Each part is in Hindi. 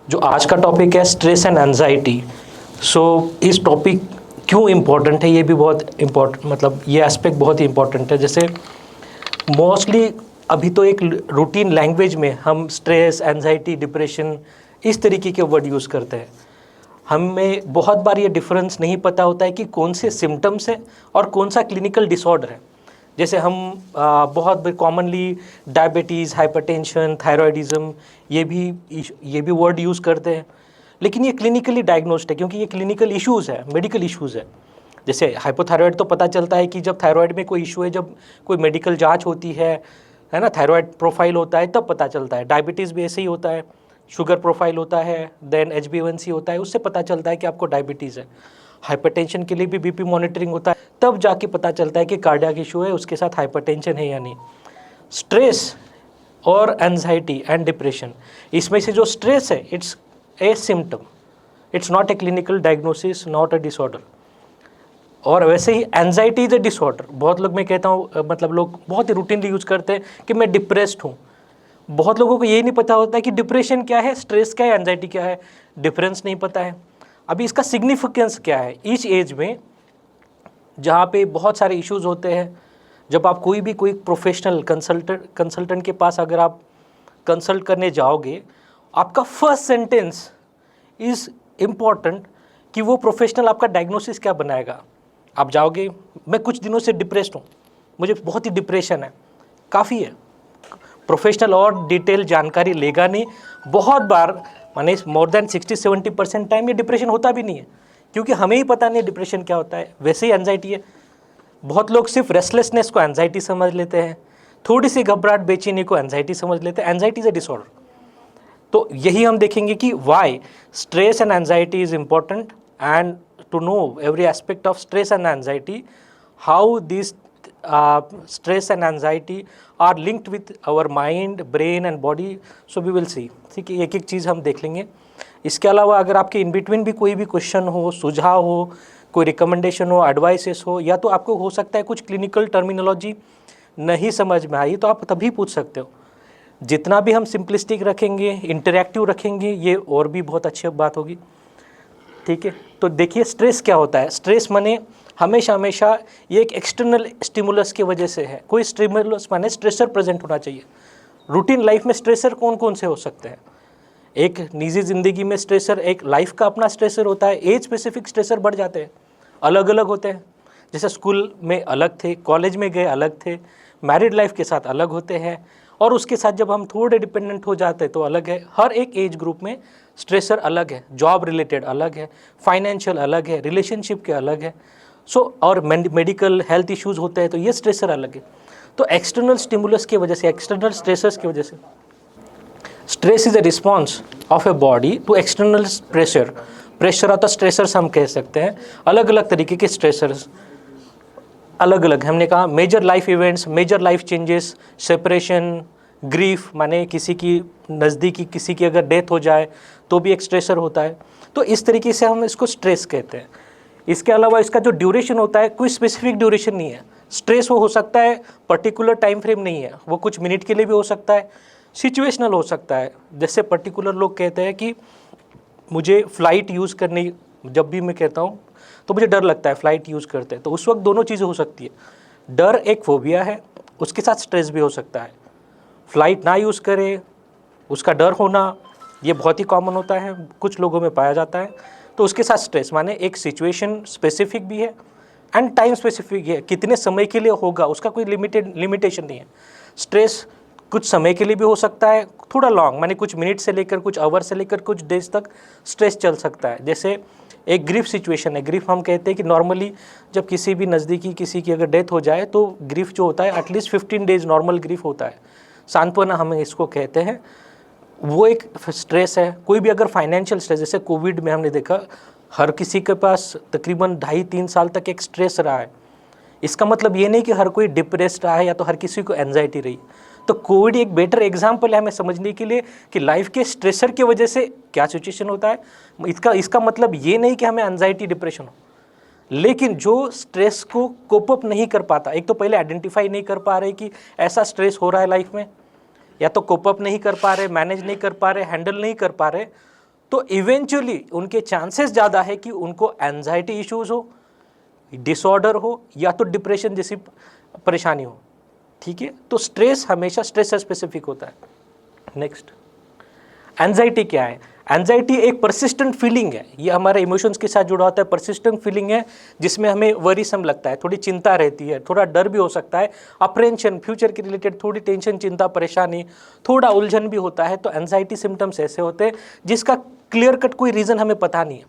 जो आज का टॉपिक है स्ट्रेस एंड एंजाइटी। सो इस टॉपिक क्यों इम्पोर्टेंट है, ये भी बहुत इम्पोर्टेंट, मतलब ये एस्पेक्ट बहुत ही इम्पोर्टेंट है। जैसे मोस्टली अभी तो एक रूटीन लैंग्वेज में हम स्ट्रेस, एंजाइटी, डिप्रेशन इस तरीके के वर्ड यूज़ करते हैं। हमें बहुत बार ये डिफरेंस नहीं पता होता है कि कौन से सिम्टम्स है और कौन सा क्लिनिकल डिसऑर्डर है। जैसे हम बहुत कॉमनली डायबिटीज़, हाइपरटेंशन, थायराइडिज्म ये भी वर्ड यूज़ करते हैं, लेकिन ये क्लिनिकली डायग्नोस्ड है क्योंकि ये क्लिनिकल इश्यूज़ है, मेडिकल इश्यूज़ है। जैसे हाइपोथायराइड तो पता चलता है कि जब थायराइड में कोई इशू है, जब कोई मेडिकल जांच होती है ना, थायराइड प्रोफाइल होता है तब पता चलता है। डायबिटीज़ भी ऐसे ही होता है, शुगर प्रोफाइल होता है, देन HbA1c होता है, उससे पता चलता है कि आपको डायबिटीज़ है। हाइपरटेंशन के लिए भी BP मॉनिटरिंग होता है, तब जाके पता चलता है कि कार्डियक इशू है, उसके साथ हाइपरटेंशन है या नहीं। स्ट्रेस और एंजाइटी एंड डिप्रेशन, इसमें से जो स्ट्रेस है it's a symptom, it's not a clinical diagnosis, not a disorder. और वैसे ही एंजाइटी इज अ डिसऑर्डर। बहुत लोग, मैं कहता हूँ, मतलब लोग बहुत ही रूटीनली यूज़ करते हैं कि मैं डिप्रेस्ड हूँ। बहुत लोगों को यही नहीं पता होता है कि डिप्रेशन क्या है, स्ट्रेस क्या है, एंजाइटी क्या है, डिफरेंस नहीं पता है। अभी इसका सिग्निफिकेंस क्या है ईच एज में, जहाँ पे बहुत सारे इश्यूज होते हैं। जब आप कोई प्रोफेशनल कंसल्टेंट के पास अगर आप कंसल्ट करने जाओगे, आपका फर्स्ट सेंटेंस इज़ इम्पॉर्टेंट कि वो प्रोफेशनल आपका डायग्नोसिस क्या बनाएगा। आप जाओगे, मैं कुछ दिनों से डिप्रेस्ड हूँ, मुझे बहुत ही डिप्रेशन है, काफ़ी है। प्रोफेशनल और डिटेल जानकारी लेगा नहीं। बहुत बार, माने मोर देन 60-70% टाइम ये डिप्रेशन होता भी नहीं है, क्योंकि हमें ही पता नहीं डिप्रेशन क्या होता है। वैसे ही एंजाइटी है, बहुत लोग सिर्फ रेस्टलेसनेस को एंजाइटी समझ लेते हैं, थोड़ी सी घबराहट, बेचैनी को एंजाइटी समझ लेते हैं। Anxiety is a disorder. तो यही हम देखेंगे कि why stress and anxiety is important, and to know every aspect of stress and anxiety, how this stress and anxiety are linked with our mind, brain and body. So we will see, ठीक है, एक एक चीज़ हम देख लेंगे। इसके अलावा अगर आपके इन बिटवीन भी कोई भी क्वेश्चन हो, सुझाव हो, कोई रिकमेंडेशन हो, एडवाइसेस हो, या तो आपको हो सकता है कुछ क्लिनिकल टर्मिनोलॉजी नहीं समझ में आई, तो आप तभी पूछ सकते हो। जितना भी हम सिंपलिस्टिक रखेंगे, इंटरैक्टिव रखेंगे, ये और भी बहुत अच्छी बात होगी। ठीक है, तो देखिए स्ट्रेस क्या होता है। स्ट्रेस माने हमेशा ये एक एक्सटर्नल स्टिमुलस की वजह से है। कोई स्टिमुलस माने स्ट्रेसर प्रेजेंट होना चाहिए। रूटीन लाइफ में स्ट्रेसर कौन कौन से हो सकते हैं? एक निजी ज़िंदगी में स्ट्रेसर, एक लाइफ का अपना स्ट्रेसर होता है। एज स्पेसिफिक स्ट्रेसर बढ़ जाते हैं, अलग अलग होते हैं। जैसे स्कूल में अलग थे, कॉलेज में गए अलग थे, मैरिड लाइफ के साथ अलग होते हैं, और उसके साथ जब हम थोड़े डिपेंडेंट हो जाते हैं तो अलग है। हर एक एज ग्रुप में स्ट्रेसर अलग है। जॉब रिलेटेड अलग है, फाइनेंशियल अलग है, रिलेशनशिप के अलग है। और मेडिकल हेल्थ इश्यूज होते हैं तो ये स्ट्रेसर अलग है। तो एक्सटर्नल स्टिमुलस की वजह से, एक्सटर्नल स्ट्रेसर्स की वजह से, stress is a response of a body to external pressure. Pressure आता स्ट्रेसर्स हम कह सकते हैं। अलग अलग तरीके के स्ट्रेसर्स अलग अलग, हमने कहा major life events, major life changes, separation, grief, माने किसी की नज़दीकी किसी की अगर डेथ हो जाए तो भी एक स्ट्रेसर होता है। तो इस तरीके से हम इसको स्ट्रेस कहते हैं। इसके अलावा इसका जो ड्यूरेशन होता है, कोई स्पेसिफिक ड्यूरेशन नहीं है। स्ट्रेस वो हो सकता है, पर्टिकुलर टाइम फ्रेम नहीं है, वो कुछ मिनट के लिए भी हो सकता है, सिचुएशनल हो सकता है। जैसे पर्टिकुलर लोग कहते हैं कि मुझे फ़्लाइट यूज़ करनी, जब भी मैं कहता हूँ तो मुझे डर लगता है फ़्लाइट यूज़ करते हैं, तो उस वक्त दोनों चीज़ें हो सकती है। डर एक फोबिया है, उसके साथ स्ट्रेस भी हो सकता है। फ़्लाइट ना यूज़ करे, उसका डर होना, ये बहुत ही कॉमन होता है, कुछ लोगों में पाया जाता है। तो उसके साथ स्ट्रेस माने एक सिचुएशन स्पेसिफिक भी है एंड टाइम स्पेसिफिक है, कितने समय के लिए होगा उसका कोई लिमिटेशन नहीं है। स्ट्रेस कुछ समय के लिए भी हो सकता है, थोड़ा लॉन्ग, माने कुछ मिनट से लेकर कुछ आवर से लेकर कुछ डेज तक स्ट्रेस चल सकता है। जैसे एक ग्रीफ सिचुएशन है। ग्रीफ हम कहते हैं कि नॉर्मली जब किसी भी नज़दीकी किसी की अगर डेथ हो जाए तो ग्रीफ जो होता है एटलीस्ट 15 डेज नॉर्मल ग्रीफ होता है। सांत्वना हम इसको कहते हैं, वो एक स्ट्रेस है। कोई भी अगर फाइनेंशियल स्ट्रेस, जैसे कोविड में हमने देखा हर किसी के पास तकरीबन 2.5-3 साल तक एक स्ट्रेस रहा है। इसका मतलब ये नहीं कि हर कोई डिप्रेस्ड रहा है या तो हर किसी को एंजाइटी रही। तो कोविड एक बेटर एग्जाम्पल है हमें समझने के लिए कि लाइफ के स्ट्रेसर की वजह से क्या सिचुएशन होता है। इसका मतलब ये नहीं कि हमें एंजाइटी डिप्रेशन हो, लेकिन जो स्ट्रेस को कोप अप नहीं कर पाता, एक तो पहले आइडेंटिफाई नहीं कर पा रहे कि ऐसा स्ट्रेस हो रहा है लाइफ में, या तो कोप अप नहीं कर पा रहे, मैनेज नहीं कर पा रहे, हैंडल नहीं कर पा रहे, तो इवेंचुअली उनके चांसेस ज़्यादा है कि उनको एंजाइटी इश्यूज हो, डिसऑर्डर हो, या तो डिप्रेशन जैसी परेशानी हो। ठीक है, तो स्ट्रेस हमेशा स्ट्रेस से स्पेसिफिक होता है। नेक्स्ट, एंजाइटी क्या है? एंजाइटी एक परसिस्टेंट फीलिंग है, ये हमारे इमोशंस के साथ जुड़ा होता है। परसिस्टेंट फीलिंग है जिसमें हमें वरीसम लगता है, थोड़ी चिंता रहती है, थोड़ा डर भी हो सकता है, अप्रेंशन फ्यूचर के रिलेटेड थोड़ी टेंशन, चिंता, परेशानी, थोड़ा उलझन भी होता है। तो एंजाइटी सिम्टम्स ऐसे होते हैं जिसका क्लियर कट कोई रीज़न हमें पता नहीं है,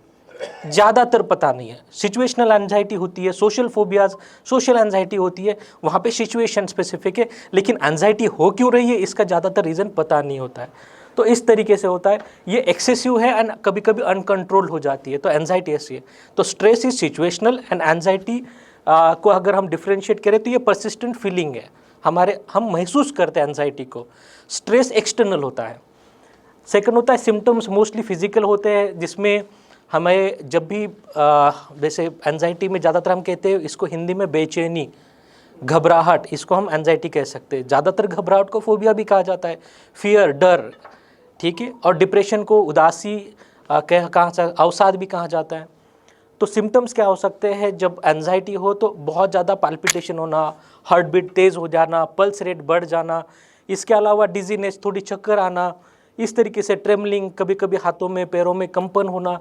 ज़्यादातर पता नहीं है। सिचुएशनल एंजाइटी होती है, सोशल फोबियाज, सोशल एंजाइटी होती है, वहाँ पे सिचुएशन स्पेसिफिक है, लेकिन एंजाइटी हो क्यों रही है इसका ज़्यादातर रीज़न पता नहीं होता है। तो इस तरीके से होता है, ये एक्सेसिव है एंड कभी कभी अनकंट्रोल हो जाती है। तो एंजाइटी ऐसी है। तो stress is situational and anxiety को अगर हम डिफ्रेंशिएट करें तो ये परसिस्टेंट फीलिंग है, हम महसूस करते हैं एंजाइटी को। स्ट्रेस एक्सटर्नल होता है। सेकंड होता है सिम्टम्स, मोस्टली फिजिकल होते हैं, जिसमें हमें जब भी जैसे एंजाइटी में ज़्यादातर हम कहते हैं इसको हिंदी में बेचैनी, घबराहट, इसको हम एंजाइटी कह सकते हैं। ज़्यादातर घबराहट को फोबिया भी कहा जाता है, फियर, डर। ठीक है, और डिप्रेशन को उदासी अवसाद भी कहा जाता है। तो सिम्टम्स क्या हो सकते हैं जब एंजाइटी हो? तो बहुत ज़्यादा पाल्पिटेशन होना, हार्ट बीट तेज़ हो जाना, पल्स रेट बढ़ जाना, इसके अलावा डिजीनेस, थोड़ी चक्कर आना, इस तरीके से ट्रेमलिंग, कभी कभी हाथों में पैरों में कंपन होना,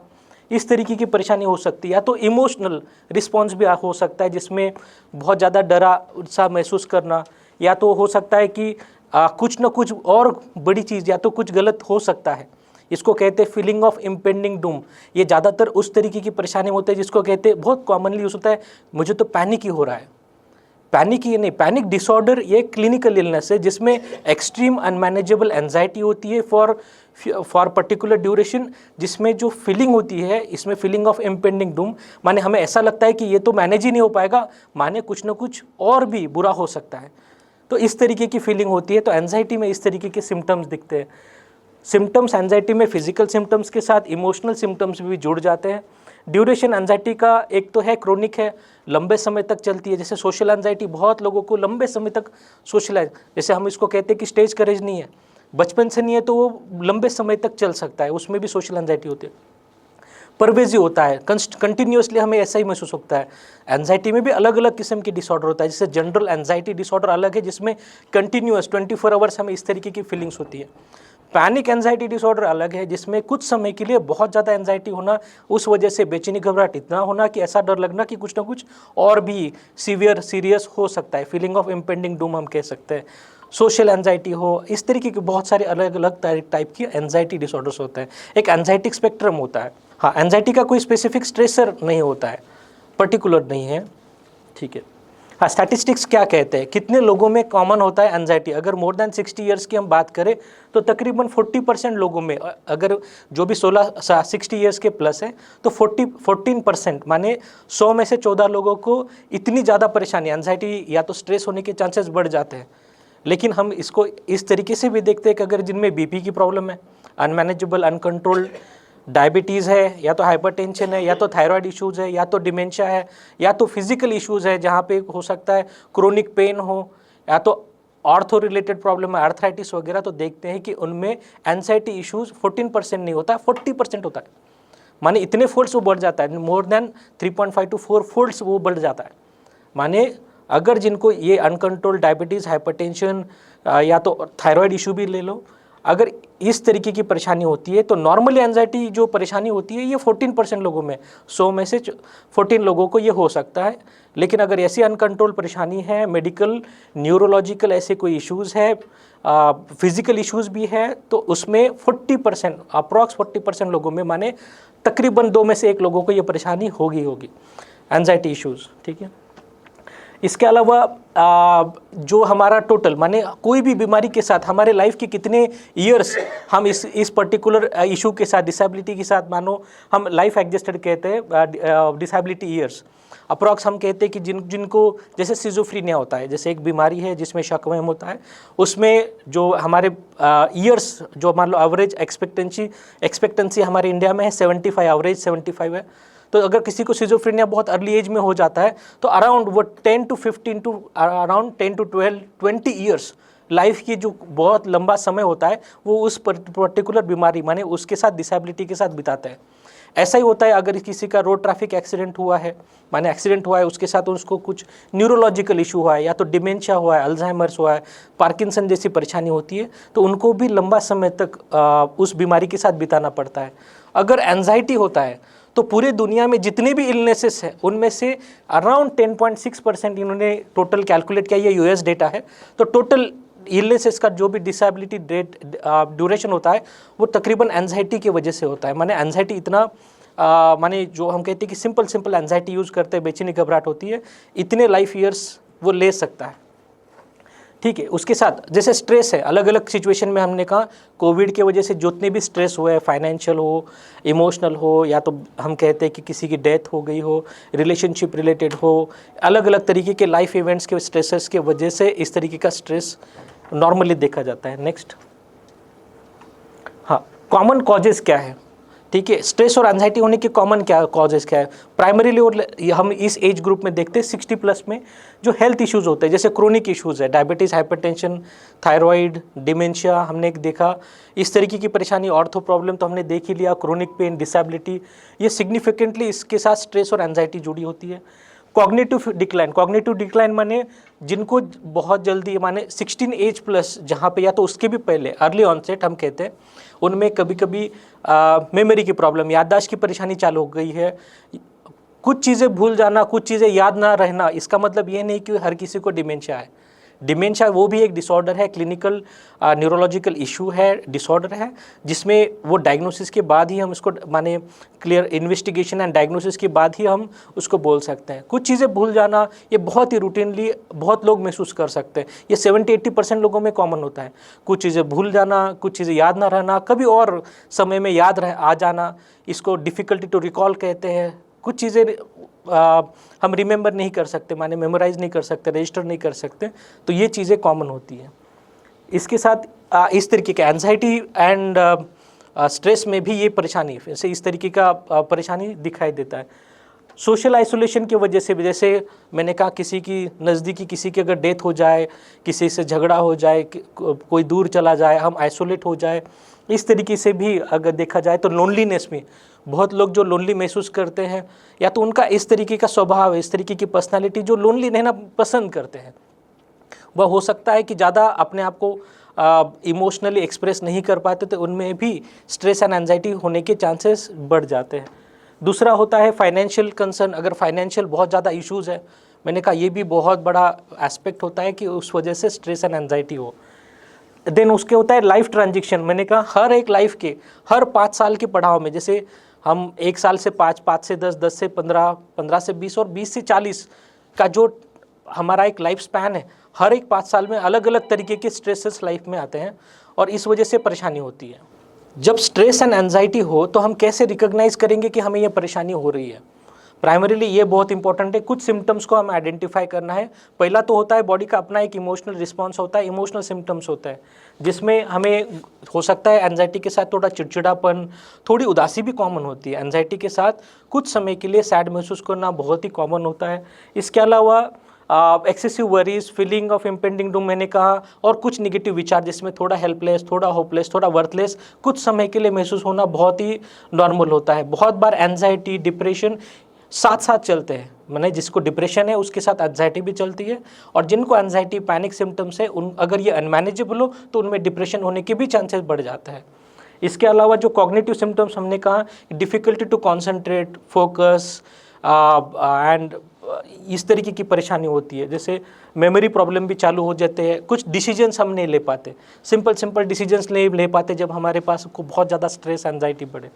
इस तरीके की परेशानी हो सकती है। या तो इमोशनल रिस्पॉन्स भी हो सकता है जिसमें बहुत ज़्यादा डरा सा महसूस करना, या तो हो सकता है कि कुछ ना कुछ और बड़ी चीज़ या तो कुछ गलत हो सकता है। इसको कहते हैं फीलिंग ऑफ इम्पेंडिंग डूम। ये ज़्यादातर उस तरीके की परेशानी होती है जिसको कहते हैं, बहुत कॉमनली यूज होता है, मुझे तो पैनिक ही हो रहा है। पैनिक ये नहीं, पैनिक डिसऑर्डर ये क्लिनिकल इलनेस है जिसमें एक्सट्रीम अनमैनेजेबल एंजाइटी होती है फॉर पर्टिकुलर ड्यूरेशन, जिसमें जो फीलिंग होती है इसमें फीलिंग ऑफ इम्पेंडिंग डूम, माने हमें ऐसा लगता है कि ये तो मैनेज ही नहीं हो पाएगा, माने कुछ ना कुछ और भी बुरा हो सकता है। तो इस तरीके की फीलिंग होती है। तो एंजाइटी में इस तरीके के सिम्टम्स दिखते हैं। सिम्टम्स एंजाइटी में फिजिकल सिम्टम्स के साथ इमोशनल सिम्टम्स भी जुड़ जाते हैं। ड्यूरेशन एंजाइटी का एक तो है क्रोनिक है, लंबे समय तक चलती है। जैसे सोशल एंजाइटी बहुत लोगों को लंबे समय तक सोशलाइज, जैसे हम इसको कहते हैं कि स्टेज करेज नहीं है, बचपन से नहीं है, तो वो लंबे समय तक चल सकता है, उसमें भी सोशल एंजाइटी होती है। परवेजिव होता है, कंटिन्यूसली हमें ऐसा ही महसूस होता है। एंजाइटी में भी अलग अलग किस्म की डिसऑर्डर होता है। जैसे जनरल एंजाइटी डिसऑर्डर अलग है जिसमें कंटिन्यूस 24 आवर्स हमें इस तरीके की फीलिंग्स होती है। पैनिक एंजाइटी डिसऑर्डर अलग है जिसमें कुछ समय के लिए बहुत ज़्यादा एंजाइटी होना, उस वजह से बेचैनी घबराहट इतना होना कि ऐसा डर लगना कि कुछ ना कुछ और भी सीरियस हो सकता है। फीलिंग ऑफ इम्पेंडिंग डूम हम कह सकते हैं। सोशल एंजाइटी हो, इस तरीके के बहुत सारे अलग अलग टाइप की एंजाइटी डिसऑर्डर्स होते हैं। एक एंजाइटिक स्पेक्ट्रम होता है। हाँ, एंजाइटी का कोई स्पेसिफिक स्ट्रेसर नहीं होता है, पर्टिकुलर नहीं है। ठीक है। हाँ, स्टैटिस्टिक्स क्या कहते हैं, कितने लोगों में कॉमन होता है एंजाइटी? अगर मोर देन 60 ईयर्स की हम बात करें तो तकरीबन 40% लोगों में, अगर जो भी 60 ईयर्स के प्लस है तो 14% माने 100 में से 14 लोगों को इतनी ज़्यादा परेशानी, एंजाइटी या तो स्ट्रेस होने के चांसेस बढ़ जाते हैं। लेकिन हम इसको इस तरीके से भी देखते हैं कि अगर जिनमें बीपी की प्रॉब्लम है, अनमैनेजेबल अनकंट्रोल्ड डायबिटीज़ है, या तो हाइपरटेंशन है, या तो थायराइड इश्यूज़ है, या तो डिमेंशिया है, या तो फिजिकल इश्यूज़ है जहाँ पे हो सकता है क्रोनिक पेन हो, या तो ऑर्थो रिलेटेड प्रॉब्लम है, आर्थराइटिस वगैरह, तो देखते हैं कि उनमें एंजाइटी इश्यूज़ 14% नहीं होता, 40% होता है। माने इतने फोल्ड्स वो बढ़ जाता है, मोर देन 3.5 to 4 फोल्ड्स वो बढ़ जाता है। माने अगर जिनको ये अनकंट्रोल्ड डायबिटीज़, हाइपरटेंशन या तो थायराइड इशू भी ले लो, अगर इस तरीके की परेशानी होती है तो नॉर्मली एंजाइटी जो परेशानी होती है ये 14% लोगों में, 100 में से 14 लोगों को ये हो सकता है। लेकिन अगर ऐसी अनकंट्रोल परेशानी है, मेडिकल न्यूरोलॉजिकल ऐसे कोई इश्यूज़ है, फिजिकल इश्यूज़ भी है, तो उसमें 40% अप्रॉक्स 40% लोगों में, माने तकरीबन 2 में से 1 लोगों को ये परेशानी होगी एंजाइटी इश्यूज़। ठीक है। इसके अलावा जो हमारा टोटल, माने कोई भी बीमारी के साथ हमारे लाइफ के कितने ईयर्स हम इस पर्टिकुलर इशू के साथ, डिसेबिलिटी के साथ, मानो हम लाइफ एडजस्टेड कहते हैं डिसेबिलिटी ईयर्स, अप्रॉक्स हम कहते हैं कि जिनको जैसे सिजोफ्रीनिया होता है, जैसे एक बीमारी है जिसमें शकवहम होता है, उसमें जो हमारे ईयर्स जो मान लो एवरेज एक्सपेक्टेंसी हमारे इंडिया में है 75, एवरेज 75 है। तो अगर किसी को सिजोफ्रेनिया बहुत अर्ली एज में हो जाता है तो अराउंड वो 10 to 15 to around 10 to 12 20 years life की जो बहुत लंबा समय होता है वो उस पर्टिकुलर बीमारी माने उसके साथ डिसेबिलिटी के साथ बिताता है। ऐसा ही होता है अगर किसी का रोड ट्रैफिक एक्सीडेंट हुआ है, माने एक्सीडेंट हुआ है, उसके साथ उसको कुछ न्यूरोलॉजिकल इशू हुआ है, या तो डिमेंशिया हुआ है, अल्जाइमर्स हुआ है, पार्किंसन जैसी परेशानी होती है, तो उनको भी लंबा समय तक उस बीमारी के साथ बिताना पड़ता है। अगर एंजाइटी होता है तो पूरे दुनिया में जितने भी इलनेसेस हैं उनमें से अराउंड 10.6% इन्होंने टोटल कैलकुलेट किया, ये यूएस डेटा है, तो टोटल इलनेसेस का जो भी डिसेबिलिटी ड्यूरेशन होता है वो तकरीबन एंजाइटी की वजह से होता है। माने एंजाइटी इतना माने जो हम कहते हैं कि सिंपल एंजाइटी यूज़ करते हैं, बेचैनी घबराहट होती है, इतने लाइफ ईयर्स वो ले सकता है। ठीक है, उसके साथ जैसे स्ट्रेस है, अलग अलग सिचुएशन में हमने कहा कोविड के वजह से जितने भी स्ट्रेस हुए, फाइनेंशियल हो, इमोशनल हो, या तो हम कहते हैं कि किसी की डेथ हो गई हो, रिलेशनशिप रिलेटेड हो, अलग अलग तरीके के लाइफ इवेंट्स के स्ट्रेसेस के वजह से इस तरीके का स्ट्रेस नॉर्मली देखा जाता है। नेक्स्ट, हाँ, कॉमन कॉजेज़ क्या है? ठीक है, स्ट्रेस और एंजाइटी होने के कॉमन क्या कॉजेज़ क्या है? प्राइमरीली और हम इस एज ग्रुप में देखते हैं 60+ में जो हेल्थ इश्यूज़ होते हैं, जैसे क्रोनिक इश्यूज़ है, डायबिटीज़, हाइपरटेंशन, थायराइड, डिमेंशिया हमने देखा, इस तरीके की परेशानी, ऑर्थो प्रॉब्लम तो हमने देख ही लिया, क्रोनिक पेन, डिसेबिलिटी, ये सिग्निफिकेंटली इसके साथ स्ट्रेस और एंजाइटी जुड़ी होती है। कॉग्निटिव डिक्लाइन माने जिनको बहुत जल्दी माने 16 एज प्लस जहाँ पे या तो उसके भी पहले अर्ली ऑनसेट हम कहते हैं, उनमें कभी कभी मेमोरी की प्रॉब्लम, याददाश्त की परेशानी चालू हो गई है, कुछ चीज़ें भूल जाना, कुछ चीज़ें याद ना रहना। इसका मतलब ये नहीं कि हर किसी को डिमेंशिया है। डिमेंशिया वो भी एक डिसऑर्डर है, क्लिनिकल न्यूरोलॉजिकल इशू है, डिसऑर्डर है, जिसमें वो डायग्नोसिस के बाद ही हम इसको माने क्लियर इन्वेस्टिगेशन एंड डायग्नोसिस के बाद ही हम उसको बोल सकते हैं। कुछ चीज़ें भूल जाना ये बहुत ही रूटीनली बहुत लोग महसूस कर सकते हैं, ये 70-80% लोगों में कॉमन होता है। कुछ चीज़ें भूल जाना, कुछ चीज़ें याद ना रहना, कभी और समय में याद आ जाना, इसको डिफ़िकल्टी टू रिकॉल कहते हैं। कुछ चीज़ें हम रिमेंबर नहीं कर सकते, माने मेमोराइज़ नहीं कर सकते, रजिस्टर नहीं कर सकते, तो ये चीज़ें कॉमन होती हैं। इसके साथ इस तरीके का एंजाइटी एंड स्ट्रेस में भी ये परेशानी से इस तरीके का परेशानी दिखाई देता है। सोशल आइसोलेशन की वजह से भी, जैसे मैंने कहा किसी की नज़दीकी किसी की अगर डेथ हो जाए, किसी से झगड़ा हो जाए, कोई दूर चला जाए, हम आइसोलेट हो जाए, इस तरीके से भी अगर देखा जाए तो लोनलीनेस में बहुत लोग जो लोनली महसूस करते हैं, या तो उनका इस तरीके का स्वभाव है, इस तरीके की पर्सनालिटी जो लोनली रहना पसंद करते हैं, वह हो सकता है कि ज़्यादा अपने आप को इमोशनली एक्सप्रेस नहीं कर पाते, तो उनमें भी स्ट्रेस एंड एंजाइटी होने के चांसेस बढ़ जाते हैं। दूसरा होता है फाइनेंशियल कंसर्न, अगर फाइनेंशियल बहुत ज़्यादा इश्यूज़ है, मैंने कहा ये भी बहुत बड़ा एस्पेक्ट होता है कि उस वजह से स्ट्रेस एंड एंजाइटी हो। देन उसके होता है लाइफ ट्रांजिशन, मैंने कहा हर एक लाइफ के हर 5 साल के पड़ाव में, जैसे हम 1 साल से 5, 5 से 10, 10 से 15, 15 से 20 और 20 से 40 का जो हमारा एक लाइफ स्पैन है, हर एक 5 साल में अलग अलग तरीके के स्ट्रेसेस लाइफ में आते हैं और इस वजह से परेशानी होती है। जब स्ट्रेस एंड एंजाइटी हो तो हम कैसे रिकॉग्नाइज करेंगे कि हमें ये परेशानी हो रही है? प्राइमरीली ये बहुत इंपॉर्टेंट है, कुछ सिम्टम्स को हमें आइडेंटिफाई करना है। पहला तो होता है बॉडी का अपना एक इमोशनल रिस्पॉन्स होता है, इमोशनल सिम्टम्स होता है, जिसमें हमें हो सकता है एंजाइटी के साथ थोड़ा चिड़चिड़ापन, थोड़ी उदासी भी कॉमन होती है। एंजाइटी के साथ कुछ समय के लिए सैड महसूस करना बहुत ही कॉमन होता है। इसके अलावा excessive worries, feeling of impending Doom मैंने कहा, और कुछ निगेटिव विचार जिसमें थोड़ा हेल्पलेस, थोड़ा होपलेस, थोड़ा वर्थलेस कुछ समय के लिए महसूस होना बहुत ही नॉर्मल होता है। बहुत बार एंजाइटी, डिप्रेशन साथ साथ चलते हैं, मैंने जिसको डिप्रेशन है उसके साथ एंजाइटी भी चलती है, और जिनको एंजाइटी पैनिक सिम्टम्स है उन अगर ये अनमैनेजेबल हो तो उनमें डिप्रेशन होने के भी चांसेस बढ़ जाता है। इसके अलावा जो कॉग्निटिव सिम्टम्स हमने कहा, difficulty to concentrate, focus and इस तरीके की परेशानी होती है, जैसे मेमोरी प्रॉब्लम भी चालू हो जाते हैं। कुछ डिसीजंस हम नहीं ले पाते, सिंपल डिसीजंस नहीं ले पाते जब हमारे पास को बहुत ज़्यादा स्ट्रेस एंजाइटी बढ़े।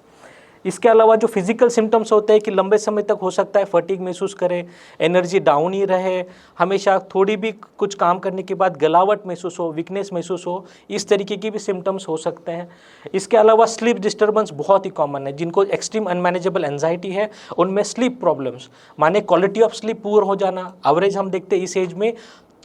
इसके अलावा जो फिजिकल सिम्टम्स होते हैं कि लंबे समय तक हो सकता है फटीग महसूस करें, एनर्जी डाउन ही रहे, हमेशा थोड़ी भी कुछ काम करने के बाद गलावट महसूस हो, वीकनेस महसूस हो, इस तरीके की भी सिम्टम्स हो सकते हैं। इसके अलावा स्लीप डिस्टर्बेंस बहुत ही कॉमन है, जिनको एक्सट्रीम अनमैनेजेबल एंजाइटी है उनमें स्लीप प्रॉब्लम्स माने क्वालिटी ऑफ स्लीप पुअर हो जाना। एवरेज हम देखते हैं इस एज में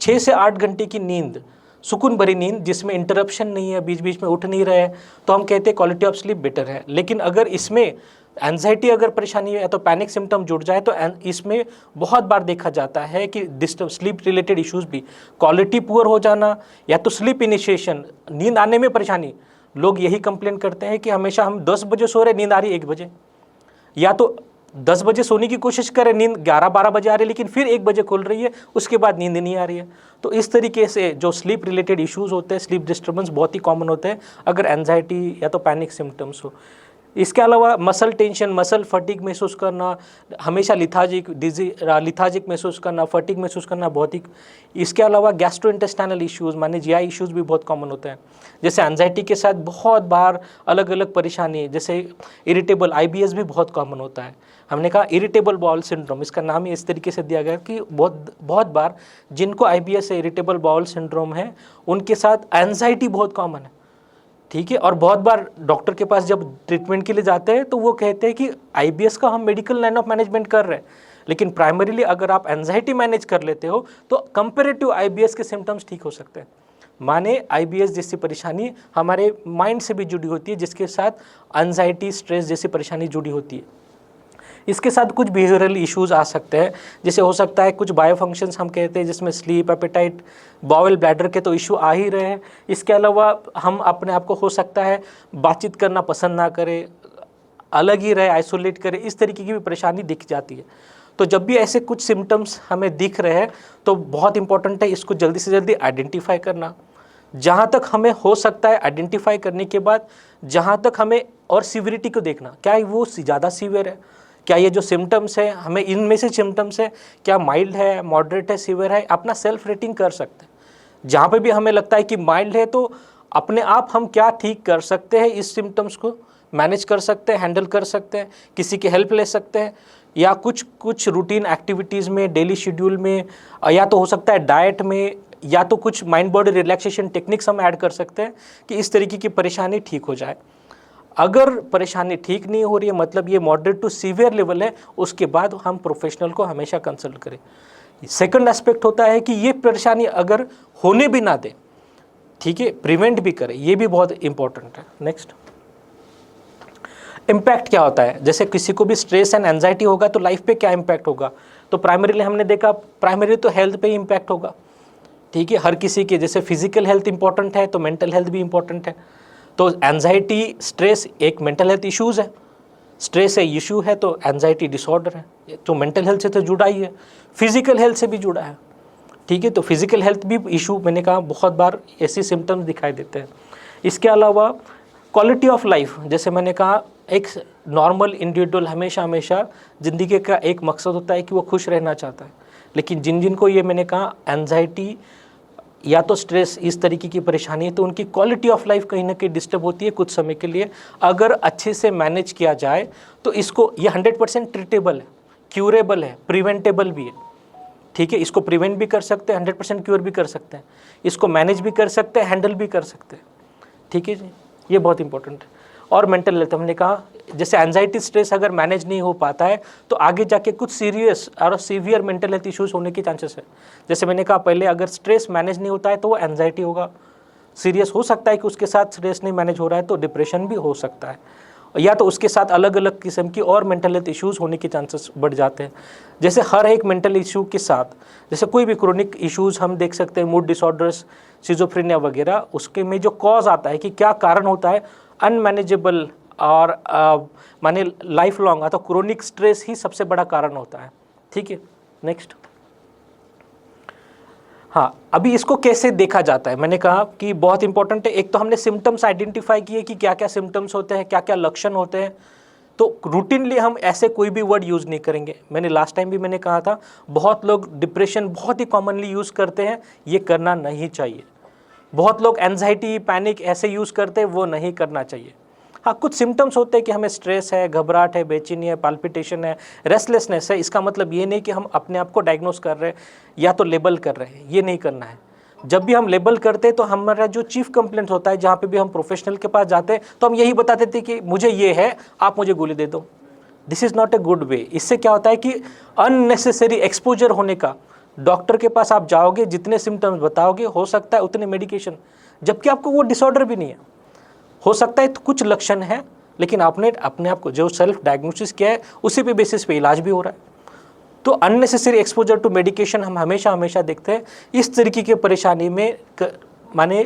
6 से 8 घंटे की नींद, सुकून भरी नींद जिसमें इंटरप्शन नहीं है, बीच बीच में उठ नहीं रहे, तो हम कहते हैं क्वालिटी ऑफ स्लीप बेटर है। लेकिन अगर इसमें एंजाइटी अगर परेशानी है तो पैनिक सिम्टम जुड़ जाए तो इसमें बहुत बार देखा जाता है कि डिस्टर्ब स्लीप रिलेटेड इश्यूज भी, क्वालिटी पुअर हो जाना या तो स्लीप इनिशिएशन, नींद आने में परेशानी। लोग यही कंप्लेन करते हैं कि हमेशा हम 10 बजे सो रहे, नींद आ रही 1 बजे, या तो 10 बजे सोने की कोशिश करें, नींद 11-12 बजे आ रही है लेकिन फिर 1 बजे खुल रही है, उसके बाद नींद नहीं आ रही है। तो इस तरीके से जो स्लीप रिलेटेड इश्यूज होते हैं, स्लीप डिस्टर्बेंस बहुत ही कॉमन होते हैं अगर एंजाइटी या तो पैनिक सिम्टम्स हो। इसके अलावा मसल टेंशन, मसल फटीग महसूस करना, हमेशा लिथाजिक महसूस करना, फटीग महसूस करना बहुत ही। इसके अलावा गैस्ट्रोइंटेस्टाइनल इश्यूज़ माने जीआई इश्यूज़ भी बहुत कॉमन होते हैं। जैसे एंजाइटी के साथ बहुत बार अलग अलग परेशानी, जैसे इरिटेबल आईबीएस भी बहुत कॉमन होता है। हमने कहा इरिटेबल बाउल सिंड्रोम, इसका नाम ही इस तरीके से दिया गया कि बहुत बार जिनको आईबीएस है, इरिटेबल बाउल सिंड्रोम है, उनके साथ एंजाइटी बहुत कॉमन है। ठीक है, और बहुत बार डॉक्टर के पास जब ट्रीटमेंट के लिए जाते हैं तो वो कहते हैं कि आईबीएस का हम मेडिकल लाइन ऑफ मैनेजमेंट कर रहे हैं, लेकिन प्राइमरीली अगर आप एंजाइटी मैनेज कर लेते हो तो कंपेरेटिव आईबीएस के सिम्टम्स ठीक हो सकते हैं। माने आईबीएस जैसी परेशानी हमारे माइंड से भी जुड़ी होती है, जिसके साथ एंजाइटी, स्ट्रेस जैसी परेशानी जुड़ी होती है। इसके साथ कुछ बिहेवियरल इश्यूज आ सकते हैं, जैसे हो सकता है कुछ बायोफंक्शंस हम कहते हैं जिसमें स्लीप, एपेटाइट, बाउल, ब्लैडर के तो इशू आ ही रहे हैं। इसके अलावा हम अपने आप को हो सकता है बातचीत करना पसंद ना करें, अलग ही रहे, आइसोलेट करे, इस तरीके की भी परेशानी दिख जाती है। तो जब भी ऐसे कुछ सिम्टम्स हमें दिख रहे हैं तो बहुत इंपॉर्टेंट है इसको जल्दी से जल्दी आइडेंटिफाई करना। जहाँ तक हमें हो सकता है आइडेंटिफाई करने के बाद, जहाँ तक हमें और सीवियरिटी को देखना, क्या वो ज़्यादा सीवियर है, क्या ये जो सिम्टम्स है, हमें इनमें से सिम्टम्स है क्या माइल्ड है, मॉडरेट है, सीवियर है, अपना सेल्फ रेटिंग कर सकते हैं। जहाँ पे भी हमें लगता है कि माइल्ड है तो अपने आप हम क्या ठीक कर सकते हैं, इस सिम्टम्स को मैनेज कर सकते हैं, हैंडल कर सकते हैं, किसी की हेल्प ले सकते हैं, या कुछ रूटीन एक्टिविटीज़ में, डेली शेड्यूल में, या तो हो सकता है डाइट में, या तो कुछ माइंड बॉडी रिलैक्सेशन टेक्निक्स हम ऐड कर सकते हैं कि इस तरीके की परेशानी ठीक हो जाए। अगर परेशानी ठीक नहीं हो रही है, मतलब ये मॉडरेट टू सीवियर लेवल है, उसके बाद हम प्रोफेशनल को हमेशा कंसल्ट करें। सेकंड एस्पेक्ट होता है कि ये परेशानी अगर होने भी ना दे, ठीक है, प्रिवेंट भी करें, ये भी बहुत इंपॉर्टेंट है। नेक्स्ट, इम्पैक्ट क्या होता है, जैसे किसी को भी स्ट्रेस एंड एंजाइटी होगा तो लाइफ पे क्या इम्पैक्ट होगा। तो प्राइमरीली हमने देखा, प्राइमरी तो हेल्थ पे ही इम्पैक्ट होगा। ठीक है, हर किसी के जैसे फिजिकल हेल्थ इंपॉर्टेंट है तो मेंटल हेल्थ भी इंपॉर्टेंट है। तो एंजाइटी, स्ट्रेस एक मेंटल हेल्थ इश्यूज़ है, स्ट्रेस है इशू है तो एंजाइटी डिसऑर्डर है, तो मेंटल हेल्थ से तो जुड़ा ही है, फिजिकल हेल्थ से भी जुड़ा है। ठीक है, तो फिजिकल हेल्थ भी इशू, मैंने कहा बहुत बार ऐसे सिम्टम्स दिखाई देते हैं। इसके अलावा क्वालिटी ऑफ लाइफ, जैसे मैंने कहा एक नॉर्मल इंडिविजुअल हमेशा ज़िंदगी का एक मकसद होता है कि वो खुश रहना चाहता है, लेकिन जिनको ये मैंने कहा एंजाइटी या तो स्ट्रेस, इस तरीके की परेशानी है, तो उनकी क्वालिटी ऑफ लाइफ कहीं ना कहीं डिस्टर्ब होती है कुछ समय के लिए। अगर अच्छे से मैनेज किया जाए तो इसको, ये 100% ट्रीटेबल है, क्यूरेबल है, प्रिवेंटेबल भी है। ठीक है, इसको प्रिवेंट भी कर सकते हैं, 100% क्योर भी कर सकते हैं, इसको मैनेज भी कर सकते हैं, हैंडल भी कर सकते हैं। ठीक है जी, ये बहुत इंपॉर्टेंट है। और मेंटल हेल्थ, हमने कहा जैसे एंजाइटी, स्ट्रेस अगर मैनेज नहीं हो पाता है तो आगे जाके कुछ सीरियस और सीवियर मेंटल हेल्थ इश्यूज होने के चांसेस है। जैसे मैंने कहा पहले, अगर स्ट्रेस मैनेज नहीं होता है तो वो एंजाइटी होगा, सीरियस हो सकता है कि उसके साथ स्ट्रेस नहीं मैनेज हो रहा है तो डिप्रेशन भी हो सकता है, या तो उसके साथ अलग अलग किस्म की और मेंटल हेल्थ इश्यूज़ होने के चांसेस बढ़ जाते हैं। जैसे हर एक मेंटल इशू के साथ, जैसे कोई भी क्रोनिक इश्यूज़ हम देख सकते हैं, मूड डिसऑर्डर्स, सिजोफ्रेनिया वगैरह, उसके में जो कॉज आता है कि क्या कारण होता है, अनमैनेजेबल और माने लाइफ लॉन्ग अथवा क्रोनिक स्ट्रेस ही सबसे बड़ा कारण होता है। ठीक है, नेक्स्ट। हाँ, अभी इसको कैसे देखा जाता है, मैंने कहा कि बहुत इंपॉर्टेंट है। एक तो हमने सिम्टम्स आइडेंटिफाई किए कि क्या क्या सिम्टम्स होते हैं, क्या क्या लक्षण होते हैं। तो रूटीनली हम ऐसे कोई भी वर्ड यूज़ नहीं करेंगे। मैंने लास्ट टाइम भी मैंने कहा था, बहुत लोग डिप्रेशन बहुत ही कॉमनली यूज़ करते हैं, ये करना नहीं चाहिए। बहुत लोग एंजाइटी, पैनिक ऐसे यूज़ करते हैं, वो नहीं करना चाहिए। हाँ, कुछ सिम्टम्स होते हैं कि हमें स्ट्रेस है, घबराहट है, बेचैनी है, पाल्पिटेशन है, रेस्टलेसनेस है। इसका मतलब ये नहीं कि हम अपने आप को डायग्नोस कर रहे हैं या तो लेबल कर रहे हैं, ये नहीं करना है। जब भी हम लेबल करते हैं तो हमारा जो चीफ कंप्लेंट होता है, जहाँ पे भी हम प्रोफेशनल के पास जाते हैं, तो हम यही बताते थे कि मुझे ये है, आप मुझे गोली दे दो। This is not a good way. इससे क्या होता है कि अननेसेसरी एक्सपोजर होने का, डॉक्टर के पास आप जाओगे, जितने सिम्टम्स बताओगे हो सकता है उतने मेडिकेशन, जबकि आपको वो डिसऑर्डर भी नहीं है। हो सकता है तो कुछ लक्षण है, लेकिन आपने अपने आप को जो सेल्फ डायग्नोसिस किया है उसी पे बेसिस पे इलाज भी हो रहा है। तो अननेसेसरी एक्सपोजर टू मेडिकेशन हम हमेशा देखते हैं, इस तरीके की परेशानी में माने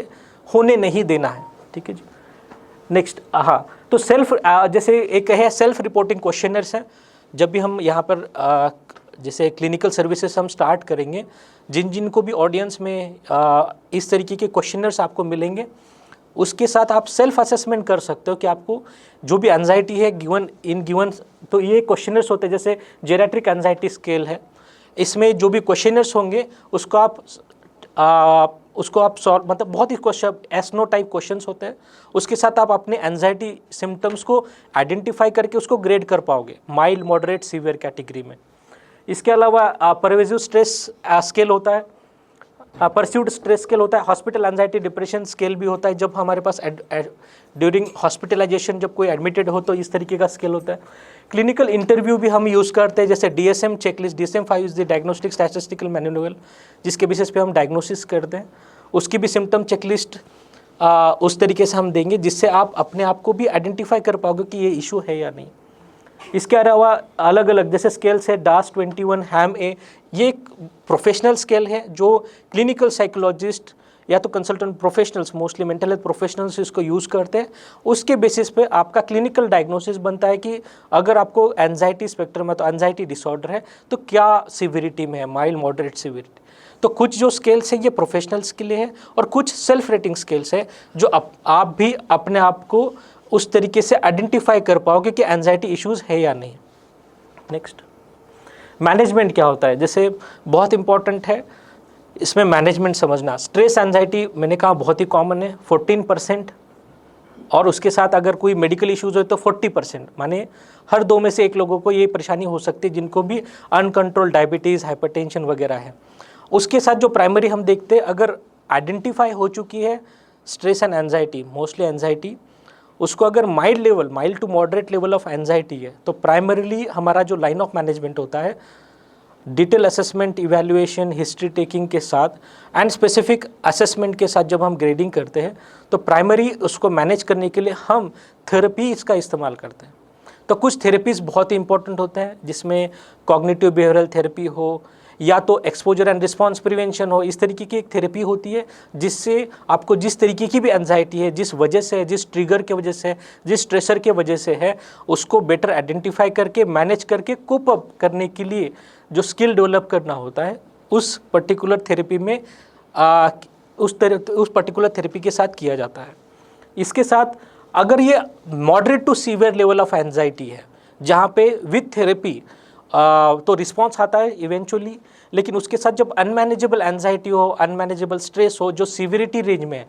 होने नहीं देना है। ठीक है जी। नेक्स्ट, हाँ, तो सेल्फ जैसे एक है सेल्फ रिपोर्टिंग क्वेश्चनर्स हैं। जब भी हम यहाँ पर जैसे क्लिनिकल सर्विसेज हम स्टार्ट करेंगे, जिन को भी ऑडियंस में इस तरीके के क्वेश्चनर्स आपको मिलेंगे, उसके साथ आप सेल्फ असेसमेंट कर सकते हो कि आपको जो भी एंजाइटी है गिवन तो ये क्वेश्चनर्स होते हैं, जैसे जेरियाट्रिक एंजाइटी स्केल है, इसमें जो भी क्वेश्चनर्स होंगे उसको आप सॉल्व, मतलब बहुत ही क्वेश्चन एस-नो टाइप क्वेश्चंस होते हैं, उसके साथ आप अपने एंजाइटी सिम्टम्स को आइडेंटिफाई करके उसको ग्रेड कर पाओगे माइल्ड, मॉडरेट, सीवियर कैटेगरी में। इसके अलावा परवेसिव स्ट्रेस स्केल होता है, परस्यूड स्ट्रेस स्केल होता है, हॉस्पिटल एंजाइटी डिप्रेशन स्केल भी होता है। जब हमारे पास ड्यूरिंग हॉस्पिटलाइजेशन जब कोई एडमिटेड हो तो इस तरीके का स्केल होता है। क्लिनिकल इंटरव्यू भी हम यूज़ करते हैं, जैसे DSM checklist, DSM-5 is the diagnostic statistical manual, जिसके बेसिस पे हम डायग्नोसिस करते हैं। उसकी भी सिम्टम चेकलिस्ट उस तरीके से हम देंगे जिससे आप अपने आप को भी आइडेंटिफाई कर पाओगे कि ये इशू है या नहीं। इसके अलावा अलग अलग जैसे स्केल्स है, DAS-21, HAM-A, ये एक प्रोफेशनल स्केल है जो क्लिनिकल साइकोलॉजिस्ट या तो consultant professionals, mostly mental health professionals इसको यूज़ करते हैं। उसके बेसिस पे आपका क्लिनिकल डायग्नोसिस बनता है कि अगर आपको एंजाइटी स्पेक्ट्रम है तो एंजाइटी डिसऑर्डर है तो क्या सिविरिटी में है, माइल्ड, मॉडरेट, सिविरिटी। तो कुछ जो स्केल्स है ये प्रोफेशनल्स के लिए है और कुछ सेल्फ रेटिंग स्केल्स है जो आप भी अपने आप को उस तरीके से आइडेंटिफाई कर पाओगे कि एंजाइटी इश्यूज़ है या नहीं। नेक्स्ट, मैनेजमेंट क्या होता है, जैसे बहुत इंपॉर्टेंट है इसमें मैनेजमेंट समझना। स्ट्रेस एंजाइटी मैंने कहा बहुत ही कॉमन है, 14%, और उसके साथ अगर कोई मेडिकल इश्यूज़ हो तो 40%, माने हर 2 में से 1 लोगों को ये परेशानी हो सकती है जिनको भी अनकंट्रोल डायबिटीज़, हाइपरटेंशन वगैरह है। उसके साथ जो प्राइमरी हम देखते हैं, अगर आइडेंटिफाई हो चुकी है stress and anxiety, mostly anxiety, उसको अगर mild to moderate level of anxiety है तो प्राइमरीली हमारा जो लाइन ऑफ मैनेजमेंट होता है, detail assessment, evaluation, history taking के साथ एंड स्पेसिफिक असेसमेंट के साथ जब हम ग्रेडिंग करते हैं तो प्राइमरी उसको मैनेज करने के लिए हम थेरेपी इसका इस्तेमाल करते हैं। तो कुछ थेरेपीज़ बहुत ही इंपॉर्टेंट होते हैं जिसमें कॉग्निटिव बिहेवियरल थेरेपी हो या तो एक्सपोजर एंड रिस्पॉन्स प्रिवेंशन हो, इस तरीके की एक थेरेपी होती है जिससे आपको जिस तरीके की भी एंजाइटी है, जिस वजह से, जिस ट्रिगर के वजह से, जिस स्ट्रेसर के वजह से है, उसको बेटर आइडेंटिफाई करके मैनेज करके कोप अप करने के लिए जो स्किल डेवलप करना होता है उस पर्टिकुलर थेरेपी में उस पर्टिकुलर थेरेपी के साथ किया जाता है। इसके साथ अगर ये moderate to severe level of anxiety है जहाँ पे विथ थेरेपी तो रिस्पॉन्स आता है इवेंचुअली, लेकिन उसके साथ जब अनमैनेजेबल एंजाइटी हो, अनमैनेजेबल स्ट्रेस हो जो सीवियरिटी रेंज में है,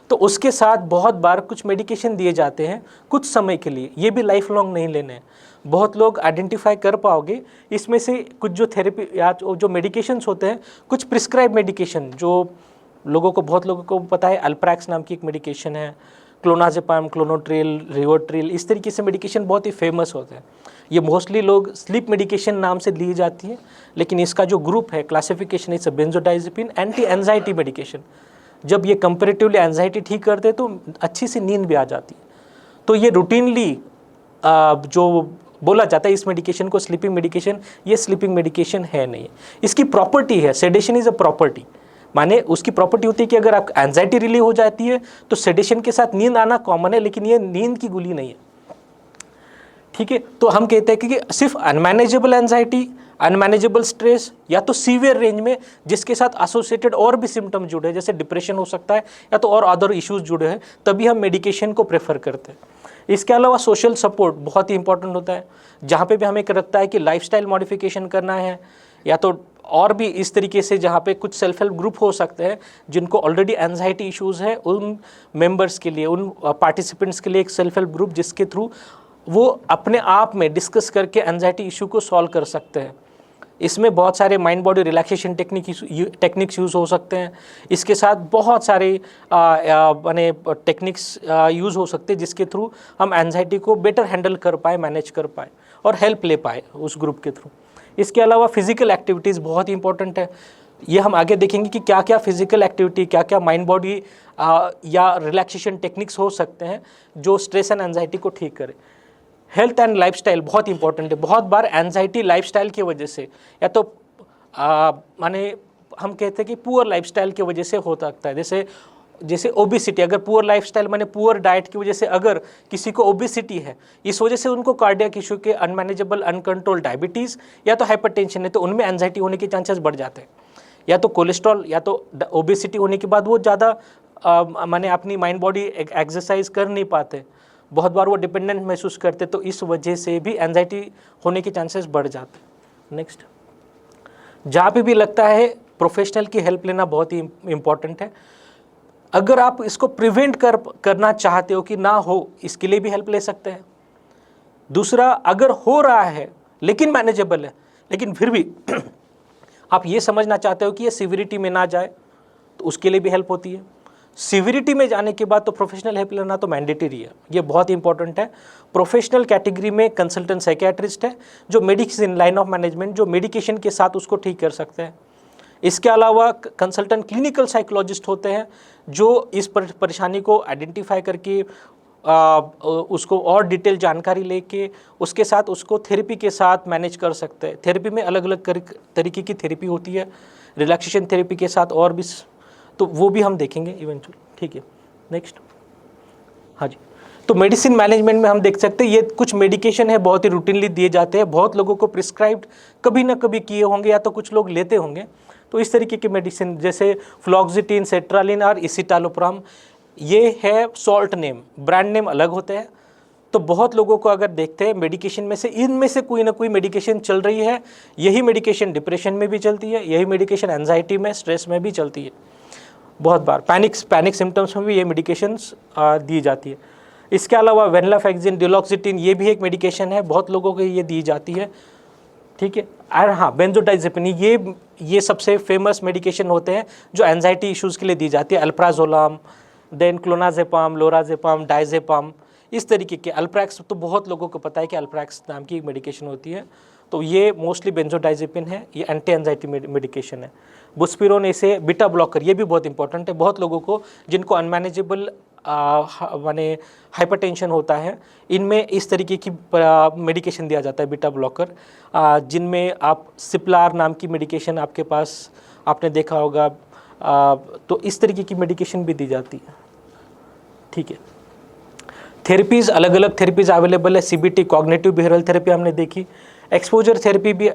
तो उसके साथ बहुत बार कुछ मेडिकेशन दिए जाते हैं कुछ समय के लिए, ये भी लाइफ लॉन्ग नहीं लेने। बहुत लोग आइडेंटिफाई कर पाओगे इसमें से कुछ जो थेरेपी या जो मेडिकेशंस होते हैं, कुछ प्रिस्क्राइब मेडिकेशन जो बहुत लोगों को पता है, अल्प्रेक्स नाम की एक मेडिकेशन है, क्लोनाजेपाम, क्लोनोट्रिल, रिवोट्रिल, इस तरीके से मेडिकेशन बहुत ही फेमस होते हैं। ये मोस्टली लोग स्लीप मेडिकेशन नाम से ली जाती है, लेकिन इसका जो ग्रुप है classification is benzodiazepine anti anxiety medication. जब ये कंपेरेटिवली एंजाइटी ठीक करते हैं तो अच्छी सी नींद भी आ जाती है। तो ये रूटीनली जो बोला जाता है इस मेडिकेशन को स्लीपिंग मेडिकेशन, ये स्लीपिंग मेडिकेशन है नहीं। इसकी प्रॉपर्टी है, सेडेशन इज अ प्रॉपर्टी, माने उसकी प्रॉपर्टी होती है कि अगर आप एंजाइटी रिलीव हो जाती है तो सेडेशन के साथ नींद आना कॉमन है, लेकिन ये नींद की गोली नहीं है। ठीक है, तो हम कहते हैं कि सिर्फ अनमैनेजेबल एंजाइटी, अनमैनेजेबल स्ट्रेस या तो सीवियर रेंज में जिसके साथ एसोसिएटेड और भी सिम्टम जुड़े हैं, जैसे डिप्रेशन हो सकता है या तो और अदर इश्यूज जुड़े हैं, तभी हम मेडिकेशन को प्रेफर करते हैं। इसके अलावा सोशल सपोर्ट बहुत ही इंपॉर्टेंट होता है, जहाँ पे भी हमें लगता है कि लाइफस्टाइल मॉडिफिकेशन करना है या तो और भी इस तरीके से, जहाँ पे कुछ सेल्फ हेल्प ग्रुप हो सकते हैं जिनको ऑलरेडी एंजाइटी इश्यूज़ है, उन मेंबर्स के लिए, उन पार्टिसिपेंट्स के लिए एक सेल्फ हेल्प ग्रुप जिसके थ्रू वो अपने आप में डिस्कस करके एंजाइटी इशू को सॉल्व कर सकते हैं। इसमें बहुत सारे mind body relaxation techniques use हो सकते हैं। इसके साथ बहुत सारे माने टेक्निक्स यूज़ हो सकते हैं जिसके थ्रू हम एंजाइटी को बेटर हैंडल कर पाए, मैनेज कर पाए और हेल्प ले पाए उस ग्रुप के थ्रू। इसके अलावा फिजिकल एक्टिविटीज़ बहुत इंपॉर्टेंट है। ये हम आगे देखेंगे कि क्या क्या फिजिकल एक्टिविटी, क्या क्या माइंड बॉडी या रिलैक्सेशन टेक्निक्स हो सकते हैं जो स्ट्रेस एंड एंजाइटी को ठीक करें। हेल्थ एंड लाइफस्टाइल बहुत इंपॉर्टेंट है। बहुत बार एंजाइटी लाइफस्टाइल की वजह से, या तो माने हम कहते हैं कि पुअर लाइफस्टाइल की वजह से हो सकता है। जैसे ओबिसिटी, अगर पुअर लाइफस्टाइल माने पुअर डाइट की वजह से अगर किसी को ओबिसिटी है, इस वजह से उनको कार्डियक इशू के, अनमैनेजेबल अनकंट्रोल डायबिटीज़ या तो हाइपरटेंशन है, तो उनमें एंजाइटी होने के चांसेस बढ़ जाते हैं। या तो कोलेस्ट्रॉल या तो ओबेसिटी होने के बाद वो ज़्यादा माने अपनी माइंड बॉडी एक्सरसाइज कर नहीं पाते, बहुत बार वो डिपेंडेंट महसूस करते, तो इस वजह से भी एंजाइटी होने के चांसेस बढ़ जाते हैं। नेक्स्ट, जहाँ पे भी लगता है प्रोफेशनल की हेल्प लेना बहुत ही इम्पॉर्टेंट है। अगर आप इसको प्रिवेंट करना चाहते हो कि ना हो, इसके लिए भी हेल्प ले सकते हैं। दूसरा, अगर हो रहा है लेकिन मैनेजेबल है, लेकिन फिर भी आप ये समझना चाहते हो कि ये सिविरिटी में ना जाए, तो उसके लिए भी हेल्प होती है। सिविरिटी में जाने के बाद तो प्रोफेशनल हेल्प लेना तो मैंडेटरी है, ये बहुत इंपॉर्टेंट है। प्रोफेशनल कैटेगरी में कंसल्टेंट साइकियाट्रिस्ट है, जो मेडिसिन लाइन ऑफ मैनेजमेंट, जो मेडिकेशन के साथ उसको ठीक कर सकते हैं। इसके अलावा कंसल्टेंट क्लिनिकल साइकोलॉजिस्ट होते हैं, जो इस परेशानी को आइडेंटिफाई करके उसको और डिटेल जानकारी लेके उसके साथ उसको थेरेपी के साथ मैनेज कर सकते हैं। थेरेपी में अलग अलग तरीके की थेरेपी होती है, रिलैक्सेशन थेरेपी के साथ और भी, तो वो भी हम देखेंगे इवेंचुअली। ठीक है, नेक्स्ट। हाँ जी, तो मेडिसिन मैनेजमेंट में हम देख सकते हैं ये कुछ मेडिकेशन है, बहुत ही रूटीनली दिए जाते हैं, बहुत लोगों को प्रिस्क्राइब्ड कभी ना कभी किए होंगे या तो कुछ लोग लेते होंगे। तो इस तरीके की मेडिसिन जैसे फ्लॉक्सिटिन, सेट्रालिन और इसिटालोप्राम, ये है सॉल्ट नेम, ब्रांड नेम अलग होते हैं। तो बहुत लोगों को अगर देखते हैं मेडिकेशन में से, इनमें से कोई ना कोई मेडिकेशन चल रही है। यही मेडिकेशन डिप्रेशन में भी चलती है, यही मेडिकेशन एंजाइटी में, स्ट्रेस में भी चलती है। बहुत बार पैनिक सिम्टम्स में भी ये मेडिकेशंस दी जाती है। इसके अलावा वेनलाफेक्सिन, डिलॉक्सिटिन, ये भी एक मेडिकेशन है, बहुत लोगों को ये दी जाती है। ठीक है, और हाँ, बेंजोडाइजेपिन, ये सबसे फेमस मेडिकेशन होते हैं जो एंजाइटी इश्यूज़ के लिए दी जाती है। अल्प्राजोलाम, देन क्लोनाजेपाम, लोराजेपाम, डाइजेपाम, इस तरीके के। अल्प्रैक्स तो बहुत लोगों को पता है कि अल्प्रैक्स नाम की एक मेडिकेशन होती है, तो ये मोस्टली बेंजोडाइजेपिन है, ये एंटी एंजाइटी मेडिकेशन है। बुस्पिरोन, ऐसे बीटा ब्लॉकर, ये भी बहुत इंपॉर्टेंट है। बहुत लोगों को जिनको अनमैनेजेबल माने हाइपरटेंशन होता है, इनमें इस तरीके की मेडिकेशन दिया जाता है, बीटा ब्लॉकर, जिनमें आप सिप्लार नाम की मेडिकेशन आपके पास आपने देखा होगा, तो इस तरीके की मेडिकेशन भी दी जाती है। ठीक है, थेरेपीज़, अलग अलग थेरेपीज़ अवेलेबल है। सीबीटी, कॉग्निटिव बिहेवियरल थेरेपी हमने देखी। एक्सपोजर थेरेपी भी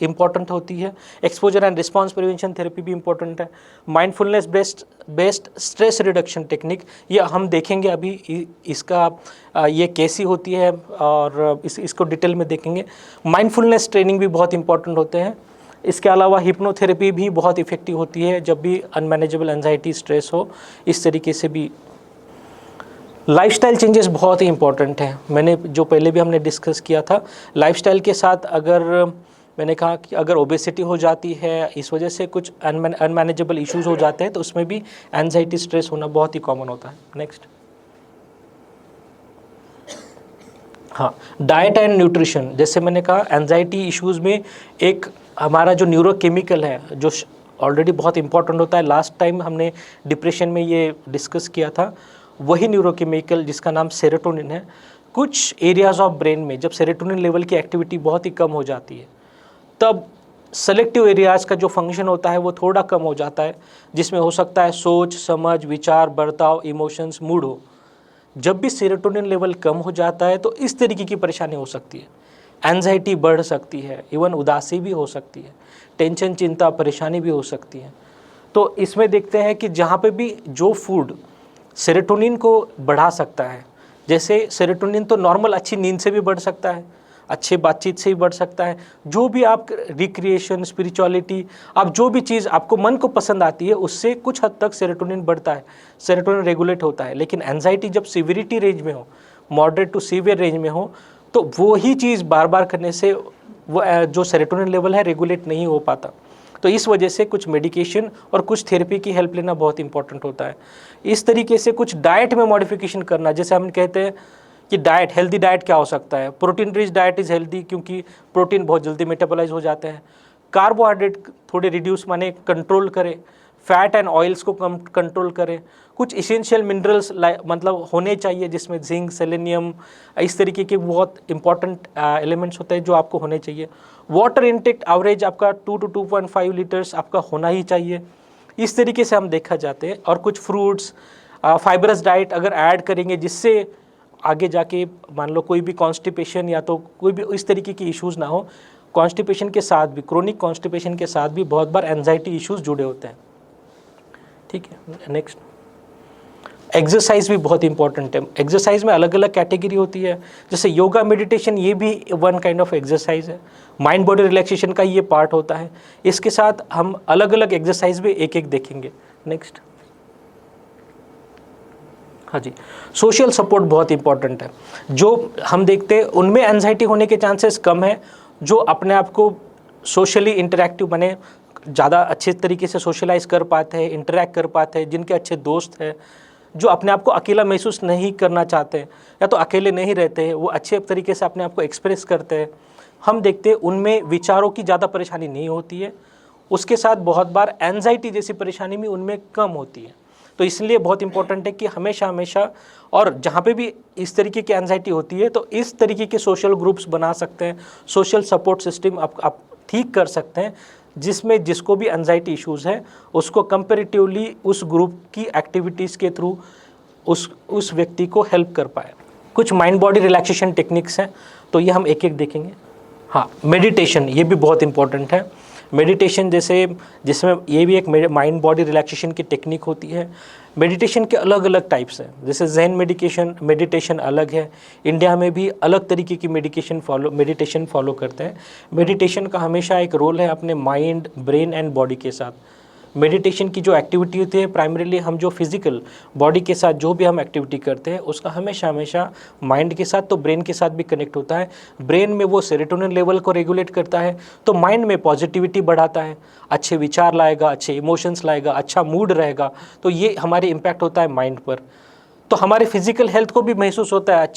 इम्पॉर्टेंट होती है। Exposure and response prevention therapy भी इम्पॉर्टेंट है। Mindfulness based stress reduction technique, ये हम देखेंगे अभी इसका ये कैसी होती है, और इसको डिटेल में देखेंगे। माइंडफुलनेस ट्रेनिंग भी बहुत इंपॉर्टेंट होते हैं। इसके अलावा हिप्नोथेरेपी भी बहुत इफ़ेक्टिव होती है जब भी अनमैनेजेबल एंजाइटी, स्ट्रेस हो, इस तरीके से भी। लाइफस्टाइल चेंजेस बहुत ही इंपॉर्टेंट हैं। मैंने जो पहले भी हमने डिस्कस किया था, लाइफस्टाइल के साथ अगर मैंने कहा कि अगर ओबेसिटी हो जाती है, इस वजह से कुछ अनमैनेजेबल इश्यूज हो जाते हैं, तो उसमें भी एंजाइटी, स्ट्रेस होना बहुत ही कॉमन होता है। नेक्स्ट, हाँ, डाइट एंड न्यूट्रिशन। जैसे मैंने कहा, एंजाइटी इश्यूज़ में एक हमारा जो न्यूरोकेमिकल है, जो ऑलरेडी बहुत इंपॉर्टेंट होता है, लास्ट टाइम हमने डिप्रेशन में ये डिस्कस किया था, वही न्यूरोकेमिकल जिसका नाम सेरोटोनिन है। कुछ एरियाज ऑफ ब्रेन में जब सेरोटोनिन लेवल की एक्टिविटी बहुत ही कम हो जाती है, तब सेलेक्टिव एरियाज़ का जो फंक्शन होता है वो थोड़ा कम हो जाता है, जिसमें हो सकता है सोच, समझ, विचार, बर्ताव, इमोशंस, मूड हो। जब भी सेरोटोनिन लेवल कम हो जाता है तो इस तरीके की परेशानी हो सकती है। एंजाइटी बढ़ सकती है, इवन उदासी भी हो सकती है, टेंशन, चिंता, परेशानी भी हो सकती है। तो इसमें देखते हैं कि जहाँ पे भी जो फूड सेरोटोनिन को बढ़ा सकता है, जैसे सेरोटोनिन तो नॉर्मल अच्छी नींद से भी बढ़ सकता है, अच्छे बातचीत से भी बढ़ सकता है, जो भी आप रिक्रिएशन, स्पिरिचुअलिटी, आप जो भी चीज़ आपको मन को पसंद आती है, उससे कुछ हद तक सेरोटोनिन बढ़ता है, सेरोटोनिन रेगुलेट होता है। लेकिन एंजाइटी जब सीवियरिटी रेंज में हो, मॉडरेट टू सीवियर रेंज में हो, तो वो ही चीज़ बार बार करने से वो जो सेरोटोनिन लेवल है रेगुलेट नहीं हो पाता। तो इस वजह से कुछ मेडिकेशन और कुछ थेरेपी की हेल्प लेना बहुत इंपॉर्टेंट होता है। इस तरीके से कुछ डाइट में मॉडिफिकेशन करना, जैसे हम कहते हैं कि डाइट, हेल्दी डाइट क्या हो सकता है। Protein rich diet is healthy, क्योंकि प्रोटीन बहुत जल्दी मेटाबोलाइज हो जाते हैं। कार्बोहाइड्रेट थोड़े रिड्यूस माने कंट्रोल करें, फैट एंड ऑयल्स को कम कंट्रोल करें, कुछ इसेंशियल मिनरल्स मतलब होने चाहिए जिसमें जिंक, सेलेनियम, इस तरीके के बहुत इंपॉर्टेंट एलिमेंट्स होते हैं जो आपको होने चाहिए। वाटर इनटेक एवरेज आपका 2 to 2.5 लीटर्स आपका होना ही चाहिए, इस तरीके से हम देखा जाते हैं। और कुछ फ्रूट्स, फाइबरस डाइट अगर ऐड करेंगे जिससे आगे जाके मान लो कोई भी कॉन्स्टिपेशन या तो कोई भी इस तरीके की इश्यूज़ ना हो। कॉन्स्टिपेशन के साथ भी, क्रोनिक कॉन्स्टिपेशन के साथ भी बहुत बार एंजाइटी इश्यूज़ जुड़े होते हैं, ठीक है। नेक्स्ट, एक्सरसाइज भी बहुत इंपॉर्टेंट है। एक्सरसाइज में अलग अलग कैटेगरी होती है, जैसे योगा, मेडिटेशन, ये भी वन काइंड ऑफ एक्सरसाइज है। माइंड बॉडी रिलैक्सेशन का ये पार्ट होता है। इसके साथ हम अलग अलग एक्सरसाइज भी एक एक देखेंगे। नेक्स्ट, हाँ जी, सोशल सपोर्ट बहुत इंपॉर्टेंट है। जो हम देखते हैं उनमें एंजाइटी होने के चांसेस कम है, जो अपने आप को सोशली इंटरेक्टिव बने, ज़्यादा अच्छे तरीके से सोशलाइज कर पाते हैं, इंटरेक्ट कर पाते हैं, जिनके अच्छे दोस्त हैं, जो अपने आप को अकेला महसूस नहीं करना चाहते हैं या तो अकेले नहीं रहते हैं, वो अच्छे तरीके से अपने आप को एक्सप्रेस करते हैं, हम देखते हैं उनमें विचारों की ज़्यादा परेशानी नहीं होती है। उसके साथ बहुत बार एंजाइटी जैसी परेशानी भी उनमें कम होती है। तो इसलिए बहुत इंपॉर्टेंट है कि हमेशा हमेशा, और जहाँ पे भी इस तरीके की एंजाइटी होती है तो इस तरीके के सोशल ग्रुप्स बना सकते हैं, सोशल सपोर्ट सिस्टम आप ठीक कर सकते हैं, जिसमें जिसको भी एंजाइटी इश्यूज़ है उसको कंपेरेटिवली उस ग्रुप की एक्टिविटीज़ के थ्रू उस व्यक्ति को हेल्प कर पाए। कुछ माइंड बॉडी रिलैक्सेशन टेक्निक्स हैं, तो ये हम एक एक देखेंगे। हाँ, मेडिटेशन ये भी बहुत इंपॉर्टेंट है। मेडिटेशन जैसे जिसमें ये भी एक माइंड बॉडी रिलैक्सेशन की टेक्निक होती है। मेडिटेशन के अलग अलग टाइप्स हैं, जैसे जैन मेडिटेशन अलग है। इंडिया में भी अलग तरीके की मेडिटेशन फॉलो करते हैं। मेडिटेशन का हमेशा एक रोल है अपने माइंड, ब्रेन एंड बॉडी के साथ। मेडिटेशन की जो एक्टिविटी होती है प्राइमरीली हम जो फिजिकल बॉडी के साथ जो भी हम एक्टिविटी करते हैं उसका हमेशा हमेशा माइंड के साथ तो ब्रेन के साथ भी कनेक्ट होता है। ब्रेन में वो सेरोटोनिन लेवल को रेगुलेट करता है, तो माइंड में पॉजिटिविटी बढ़ाता है, अच्छे विचार लाएगा, अच्छे इमोशंस लाएगा, अच्छा मूड रहेगा, तो ये हमारे इम्पैक्ट होता है माइंड पर। तो हमारे फिजिकल हेल्थ को भी महसूस होता है,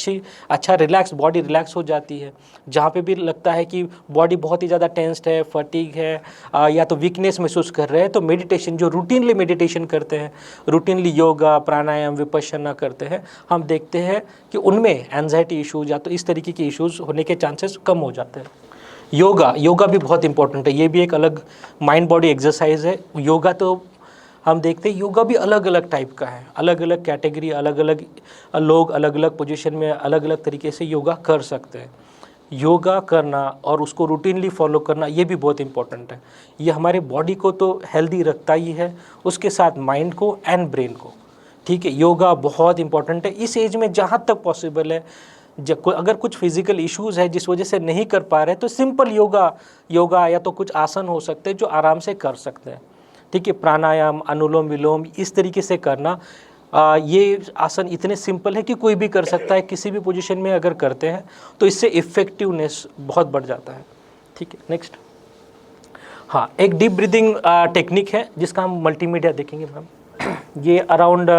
अच्छा रिलैक्स, बॉडी रिलैक्स हो जाती है। जहाँ पे भी लगता है कि बॉडी बहुत ही ज़्यादा टेंस्ड है, फटीग है, या तो वीकनेस महसूस कर रहे हैं, तो मेडिटेशन जो रूटीनली मेडिटेशन करते हैं, रूटीनली योगा, प्राणायाम, विपश्यना करते हैं, हम देखते हैं कि उनमें एंजाइटी इश्यूज या तो इस तरीके के इश्यूज़ होने के चांसेस कम हो जाते हैं। योगा भी बहुत इंपॉर्टेंट है, ये भी एक अलग माइंड बॉडी एक्सरसाइज है। योगा तो हम देखते हैं योगा भी अलग अलग टाइप का है, अलग अलग कैटेगरी, अलग अलग लोग अलग अलग पोजीशन में अलग अलग तरीके से योगा कर सकते हैं। योगा करना और उसको रूटीनली फॉलो करना ये भी बहुत इंपॉर्टेंट है। ये हमारे बॉडी को तो हेल्दी रखता ही है, उसके साथ माइंड को एंड ब्रेन को, ठीक है। योगा बहुत इंपॉर्टेंट है इस एज में जहाँ तक पॉसिबल है। जब अगर कुछ फिजिकल इश्यूज़ है जिस वजह से नहीं कर पा रहे तो सिंपल योगा या तो कुछ आसन हो सकते हैं जो आराम से कर सकते हैं, ठीक है। प्राणायाम, अनुलोम विलोम, इस तरीके से करना, ये आसन इतने सिंपल है कि कोई भी कर सकता है, किसी भी पोजीशन में अगर करते हैं तो इससे इफ़ेक्टिवनेस बहुत बढ़ जाता है, ठीक है। नेक्स्ट, हाँ, एक डीप ब्रीदिंग टेक्निक है जिसका हम मल्टीमीडिया देखेंगे मैम। ये अराउंड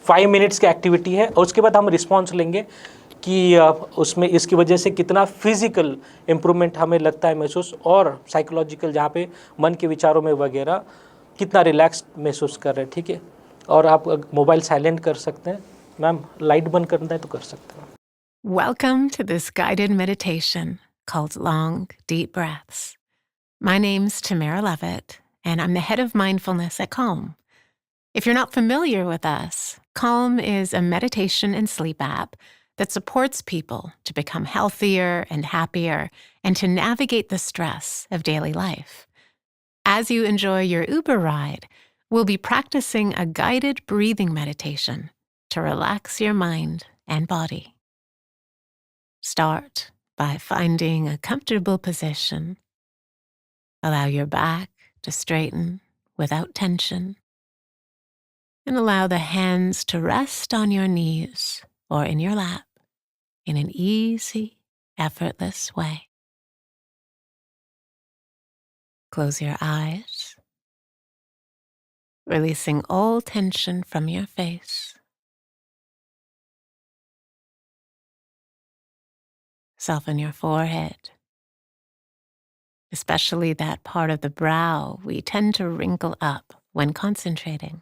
5 मिनट्स की एक्टिविटी है और उसके बाद हम रिस्पॉन्स लेंगे कि उसमें इसकी वजह से कितना फिजिकल इम्प्रूवमेंट हमें लगता है महसूस, और साइकोलॉजिकल जहाँ पे मन के विचारों में वगैरह कितना रिलैक्स महसूस कर रहे हैं, ठीक है। और आप मोबाइल साइलेंट कर सकते हैं, मैम लाइट बंद करना है तो कर सकते हैं। Welcome to this guided meditation called Long, Deep Breaths. My name's Tamara Levitt, and I'm the head of mindfulness at Calm. If you're not familiar with us, Calm is a meditation and sleep app that supports people to become healthier and happier and to navigate the stress of daily life. As you enjoy your Uber ride, we'll be practicing a guided breathing meditation to relax your mind and body. Start by finding a comfortable position. Allow your back to straighten without tension. And allow the hands to rest on your knees or in your lap in an easy, effortless way. Close your eyes, releasing all tension from your face. Soften your forehead, especially that part of the brow we tend to wrinkle up when concentrating.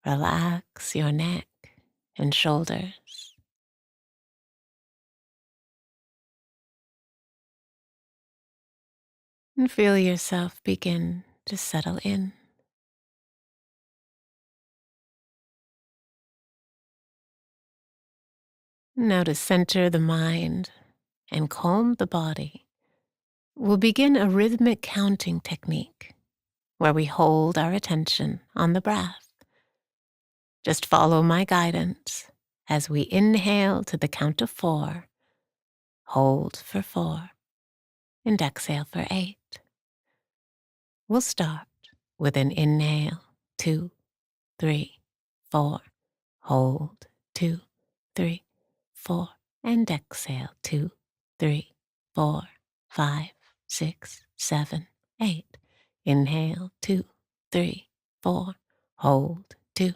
Relax your neck and shoulders. And feel yourself begin to settle in. Now, to center the mind and calm the body, we'll begin a rhythmic counting technique where we hold our attention on the breath. Just follow my guidance as we inhale to the count of 4, hold for 4, and exhale for 8. We'll start with an inhale, 2, 3, 4, hold, 2, 3, 4, and exhale, 2, 3, 4, 5, 6, 7, 8. Inhale, 2, 3, 4, hold, 2,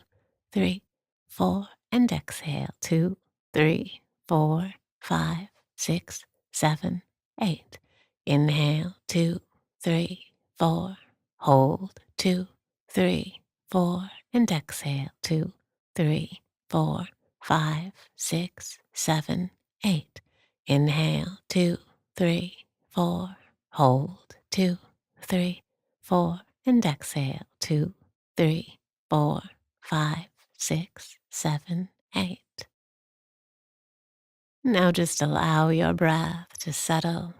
3, 4, and exhale, 2, 3, 4, 5, 6, 7, 8. Inhale, 2, 3, 4, hold, 2, 3, 4, and exhale, 2, 3, 4, 5, 6, 7, 8. Inhale, 2, 3, 4, hold, 2, 3, 4, and exhale, 2, 3, 4, 5, 6, 7, 8. Now just allow your breath to settle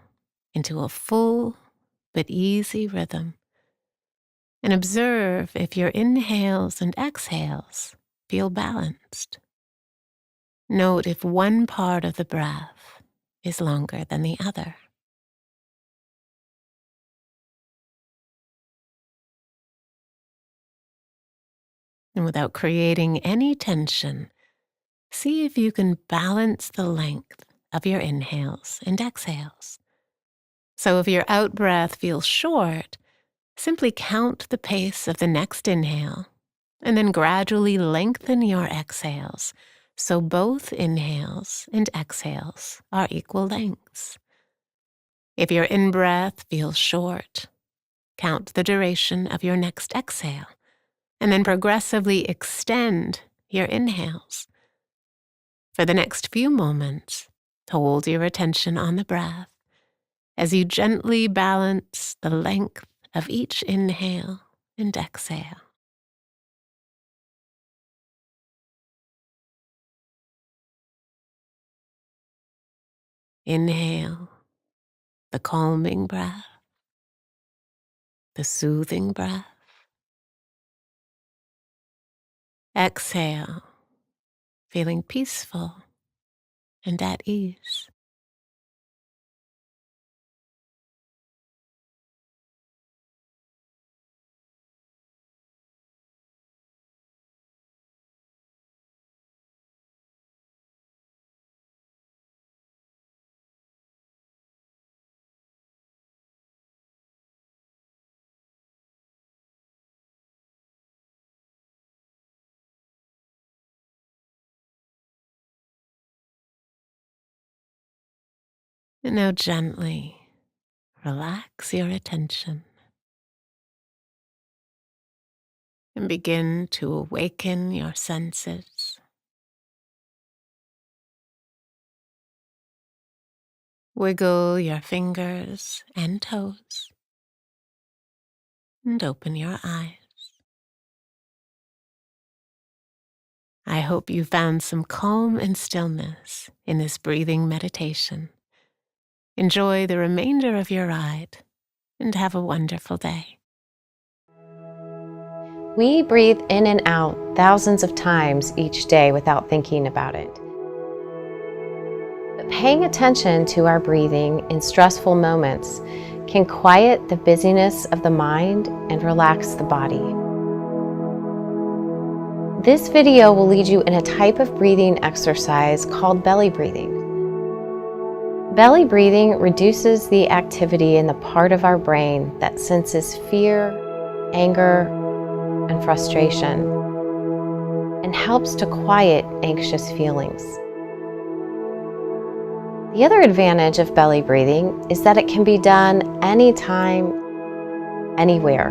into a full but easy rhythm, and observe if your inhales and exhales feel balanced. Note if one part of the breath is longer than the other. And without creating any tension, see if you can balance the length of your inhales and exhales. So if your out-breath feels short, simply count the pace of the next inhale and then gradually lengthen your exhales so both inhales and exhales are equal lengths. If your in-breath feels short, count the duration of your next exhale and then progressively extend your inhales. For the next few moments, hold your attention on the breath as you gently balance the length of each inhale and exhale. Inhale, the calming breath, the soothing breath. Exhale, feeling peaceful and at ease. And now gently relax your attention and begin to awaken your senses. Wiggle your fingers and toes and open your eyes. I hope you found some calm and stillness in this breathing meditation. Enjoy the remainder of your ride and have a wonderful day. We breathe in and out thousands of times each day without thinking about it. But paying attention to our breathing in stressful moments can quiet the busyness of the mind and relax the body. This video will lead you in a type of breathing exercise called belly breathing. Belly breathing reduces the activity in the part of our brain that senses fear, anger, and frustration, and helps to quiet anxious feelings. The other advantage of belly breathing is that it can be done anytime, anywhere,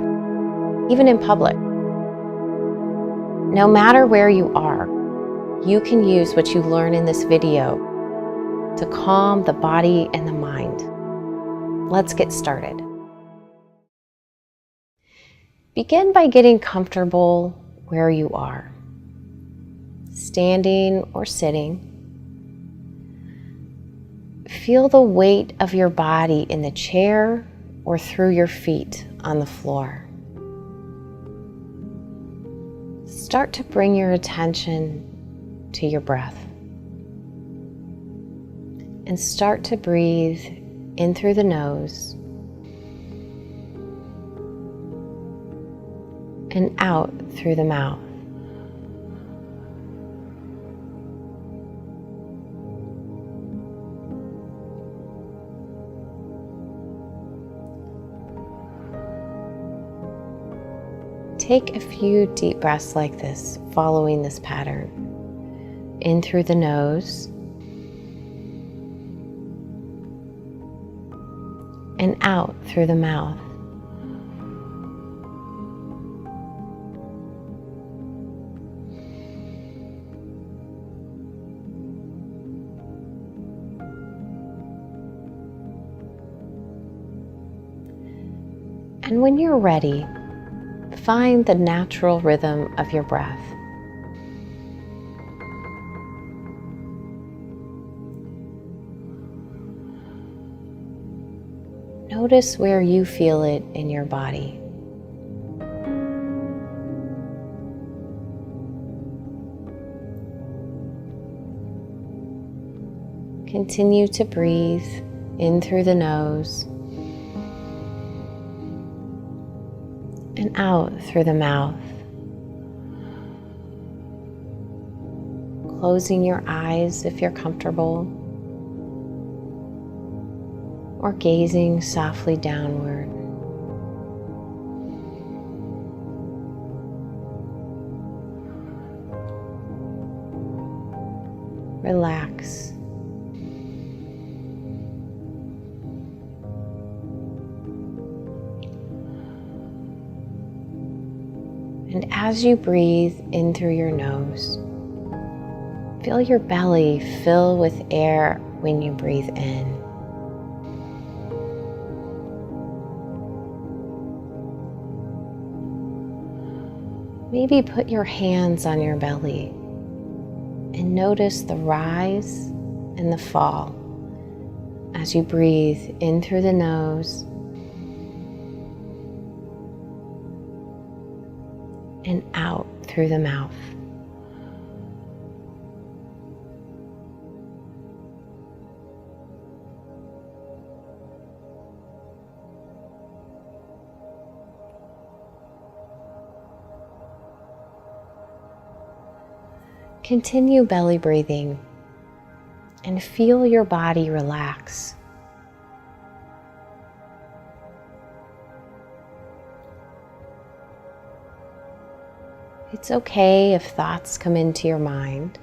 even in public. No matter where you are, you can use what you learn in this video to calm the body and the mind. Let's get started. Begin by getting comfortable where you are, standing or sitting. Feel the weight of your body in the chair or through your feet on the floor. Start to bring your attention to your breath. And start to breathe in through the nose and out through the mouth. Take a few deep breaths like this, following this pattern. In through the nose and out through the mouth. And when you're ready, find the natural rhythm of your breath. Notice where you feel it in your body. Continue to breathe in through the nose and out through the mouth. Closing your eyes if you're comfortable, or gazing softly downward. Relax. And as you breathe in through your nose, feel your belly fill with air when you breathe in. Maybe put your hands on your belly and notice the rise and the fall as you breathe in through the nose and out through the mouth. Continue belly breathing and feel your body relax. It's okay if thoughts come into your mind.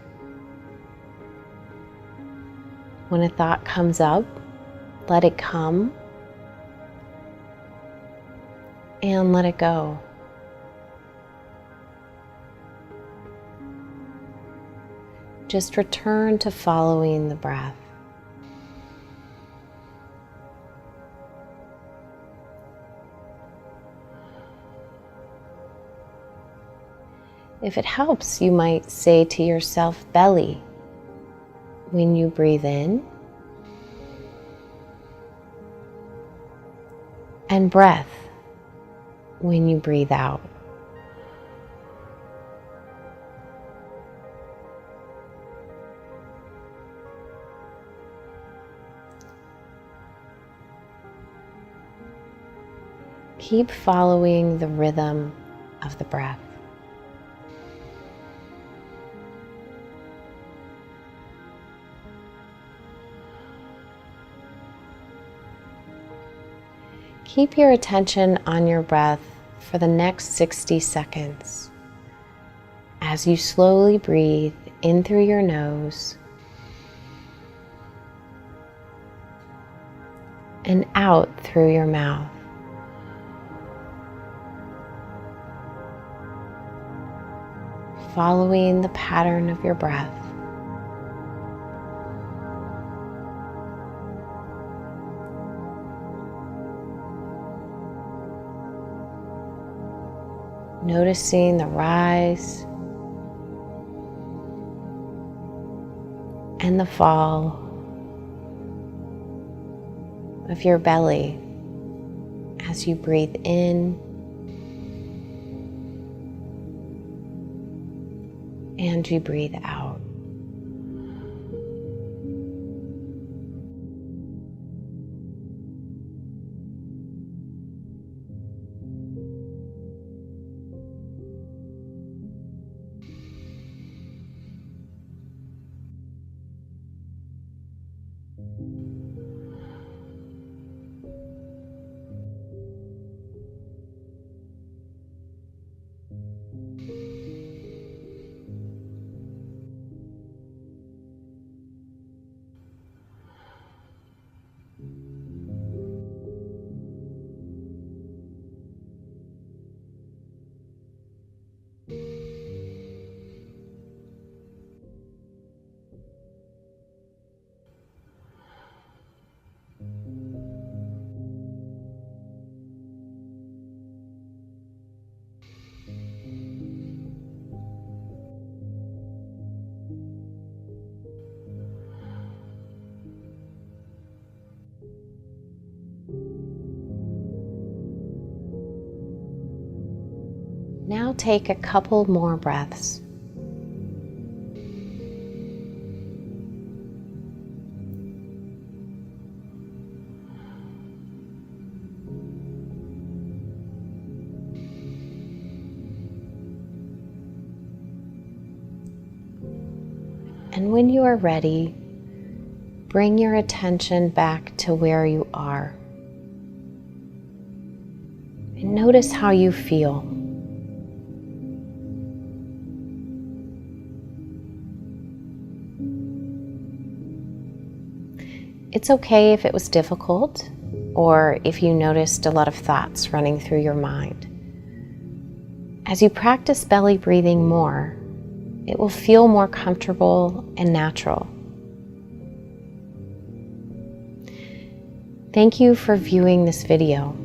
When a thought comes up, let it come and let it go. Just return to following the breath. If it helps, you might say to yourself, belly, when you breathe in, and breath when you breathe out. Keep following the rhythm of the breath. Keep your attention on your breath for the next 60 seconds as you slowly breathe in through your nose and out through your mouth. Following the pattern of your breath. Noticing the rise and the fall of your belly as you breathe in and you breathe out. Now take a couple more breaths. And when you are ready, bring your attention back to where you are. And notice how you feel. It's okay if it was difficult or if you noticed a lot of thoughts running through your mind. As you practice belly breathing more, it will feel more comfortable and natural. Thank you for viewing this video.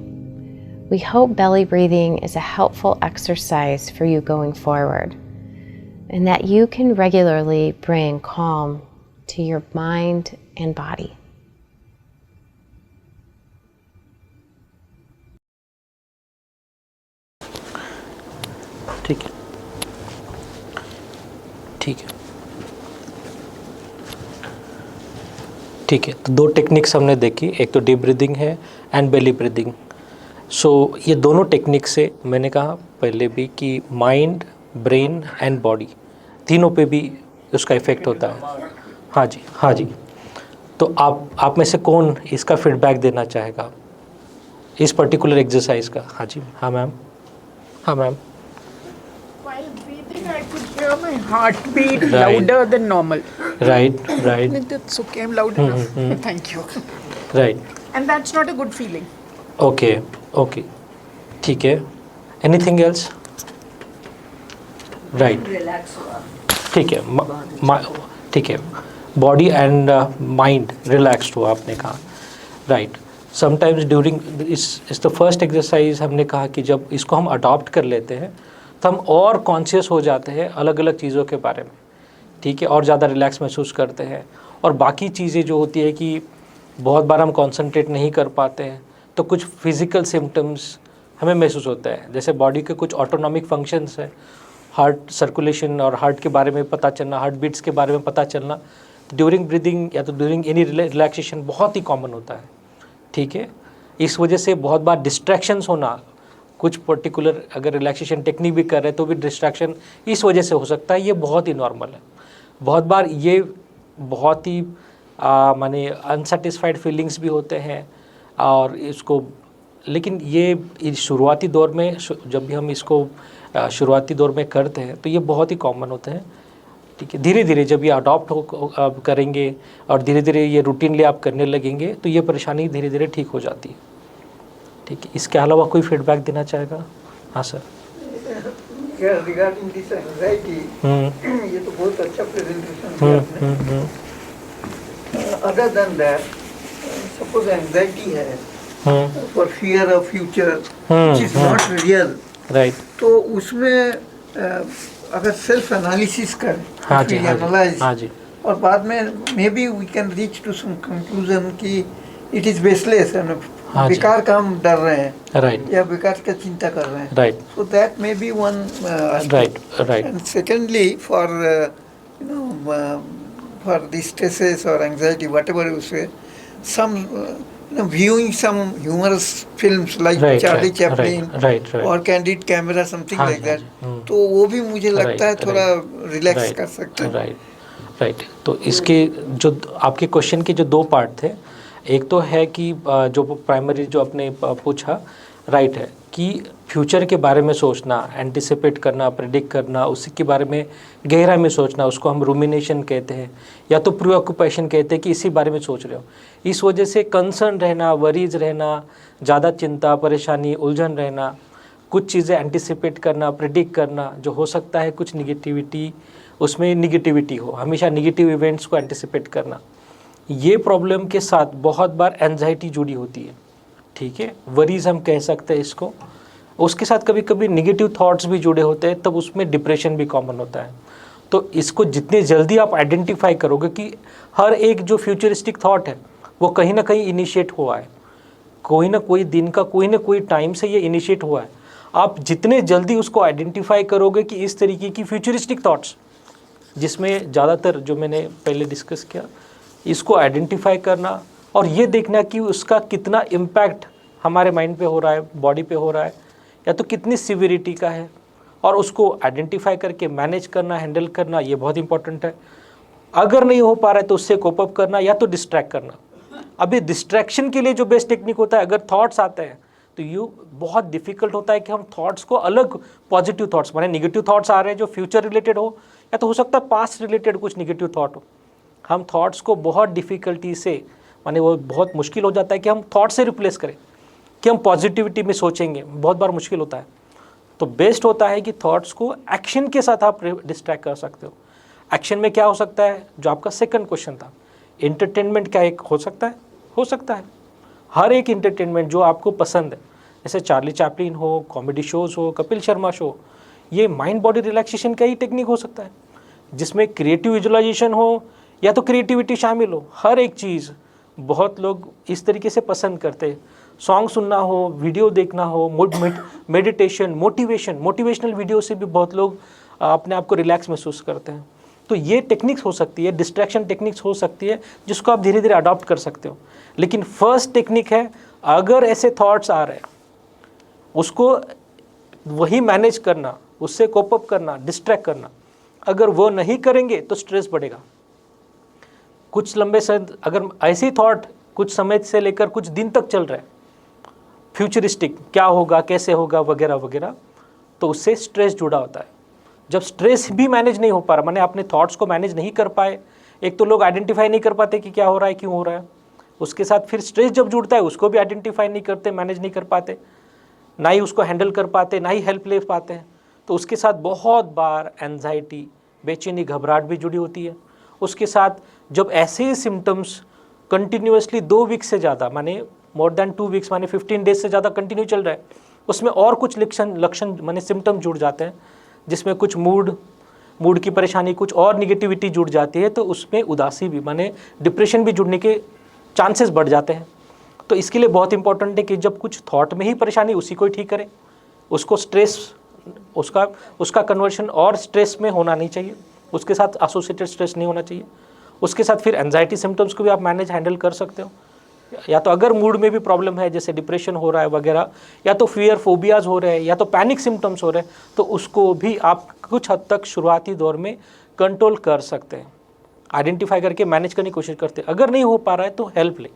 We hope belly breathing is a helpful exercise for you going forward, and that you can regularly bring calm to your mind and body. ठीक है, ठीक है, ठीक है। तो दो टेक्निक्स हमने देखी, एक तो डीप ब्रीदिंग है एंड बेली ब्रीदिंग। सो ये दोनों टेक्निक से मैंने कहा पहले भी कि माइंड, ब्रेन एंड बॉडी तीनों पे भी उसका इफ़ेक्ट होता है। हाँ जी, हाँ जी। तो आप में से कौन इसका फीडबैक देना चाहेगा इस पर्टिकुलर एक्सरसाइज का? हाँ जी, हाँ मैम, हाँ ma'am. While breathing, I could hear my heartbeat Right. louder than normal. Right, right, That's okay, I'm loud enough. Thank you. Right, And that's not a good feeling. Okay, okay, ठीक है। Anything else? राइट, ठीक है, ठीक है, बॉडी एंड माइंड रिलैक्स्ड हुआ आपने कहा, राइट। समटाइम्स ड्यूरिंग इस द फर्स्ट एक्सरसाइज हमने कहा कि जब इसको हम अडॉप्ट कर लेते हैं तो हम और कॉन्शियस हो जाते हैं अलग अलग चीज़ों के बारे में, ठीक है, और ज़्यादा रिलैक्स महसूस करते हैं। और बाकी चीज़ें जो होती है कि बहुत बार हम कॉन्सेंट्रेट नहीं कर पाते हैं, तो कुछ फिज़िकल सिम्टम्स हमें महसूस होता है, जैसे बॉडी के कुछ ऑटोनॉमिक फंक्शंस हैं, हार्ट सर्कुलेशन और हार्ट के बारे में पता चलना, हार्ट बीट्स के बारे में पता चलना ड्यूरिंग ब्रीदिंग या तो ड्यूरिंग एनी रिलैक्सेशन बहुत ही कॉमन होता है, ठीक है। इस वजह से बहुत बार डिस्ट्रैक्शंस होना, कुछ पर्टिकुलर अगर रिलैक्सेशन टेक्निक भी कर रहे हैं तो भी डिस्ट्रैक्शन इस वजह से हो सकता है, ये बहुत ही नॉर्मल है। बहुत बार ये बहुत ही माने अनसेटिस्फाइड फीलिंग्स भी होते हैं और इसको, लेकिन ये शुरुआती दौर में जब भी हम इसको शुरुआती दौर में करते हैं तो ये बहुत ही कॉमन होते हैं। ठीक है, धीरे धीरे जब ये अडॉप्ट आप करेंगे और धीरे धीरे ये रूटीनली आप करने लगेंगे तो ये परेशानी धीरे धीरे ठीक हो जाती है। ठीक है, इसके अलावा कोई फीडबैक देना चाहेगा? हाँ सर। रिगार्डिंग दिस एंजाइटी, ये तो बहुत अच्छा प्रेजेंटेशन किया आपने। Other than that, suppose anxiety है for fear of future which is not real, right, तो उसमें अगर सेल्फ एनालिसिस करें, हाँ जी, एनालाइज, हाँ जी, और बाद में maybe we can reach to some conclusion कि इट इज बेसलेस, हाँ जी, बेकार का हम डर रहे हैं, राइट, या बेकार का चिंता कर रहे हैं, right, so that may be one right, right, and secondly for for the stresses or anxiety, whatever you say, some viewing some humorous films like Right, Charlie right, Chaplin right, right. or Candid Camera, something हाँ like जी, that, हाँ जी, तो वो भी मुझे लगता है Right, थोड़ा रिलैक्स राइट, कर सकते हैं। Right, right. तो इसके जो आपके क्वेश्चन के जो दो पार्ट थे, एक तो है कि जो प्राइमरी जो आपने पूछा, राइट है कि फ्यूचर के बारे में सोचना, एंटिसिपेट करना, प्रेडिक्ट करना, उसी के बारे में गहराई में सोचना, उसको हम रूमिनेशन कहते हैं या तो प्रीऑक्यूपेशन कहते हैं कि इसी बारे में सोच रहे हो। इस वजह से कंसर्न रहना, वरीज रहना, ज़्यादा चिंता, परेशानी, उलझन रहना, कुछ चीज़ें एंटिसिपेट करना, प्रेडिक्ट करना, जो हो सकता है कुछ निगेटिविटी, उसमें निगेटिविटी हो, हमेशा निगेटिव इवेंट्स को एंटिसिपेट करना, ये प्रॉब्लम के साथ बहुत बार एंजाइटी जुड़ी होती है। ठीक है, वरीज हम कह सकते हैं इसको। उसके साथ कभी कभी निगेटिव थॉट्स भी जुड़े होते हैं, तब उसमें डिप्रेशन भी कॉमन होता है। तो इसको जितने जल्दी आप आइडेंटिफाई करोगे कि हर एक जो फ्यूचरिस्टिक थॉट है वो कहीं ना कहीं इनिशिएट हुआ है, कोई ना कोई दिन का कोई ना कोई टाइम से ये इनिशिएट हुआ है, आप जितने जल्दी उसको आइडेंटिफाई करोगे कि इस तरीके की फ्यूचरिस्टिक थॉट्स, जिसमें ज़्यादातर जो मैंने पहले डिस्कस किया, इसको आइडेंटिफाई करना और ये देखना कि उसका कितना इम्पैक्ट हमारे माइंड पे हो रहा है, बॉडी पे हो रहा है, या तो कितनी सिविरिटी का है, और उसको आइडेंटिफाई करके मैनेज करना, हैंडल करना, ये बहुत इंपॉर्टेंट है। अगर नहीं हो पा रहा है तो उससे कोप अप करना या तो डिस्ट्रैक्ट करना। अभी डिस्ट्रैक्शन के लिए जो बेस्ट टेक्निक होता है, अगर थॉट्स आते हैं तो ये बहुत डिफिकल्ट होता है कि हम थॉट्स को अलग, पॉजिटिव थॉट्स माने निगेटिव थॉट्स आ रहे हैं जो फ्यूचर रिलेटेड हो, या तो हो सकता है पास्ट रिलेटेड कुछ निगेटिव थॉट हो, हम थॉट्स को बहुत डिफ़िकल्टी से, माने वो बहुत मुश्किल हो जाता है कि हम थॉट से रिप्लेस करें, कि हम पॉजिटिविटी में सोचेंगे, बहुत बार मुश्किल होता है। तो बेस्ट होता है कि थॉट्स को एक्शन के साथ आप डिस्ट्रैक्ट कर सकते हो। एक्शन में क्या हो सकता है, जो आपका सेकंड क्वेश्चन था, एंटरटेनमेंट क्या एक हो सकता है? हो सकता है, हर एक एंटरटेनमेंट जो आपको पसंद है, जैसे चार्ली चैपलिन हो, कॉमेडी शोज़ हो, कपिल शर्मा शो, ये माइंड बॉडी रिलैक्सेशन का ही टेक्निक हो सकता है, जिसमें क्रिएटिव विजुअलाइजेशन हो या तो क्रिएटिविटी शामिल हो। हर एक चीज़ बहुत लोग इस तरीके से पसंद करते हैं, सॉन्ग सुनना हो, वीडियो देखना हो, मेडिटेशन, मोटिवेशनल वीडियो से भी बहुत लोग अपने आप को रिलैक्स महसूस करते हैं। तो ये टेक्निक्स हो सकती है, डिस्ट्रैक्शन टेक्निक्स हो सकती है, जिसको आप धीरे धीरे अडॉप्ट कर सकते हो। लेकिन फर्स्ट टेक्निक है, अगर ऐसे थॉट्स आ रहे हैं उसको वही मैनेज करना, उससे कोप अप करना, डिस्ट्रैक्ट करना। अगर वो नहीं करेंगे तो स्ट्रेस बढ़ेगा। कुछ लंबे समय अगर ऐसे थॉट कुछ समय से लेकर कुछ दिन तक चल रहे हैं, फ्यूचरिस्टिक क्या होगा, कैसे होगा, वगैरह वगैरह, तो उससे स्ट्रेस जुड़ा होता है। जब स्ट्रेस भी मैनेज नहीं हो पा रहा, माने अपने थॉट्स को मैनेज नहीं कर पाए, एक तो लोग आइडेंटिफाई नहीं कर पाते कि क्या हो रहा है, क्यों हो रहा है, उसके साथ फिर स्ट्रेस जब जुड़ता है उसको भी आइडेंटिफाई नहीं करते, मैनेज नहीं कर पाते, ना ही उसको हैंडल कर पाते, ना ही हेल्प ले पाते हैं, तो उसके साथ बहुत बार एंजाइटी, बेचैनी, घबराहट भी जुड़ी होती है। उसके साथ जब ऐसे सिम्टम्स कंटिन्यूसली 2 वीक से ज़्यादा, माने मोर देन 2 वीक्स, माने 15 डेज से ज़्यादा कंटिन्यू चल रहा है, उसमें और कुछ लक्षण माने सिम्टम जुड़ जाते हैं, जिसमें कुछ मूड की परेशानी, कुछ और निगेटिविटी जुड़ जाती है, तो उसमें उदासी भी, माने डिप्रेशन भी जुड़ने के चांसेस बढ़ जाते हैं। तो इसके लिए बहुत इंपॉर्टेंट है कि जब कुछ थॉट में ही परेशानी, उसी को ही ठीक करें, उसको स्ट्रेस, उसका कन्वर्शन और स्ट्रेस में होना नहीं चाहिए, उसके साथ एसोसिएटेड स्ट्रेस नहीं होना चाहिए। उसके साथ फिर एंजाइटी सिम्टम्स को भी आप मैनेज हैंडल कर सकते हो, या तो अगर मूड में भी प्रॉब्लम है, जैसे डिप्रेशन हो रहा है वगैरह, या तो फियर फोबियाज हो रहे हैं, या तो पैनिक सिम्टम्स हो रहे हैं, तो उसको भी आप कुछ हद तक शुरुआती दौर में कंट्रोल कर सकते हैं, आइडेंटिफाई करके मैनेज करने की कोशिश करते हैं। अगर नहीं हो पा रहा है तो हेल्प लें।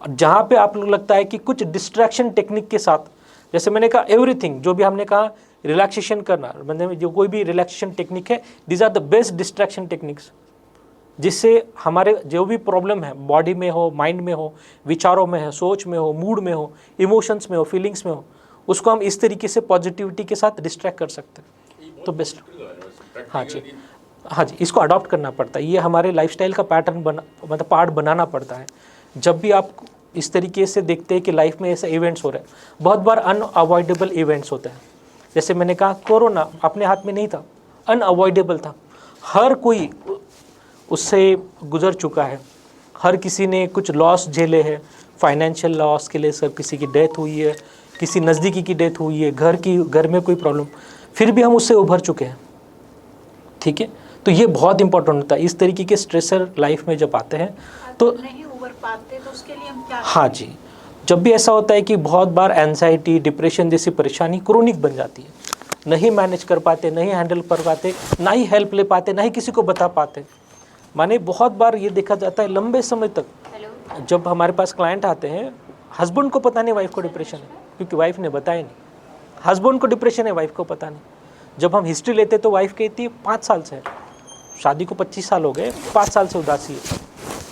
जहाँ पे आप लोग लगता है कि कुछ डिस्ट्रैक्शन टेक्निक के साथ, जैसे मैंने कहा एवरीथिंग, जो भी हमने कहा रिलैक्सेशन करना, मतलब जो कोई भी रिलैक्सेशन टेक्निक है, these are the best distraction techniques, जिससे हमारे जो भी प्रॉब्लम है बॉडी में हो, माइंड में हो, विचारों में हो, सोच में हो, मूड में हो, इमोशंस में हो, फीलिंग्स में हो, उसको हम इस तरीके से पॉजिटिविटी के साथ डिस्ट्रैक्ट कर सकते हैं। तो बेस्ट, हाँ जी, हाँ जी, इसको अडॉप्ट करना पड़ता है, ये हमारे लाइफस्टाइल का पैटर्न मतलब पार्ट बनाना पड़ता है। जब भी आप इस तरीके से देखते हैं कि लाइफ में ऐसे इवेंट्स हो रहे हैं, बहुत बार अनअवॉइडेबल इवेंट्स होते हैं, जैसे मैंने कहा कोरोना अपने हाथ में नहीं था, अनअवॉइडेबल था, हर कोई उससे गुजर चुका है, हर किसी ने कुछ लॉस झेले हैं, फाइनेंशियल लॉस के लिए सब, किसी की डेथ हुई है, किसी नज़दीकी की डेथ हुई है, घर में कोई प्रॉब्लम, फिर भी हम उससे उभर चुके हैं। ठीक है, तो ये बहुत इंपॉर्टेंट होता है। इस तरीके के स्ट्रेसर लाइफ में जब आते हैं तो नहीं उभर पाते तो उसके लिए हम क्या हाँ जी, जब भी ऐसा होता है कि बहुत बार एंजाइटी, डिप्रेशन जैसी परेशानी क्रोनिक बन जाती है, नहीं मैनेज कर पाते, नहीं हैंडल कर पाते, ना ही हेल्प ले पाते, ना ही किसी को बता पाते। माने बहुत बार ये देखा जाता है लंबे समय तक, जब हमारे पास क्लाइंट आते हैं, हस्बैंड को पता नहीं वाइफ को डिप्रेशन है, क्योंकि वाइफ ने बताया नहीं, हस्बैंड को डिप्रेशन है, वाइफ को पता नहीं। जब हम हिस्ट्री लेते तो वाइफ कहती है 5 साल से है, शादी को 25 साल हो गए, 5 साल से उदासी है।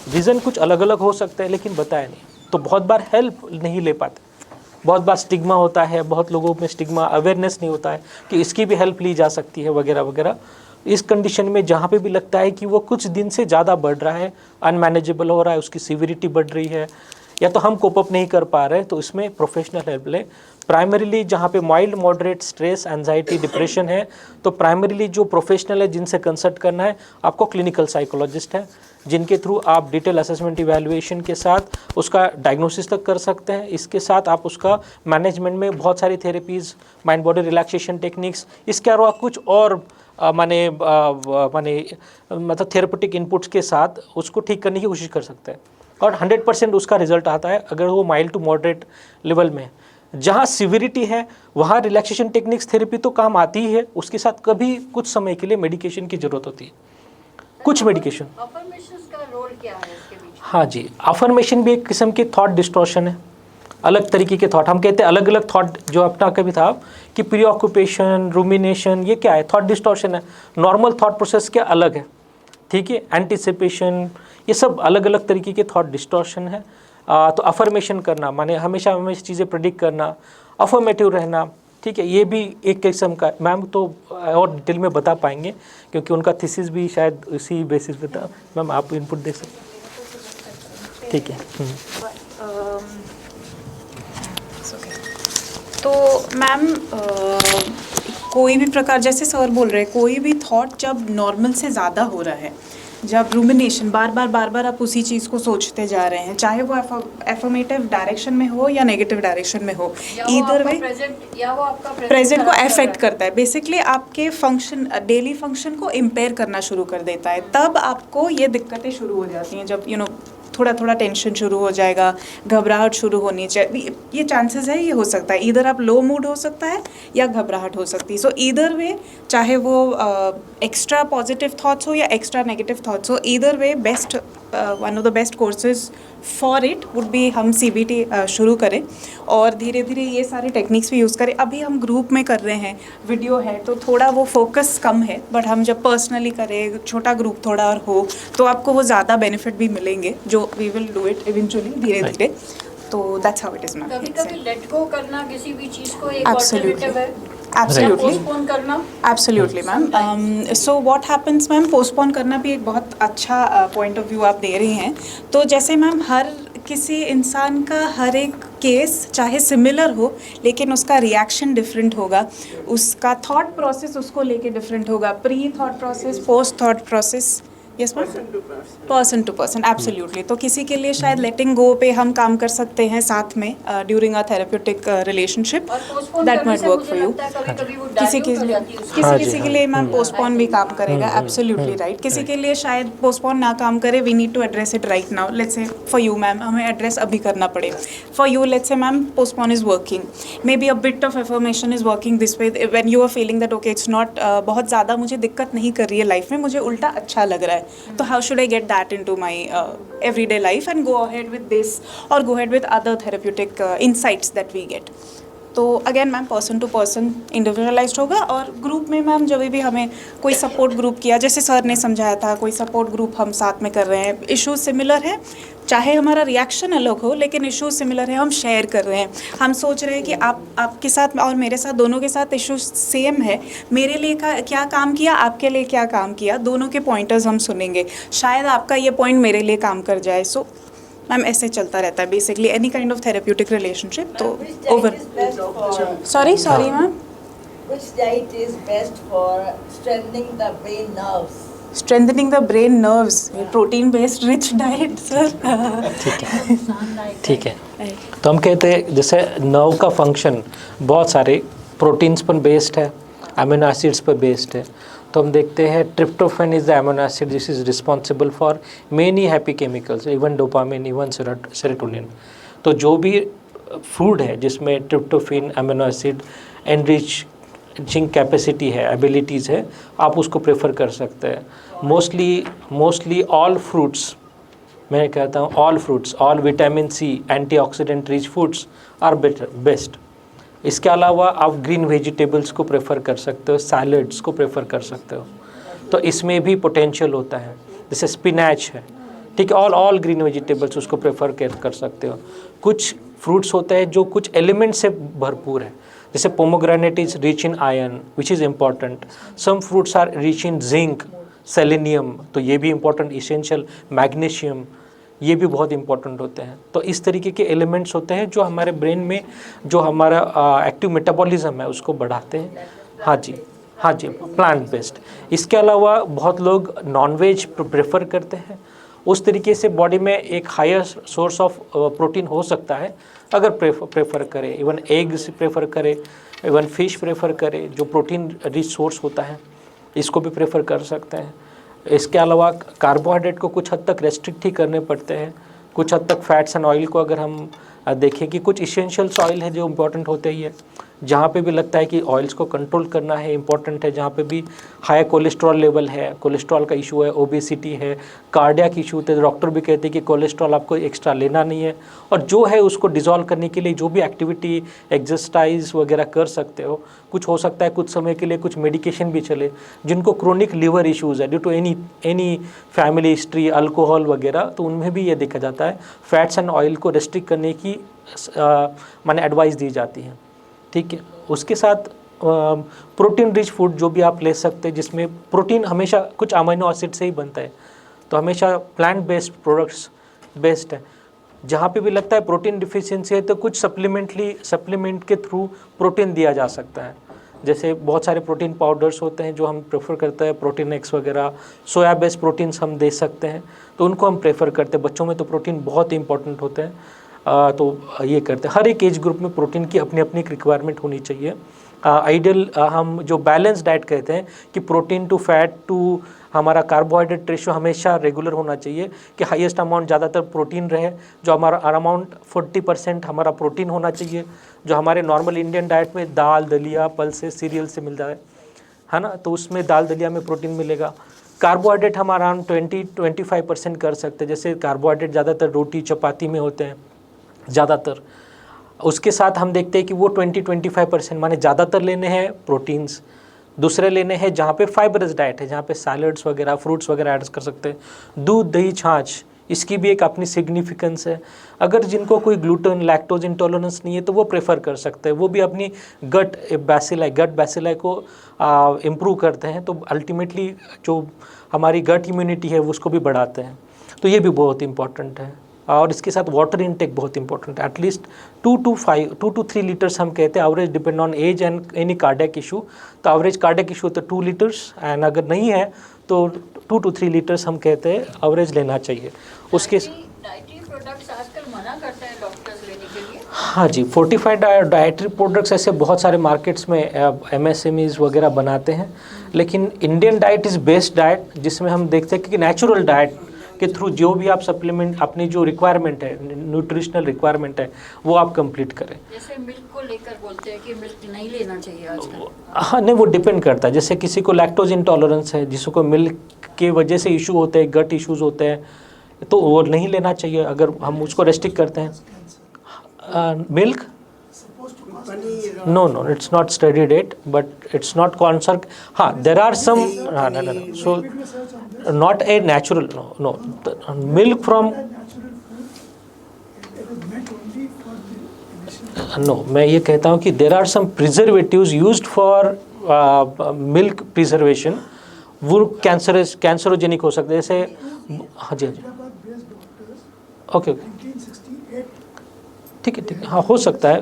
रीज़न कुछ अलग अलग हो सकते हैं, लेकिन बताया नहीं। तो बहुत बार हेल्प नहीं ले पाते, बहुत बार स्टिग्मा होता है, बहुत लोगों में स्टिग्मा, अवेयरनेस नहीं होता है कि इसकी भी हेल्प ली जा सकती है वगैरह वगैरह। इस कंडीशन में जहाँ पे भी लगता है कि वो कुछ दिन से ज़्यादा बढ़ रहा है, अनमैनेजेबल हो रहा है, उसकी सीवियरिटी बढ़ रही है, या तो हम कोप अप नहीं कर पा रहे, तो इसमें प्रोफेशनल हेल्प लें। प्राइमरीली जहाँ पे mild moderate stress, anxiety, depression है, तो प्राइमरीली जो प्रोफेशनल है जिनसे कंसल्ट करना है आपको, क्लिनिकल साइकोलॉजिस्ट है, जिनके थ्रू आप डिटेल असेसमेंट इवैल्यूएशन के साथ उसका डायग्नोसिस तक कर सकते हैं। इसके साथ आप उसका मैनेजमेंट में बहुत सारी therapies, mind body relaxation techniques, इसके अलावा कुछ और मतलब थेरेपेटिक इनपुट्स के साथ उसको ठीक करने की कोशिश कर सकते हैं, और 100% उसका रिजल्ट आता है अगर वो माइल्ड टू मॉडरेट लेवल में। जहाँ सिविरिटी है वहाँ रिलैक्सेशन टेक्निक्स थेरेपी तो काम आती ही है, उसके साथ कभी कुछ समय के लिए मेडिकेशन की ज़रूरत होती है, कुछ मेडिकेशन। अफर्मेशंस का रोल क्या है इसके बीच? हाँ जी, अफर्मेशन भी एक किस्म की थॉट डिस्टॉर्शन है, अलग तरीके के थॉट, हम कहते हैं अलग अलग थॉट, जो अपना कभी था कि प्रीऑक्यूपेशन, रूमिनेशन, ये क्या है? थॉट डिस्टॉर्शन है। नॉर्मल थॉट प्रोसेस क्या अलग है, ठीक है, एंटिसिपेशन, ये सब अलग अलग तरीके के थॉट डिस्टॉर्शन है। तो अफर्मेशन करना माने हमेशा हमेशा चीज़ें प्रेडिक्ट करना, अफर्मेटिव रहना, ठीक है, ये भी एक किस्म का, मैम तो और डिटेल में बता पाएंगे क्योंकि उनका थीसिस भी शायद इसी बेसिस पे था। मैम आप इनपुट दे सकते हैं, ठीक है। तो मैम कोई भी प्रकार, जैसे सर बोल रहे हैं, कोई भी थॉट जब नॉर्मल से ज़्यादा हो रहा है, जब रूमिनेशन बार बार आप उसी चीज़ को सोचते जा रहे हैं, चाहे वो एफर्मेटिव डायरेक्शन में हो या नेगेटिव डायरेक्शन में हो, ईदर वे प्रेजेंट को अफेक्ट करता है, बेसिकली आपके फंक्शन, डेली फंक्शन को इम्पेयर करना शुरू कर देता है। तब आपको ये दिक्कतें शुरू हो जाती हैं, जब थोड़ा थोड़ा टेंशन शुरू हो जाएगा, घबराहट शुरू होनी चाहिए, ये चांसेस है, ये हो सकता है, इधर आप लो मूड हो सकता है या घबराहट हो सकती है। सो ईदर वे, चाहे वो एक्स्ट्रा पॉजिटिव थॉट्स हो या एक्स्ट्रा नेगेटिव थॉट्स हो, either way best, one of the best courses for it would be हम CBT शुरू करें और धीरे धीरे ये सारे टेक्निक्स भी यूज़ करें। अभी हम ग्रुप में कर रहे हैं, वीडियो है तो थोड़ा वो फोकस कम है, बट हम जब पर्सनली करें, छोटा ग्रुप थोड़ा और हो, तो आपको वो ज़्यादा बेनिफिट भी मिलेंगे, जो we will do it eventually, धीरे धीरे। तो that's how it is ma'am. कभी-कभी लेट गो करना किसी भी चीज़ को एक अल्टरनेटिव है, एब्सोल्युटली, पोस्टपोन करना। Absolutely ma'am. So what happens ma'am, postpone करना भी एक बहुत अच्छा पॉइंट ऑफ व्यू आप दे रही हैं। तो जैसे मैम हर किसी इंसान का हर एक केस चाहे सिमिलर हो, लेकिन उसका रिएक्शन डिफरेंट होगा, उसका थॉट प्रोसेस उसको लेके डिफरेंट होगा, pre thought process, post thought process. Yes ma'am, person to person, absolutely. तो किसी के लिए शायद लेटिंग गो पे हम काम कर सकते हैं साथ में during a therapeutic relationship, that might work for you. किसी के लिए मैम पोस्टपोन भी काम करेगा, एब्सोल्युटली राइट। किसी के लिए शायद पोस्टपोन ना काम करे, we need to address it right now. Let's say for you ma'am, हमें एड्रेस अभी करना पड़े। For you let's say ma'am postpone is working, maybe a bit of affirmation is working this way, when you are feeling that okay it's not, बहुत ज़्यादा मुझे दिक्कत नहीं कर रही है लाइफ में, मुझे उल्टा अच्छा लग रहा है, तो how should I get that into my everyday life and go ahead with this or go ahead with other therapeutic insights that we get. तो again ma'am person to person individualised होगा। और ग्रुप में मैम जब भी हमें कोई सपोर्ट ग्रुप किया, जैसे सर ने समझाया था, कोई सपोर्ट ग्रुप हम साथ में कर रहे हैं, इश्यूज सिमिलर है, चाहे हमारा रिएक्शन अलग हो लेकिन इश्यूज सिमिलर है, हम शेयर कर रहे हैं। हम सोच रहे हैं कि आपके साथ और मेरे साथ, दोनों के साथ इश्यूज सेम है, मेरे लिए क्या काम किया, आपके लिए क्या काम किया, दोनों के पॉइंटर्स हम सुनेंगे, शायद आपका ये पॉइंट मेरे लिए काम कर जाए। सो मैम ऐसे चलता रहता है basically any kind of therapeutic relationship. तो over sorry ma'am, Which diet is best for strengthening the brain nerves? Strengthening the brain nerves, protein based rich diet sir. ठीक है। तो हम कहते हैं जैसे नर्व का फंक्शन बहुत सारे प्रोटीन्स पर बेस्ड है, अमीनो एसिड्स पर बेस्ड है। तो हम देखते हैं tryptophan is the amino acid this is responsible for many happy chemicals, even dopamine, even serotonin. तो जो भी फूड है जिसमें tryptophan amino acid enriching capacity है, एबिलिटीज़ है, आप उसको प्रेफर कर सकते हैं। मोस्टली ऑल फ्रूट्स, मैं कहता हूँ all fruits, all vitamin C antioxidant rich foods are best. इसके अलावा आप ग्रीन वेजिटेबल्स को प्रेफर कर सकते हो, सैलड्स को प्रेफर कर सकते हो, तो इसमें भी पोटेंशियल होता है। जैसे स्पिनैच है, ठीक है, ऑल ग्रीन वेजिटेबल्स उसको प्रेफर कर सकते हो। कुछ फ्रूट्स होते हैं जो कुछ एलिमेंट से भरपूर है, जैसे pomegranate is rich in iron which is important, some fruits are rich in zinc, selenium, तो ये भी इम्पॉर्टेंट, इसेंशियल, मैग्नीशियम, ये भी बहुत इंपॉर्टेंट होते हैं। तो इस तरीके के एलिमेंट्स होते हैं जो हमारे ब्रेन में जो हमारा एक्टिव मेटाबॉलिज्म है उसको बढ़ाते हैं। हाँ जी, प्लांट बेस्ड। इसके अलावा बहुत लोग नॉनवेज प्रेफर करते हैं, उस तरीके से बॉडी में एक हायर सोर्स ऑफ प्रोटीन हो सकता है अगर प्रेफर करें, इवन एग्स प्रेफर करें, इवन फिश प्रेफर करें, जो प्रोटीन रिच सोर्स होता है इसको भी प्रेफर कर सकते हैं। इसके अलावा कार्बोहाइड्रेट को कुछ हद तक रेस्ट्रिक्ट ही करने पड़ते हैं, कुछ हद तक फैट्स एंड ऑयल को अगर हम देखें कि कुछ इसेंशियल्स ऑयल है जो इम्पोर्टेंट होते ही है, जहाँ पे भी लगता है कि ऑयल्स को कंट्रोल करना है इम्पॉर्टेंट है, जहाँ पे भी हाई कोलेस्ट्रॉल लेवल है, कोलेस्ट्रॉल का इशू है, ओबेसिटी है, कार्डियक इशू होते हैं, डॉक्टर भी कहते हैं कि कोलेस्ट्रॉल आपको एक्स्ट्रा लेना नहीं है, और जो है उसको डिज़ोल्व करने के लिए जो भी एक्टिविटी एक्सरसाइज वगैरह कर सकते हो, कुछ हो सकता है कुछ समय के लिए कुछ मेडिकेशन भी चले। जिनको क्रोनिक लीवर इश्यूज़ है due to any family history, alcohol वगैरह, तो उनमें भी ये देखा जाता है फैट्स एंड ऑयल को रेस्ट्रिक्ट करने की माने एडवाइस दी जाती है। ठीक है, उसके साथ प्रोटीन रिच फूड जो भी आप ले सकते हैं, जिसमें प्रोटीन हमेशा कुछ अमीनो एसिड से ही बनता है, तो हमेशा प्लांट बेस्ड प्रोडक्ट्स बेस्ट है। जहाँ पे भी लगता है प्रोटीन डिफिशियंसी है तो कुछ सप्लीमेंट के थ्रू प्रोटीन दिया जा सकता है। जैसे बहुत सारे प्रोटीन पाउडर्स होते हैं जो हम प्रेफर करते हैं, प्रोटीन एक्स वगैरह, सोया बेस्ड प्रोटीन्स हम दे सकते हैं, तो उनको हम प्रेफर करते हैं। बच्चों में तो प्रोटीन बहुत ही इंपॉर्टेंट होते हैं, तो ये करते हैं। हर एक एज ग्रुप में प्रोटीन की अपनी अपनी रिक्वायरमेंट होनी चाहिए। आइडियल हम जो बैलेंस डाइट कहते हैं कि प्रोटीन टू फैट टू हमारा कार्बोहाइड्रेट रेशियो हमेशा रेगुलर होना चाहिए, कि हाईएस्ट अमाउंट ज़्यादातर प्रोटीन रहे, जो हमारा अराउंड 40% हमारा प्रोटीन होना चाहिए, जो हमारे नॉर्मल इंडियन डाइट में दाल, दलिया, पल्सेस, सीरियल से मिल जाए, है ना, तो उसमें दाल दलिया में प्रोटीन मिलेगा। कार्बोहाइड्रेट हम अराउंड 20-25% कर सकते हैं, जैसे कार्बोहाइड्रेट ज़्यादातर रोटी चपाती में होते हैं ज़्यादातर। उसके साथ हम देखते हैं कि वो 20-25% माने ज़्यादातर लेने हैं प्रोटीन्स, दूसरे लेने हैं जहाँ पे फाइबरस डाइट है, जहाँ पे सैलड्स वगैरह, फ्रूट्स वगैरह ऐड कर सकते हैं। दूध, दही, छाछ, इसकी भी एक अपनी सिग्निफिकेंस है। अगर जिनको कोई ग्लूटेन, लैक्टोज इंटॉलरेंस नहीं है तो वो प्रेफर कर सकते हैं, वो भी अपनी गट बैसिलाई को इम्प्रूव करते हैं, तो अल्टीमेटली जो हमारी गट इम्यूनिटी है उसको भी बढ़ाते हैं, तो ये भी बहुत इंपॉर्टेंट है। और इसके साथ वाटर इनटेक बहुत इंपॉर्टेंट है, एटलीस्ट 2 to 3 लीटर्स हम कहते हैं, average depend on age and any cardiac issue. तो एवरेज कार्डियक इशू तो 2 लीटर्स, एंड अगर नहीं है तो 2 to 3 लीटर्स हम कहते हैं एवरेज लेना चाहिए। उसके डाइटरी प्रोडक्ट्स आजकल मना करते हैं डॉक्टर्स लेने के लिए। हाँ जी, फोर्टिफाइड डाइटरी प्रोडक्ट्स ऐसे बहुत सारे मार्केट्स में MSMEs वगैरह बनाते हैं, लेकिन Indian diet is best diet, जिसमें हम देखते हैं कि नेचुरल डाइट के थ्रू जो भी आप सप्लीमेंट, अपनी जो रिक्वायरमेंट है, न्यूट्रिशनल रिक्वायरमेंट है, वो आप कंप्लीट करें। जैसे मिल्क को लेकर बोलते हैं कि मिल्क नहीं लेना चाहिए आजकल। हाँ नहीं, वो डिपेंड करता है। जैसे किसी को लैक्टोज इंटॉलरेंस है, जिसको मिल्क के वजह से इशू होते हैं, गट इश्यूज होते हैं, तो वो नहीं लेना चाहिए अगर हम उसको रेस्ट्रिक्ट करते हैं। Milk No, no, it's not study date, but it's not concern. There are some. No. So, not a natural. No. The milk from. No, मैं ये कहता हूँ कि there are some preservatives used for milk preservation. वो कैंसरोजेनिक हो सकते हैं, जैसे हाँ जी ओके ठीक है हाँ हो सकता है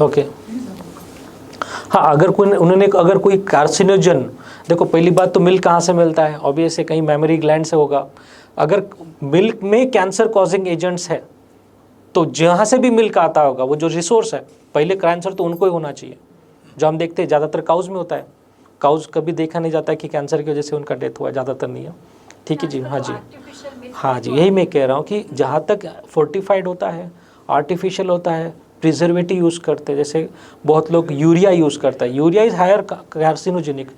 ओके हाँ अगर कोई कार्सिनोजन देखो पहली बात तो मिल्क कहाँ से मिलता है ऑब्वियस है कहीं मेमोरी ग्लैंड से होगा अगर मिल्क में कैंसर कॉजिंग एजेंट्स है तो जहाँ से भी मिल्क आता होगा वो जो रिसोर्स है पहले कैंसर तो उनको ही होना चाहिए जो हम देखते हैं ज़्यादातर काउज में होता है काउज कभी देखा नहीं जाता कि कैंसर की वजह से उनका डेथ हुआ ज़्यादातर नहीं है ठीक है जी हाँ जी यही मैं कह रहा हूँ कि जहाँ तक फोर्टिफाइड होता है आर्टिफिशियल होता है प्रिजर्वेटिव यूज़ करते हैं जैसे बहुत लोग यूरिया यूज़ करता है यूरिया इज़ हायर कार्सिनोजेनिक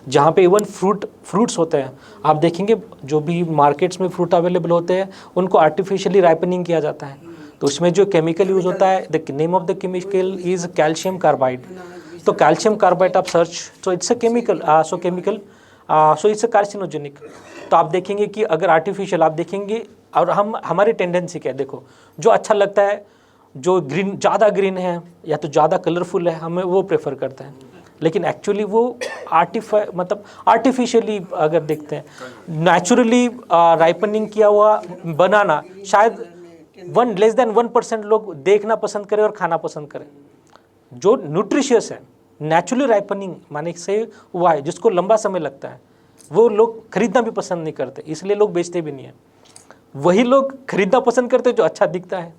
जहाँ पे इवन फ्रूट्स होते हैं आप देखेंगे जो भी मार्केट्स में फ्रूट अवेलेबल होते हैं उनको आर्टिफिशियली राइपनिंग किया जाता है तो उसमें जो केमिकल यूज़ होता है the name of the chemical is calcium carbide तो कैल्शियम कार्बाइड आप search so it's a chemical so it's a carcinogenic तो आप देखेंगे कि अगर आर्टिफिशियल आप देखेंगे और हमारी टेंडेंसी क्या है देखो जो अच्छा लगता है जो ग्रीन ज़्यादा ग्रीन है या तो ज़्यादा कलरफुल है हमें वो प्रेफर करते हैं लेकिन एक्चुअली वो आर्टिफिशियली अगर देखते हैं नेचुरली राइपनिंग किया हुआ बनाना शायद लेस देन 1% लोग देखना पसंद करें और खाना पसंद करें जो न्यूट्रिशियस है नेचुरली राइपनिंग माने से हुआ है जिसको लंबा समय लगता है वो लोग खरीदना भी पसंद नहीं करते इसलिए लोग बेचते भी नहीं हैं वही लोग खरीदना पसंद करते जो अच्छा दिखता है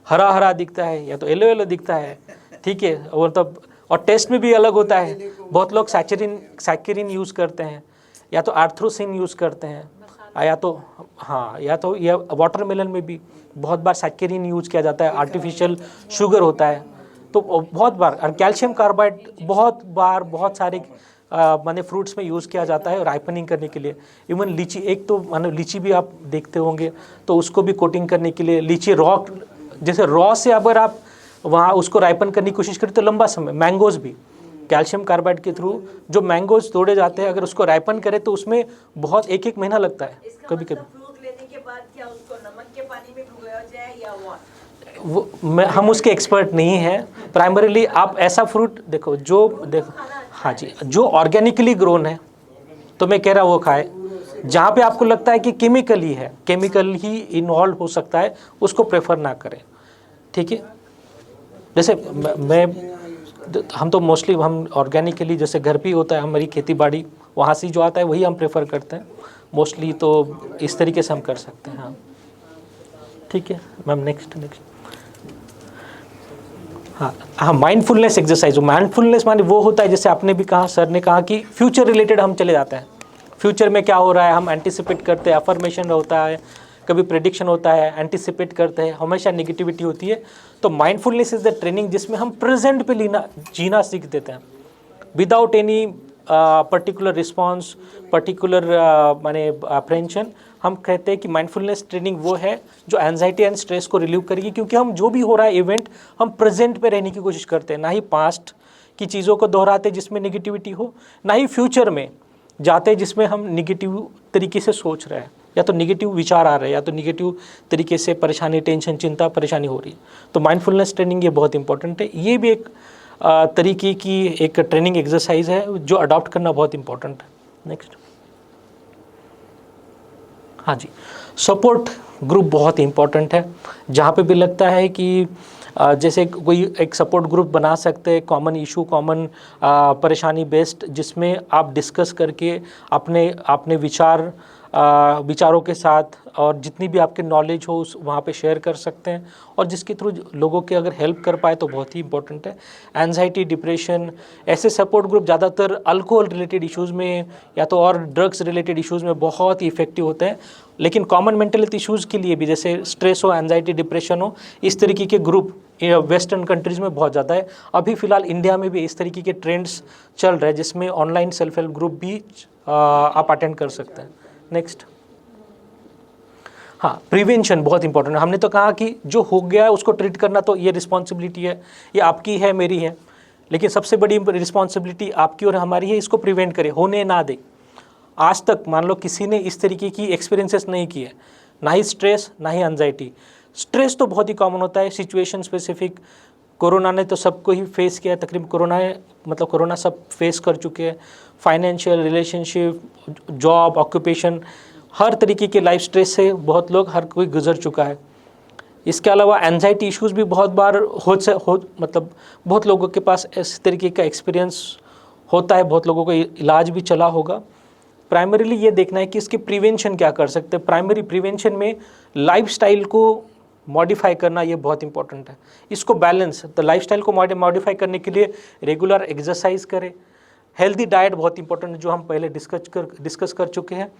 हरा हरा दिखता है या तो येलो येलो दिखता है ठीक है और टेस्ट में भी अलग होता है बहुत लोग सैक्चरिन यूज़ करते हैं या तो आर्थ्रोसिन यूज़ करते हैं या तो ये वाटरमेलन में भी बहुत बार सैक्चरिन यूज़ किया जाता है आर्टिफिशियल शुगर होता है तो बहुत बार और कैल्शियम कार्बाइड बहुत सारे माने फ्रूट्स में यूज़ किया जाता है राइपनिंग करने के लिए इवन लीची एक तो माने लीची भी आप देखते होंगे तो उसको भी कोटिंग करने के लिए लीची रॉ जैसे रॉ से अगर आप वहाँ उसको राइपन करने की कोशिश करें तो लंबा समय मैंगोज़ भी कैल्शियम कार्बाइड के थ्रू जो मैंगोज़ तोड़े जाते हैं अगर उसको राइपन करें तो उसमें बहुत एक महीना लगता है कभी फ्रूट लेने के बाद क्या उसको नमक के पानी में भिगोया जाए या हम उसके एक्सपर्ट नहीं हैं प्राइमरीली आप ऐसा फ्रूट देखो हाँ जी जो ऑर्गेनिकली ग्रोन है तो मैं कह रहा वो खाए जहाँ पे आपको लगता है कि केमिकल ही इन्वॉल्व हो सकता है उसको प्रेफर ना करें ठीक है जैसे हम तो मोस्टली हम ऑर्गेनिकली जैसे घर पे होता है हमारी खेती बाड़ी वहाँ से जो आता है वही हम प्रेफर करते हैं मोस्टली तो इस तरीके से हम कर सकते हैं हाँ ठीक है मैम नेक्स्ट हाँ माइंडफुलनेस एक्सरसाइज माइंडफुलनेस माने वो होता है जैसे आपने भी कहा सर ने कहा कि फ्यूचर रिलेटेड हम चले जाते हैं फ्यूचर में क्या हो रहा है हम एंटिसिपेट करते हैं अफर्मेशन होता है कभी प्रेडिक्शन होता है एंटिसिपेट करते हैं हमेशा नेगेटिविटी होती है तो माइंडफुलनेस इज़ द ट्रेनिंग जिसमें हम प्रेजेंट पे जीना सीख देते हैं without any particular response particular माने अप्रेंशन हम कहते हैं कि माइंडफुलनेस ट्रेनिंग वो है जो एंजाइटी एंड स्ट्रेस को रिलीव करेगी क्योंकि हम जो भी हो रहा है इवेंट हम प्रेजेंट पे रहने की कोशिश करते हैं ना ही पास्ट की चीज़ों को दोहराते जिसमें नेगेटिविटी हो ना ही फ्यूचर में जाते जिसमें हम निगेटिव तरीके से सोच रहे हैं या तो निगेटिव विचार आ रहे हैं या तो निगेटिव तरीके से परेशानी टेंशन चिंता परेशानी हो रही है तो माइंडफुलनेस ट्रेनिंग ये बहुत इंपॉर्टेंट है ये भी एक तरीके की एक ट्रेनिंग एक्सरसाइज है जो अडॉप्ट करना बहुत इंपॉर्टेंट है नेक्स्ट हाँ जी सपोर्ट ग्रुप बहुत इंपॉर्टेंट है जहाँ पे भी लगता है कि जैसे कोई एक सपोर्ट ग्रुप बना सकते हैं कॉमन इशू कॉमन परेशानी बेस्ड जिसमें आप डिस्कस करके अपने विचारों के साथ और जितनी भी आपके नॉलेज हो उस वहाँ पे शेयर कर सकते हैं और जिसके थ्रू लोगों के अगर हेल्प कर पाए तो बहुत ही इंपॉर्टेंट है एंजाइटी डिप्रेशन ऐसे सपोर्ट ग्रुप ज़्यादातर अल्कोहल रिलेटेड इश्यूज़ में या तो और ड्रग्स रिलेटेड इश्यूज़ में बहुत ही इफेक्टिव होते हैं लेकिन कॉमन मेंटल हेल्थ इश्यूज़ के लिए भी जैसे स्ट्रेस हो एंजाइटी डिप्रेशन हो इस तरीके के ग्रुप वेस्टर्न कंट्रीज़ में बहुत ज़्यादा है अभी फ़िलहाल इंडिया में भी इस तरीके के ट्रेंड्स चल रहे हैं जिसमें ऑनलाइन सेल्फ हेल्प ग्रुप भी आप अटेंड कर सकते हैं नेक्स्ट हाँ, प्रिवेंशन बहुत इंपॉर्टेंट है। हमने तो कहा कि जो हो गया है उसको ट्रीट करना तो ये रिस्पॉन्सिबिलिटी है, ये आपकी है, मेरी है, लेकिन सबसे बड़ी रिस्पॉन्सिबिलिटी आपकी और हमारी है, इसको प्रिवेंट करें, होने ना दे। आज तक मान लो किसी ने इस तरीके की एक्सपीरियंसेस नहीं किए, ना ही स्ट्रेस ना ही एंजाइटी। स्ट्रेस तो बहुत ही कॉमन होता है, सिचुएशन स्पेसिफिक। कोरोना ने तो सबको ही फेस किया है, तकरीबन कोरोना सब फेस कर चुके हैं। फाइनेंशियल, रिलेशनशिप, जॉब, ऑक्यूपेशन, हर तरीके के लाइफ स्ट्रेस से बहुत लोग, हर कोई गुजर चुका है। इसके अलावा एंजाइटी इश्यूज़ भी बहुत बार बहुत लोगों के पास इस तरीके का एक्सपीरियंस होता है, बहुत लोगों का इलाज भी चला होगा। प्राइमरीली ये देखना है कि इसके प्रिवेंशन क्या कर सकते हैं। प्राइमरी प्रिवेंशन में लाइफस्टाइल को मॉडिफाई करना ये बहुत इंपॉर्टेंट है। इसको बैलेंस, तो लाइफस्टाइल को मॉडिफाई करने के लिए रेगुलर एक्सरसाइज करें, हेल्दी डाइट बहुत इंपॉर्टेंट है जो हम पहले डिस्कस कर चुके हैं,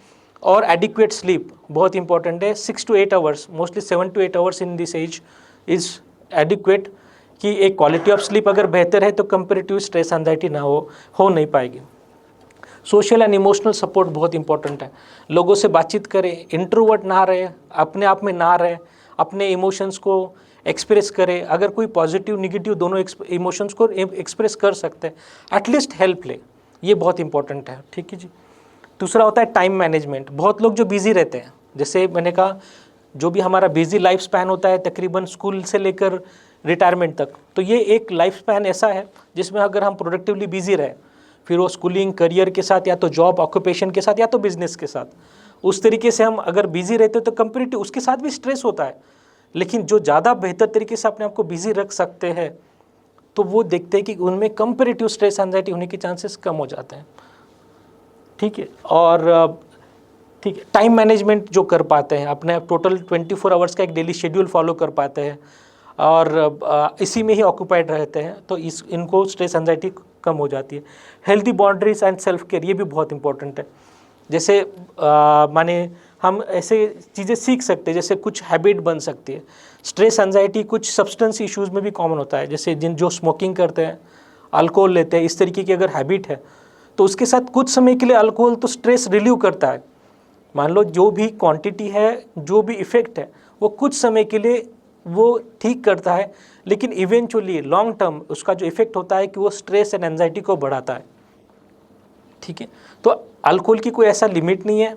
और एडिक्वेट स्लीप बहुत इंपॉर्टेंट है। 6 to 8 hours, mostly 7 to 8 hours in this age is adequate, कि एक क्वालिटी ऑफ स्लीप अगर बेहतर है तो कंपेरेटिव स्ट्रेस एंजाइटी ना हो नहीं पाएगी। सोशल एंड इमोशनल सपोर्ट बहुत इंपॉर्टेंट है। लोगों से बातचीत करें, इंट्रोवर्ट ना रहे, अपने आप में ना रहे, अपने इमोशंस को एक्सप्रेस करें। अगर कोई पॉजिटिव निगेटिव दोनों इमोशंस को एक्सप्रेस कर सकते हैं, एटलीस्ट हेल्प ले, ये बहुत इंपॉर्टेंट है। ठीक है जी। दूसरा होता है टाइम मैनेजमेंट। बहुत लोग जो बिज़ी रहते हैं, जैसे मैंने कहा, जो भी हमारा बिज़ी लाइफ स्पैन होता है तकरीबन स्कूल से लेकर रिटायरमेंट तक, तो ये एक लाइफ स्पैन ऐसा है जिसमें अगर हम प्रोडक्टिवली बिज़ी रहे, फिर वो स्कूलिंग, करियर के साथ, या तो जॉब, ऑक्यूपेशन के साथ, या तो बिजनेस के साथ, उस तरीके से हम अगर बिज़ी रहते हैं तो कंपेरेटिव उसके साथ भी स्ट्रेस होता है। लेकिन जो ज़्यादा बेहतर तरीके से अपने आप को बिज़ी रख सकते हैं, तो वो देखते हैं कि उनमें कंपेरेटिव स्ट्रेस एंजाइटी होने के चांसेस कम हो जाते हैं। ठीक है। और ठीक है, टाइम मैनेजमेंट जो कर पाते हैं, अपने टोटल 24 आवर्स का एक डेली शेड्यूल फॉलो कर पाते हैं और इसी में ही ऑक्यूपाइड रहते हैं, तो इनको स्ट्रेस एंजाइटी कम हो जाती है। Healthy boundaries and self care, ये भी बहुत इंपॉर्टेंट है। जैसे माने हम ऐसे चीज़ें सीख सकते हैं, जैसे कुछ हैबिट बन सकती है। स्ट्रेस एंजाइटी कुछ सब्सटेंस इश्यूज़ में भी कॉमन होता है, जैसे जो स्मोकिंग करते हैं, अल्कोहल लेते हैं, इस तरीके की अगर हैबिट है तो उसके साथ कुछ समय के लिए अल्कोहल तो स्ट्रेस रिलीव करता है। मान लो जो भी क्वांटिटी है, जो भी इफ़ेक्ट है, वो कुछ समय के लिए वो ठीक करता है, लेकिन इवेंचुअली लॉन्ग टर्म उसका जो इफ़ेक्ट होता है कि वो स्ट्रेस एंड एंजाइटी को बढ़ाता है। ठीक है। तो अल्कोहल की कोई ऐसा लिमिट नहीं है,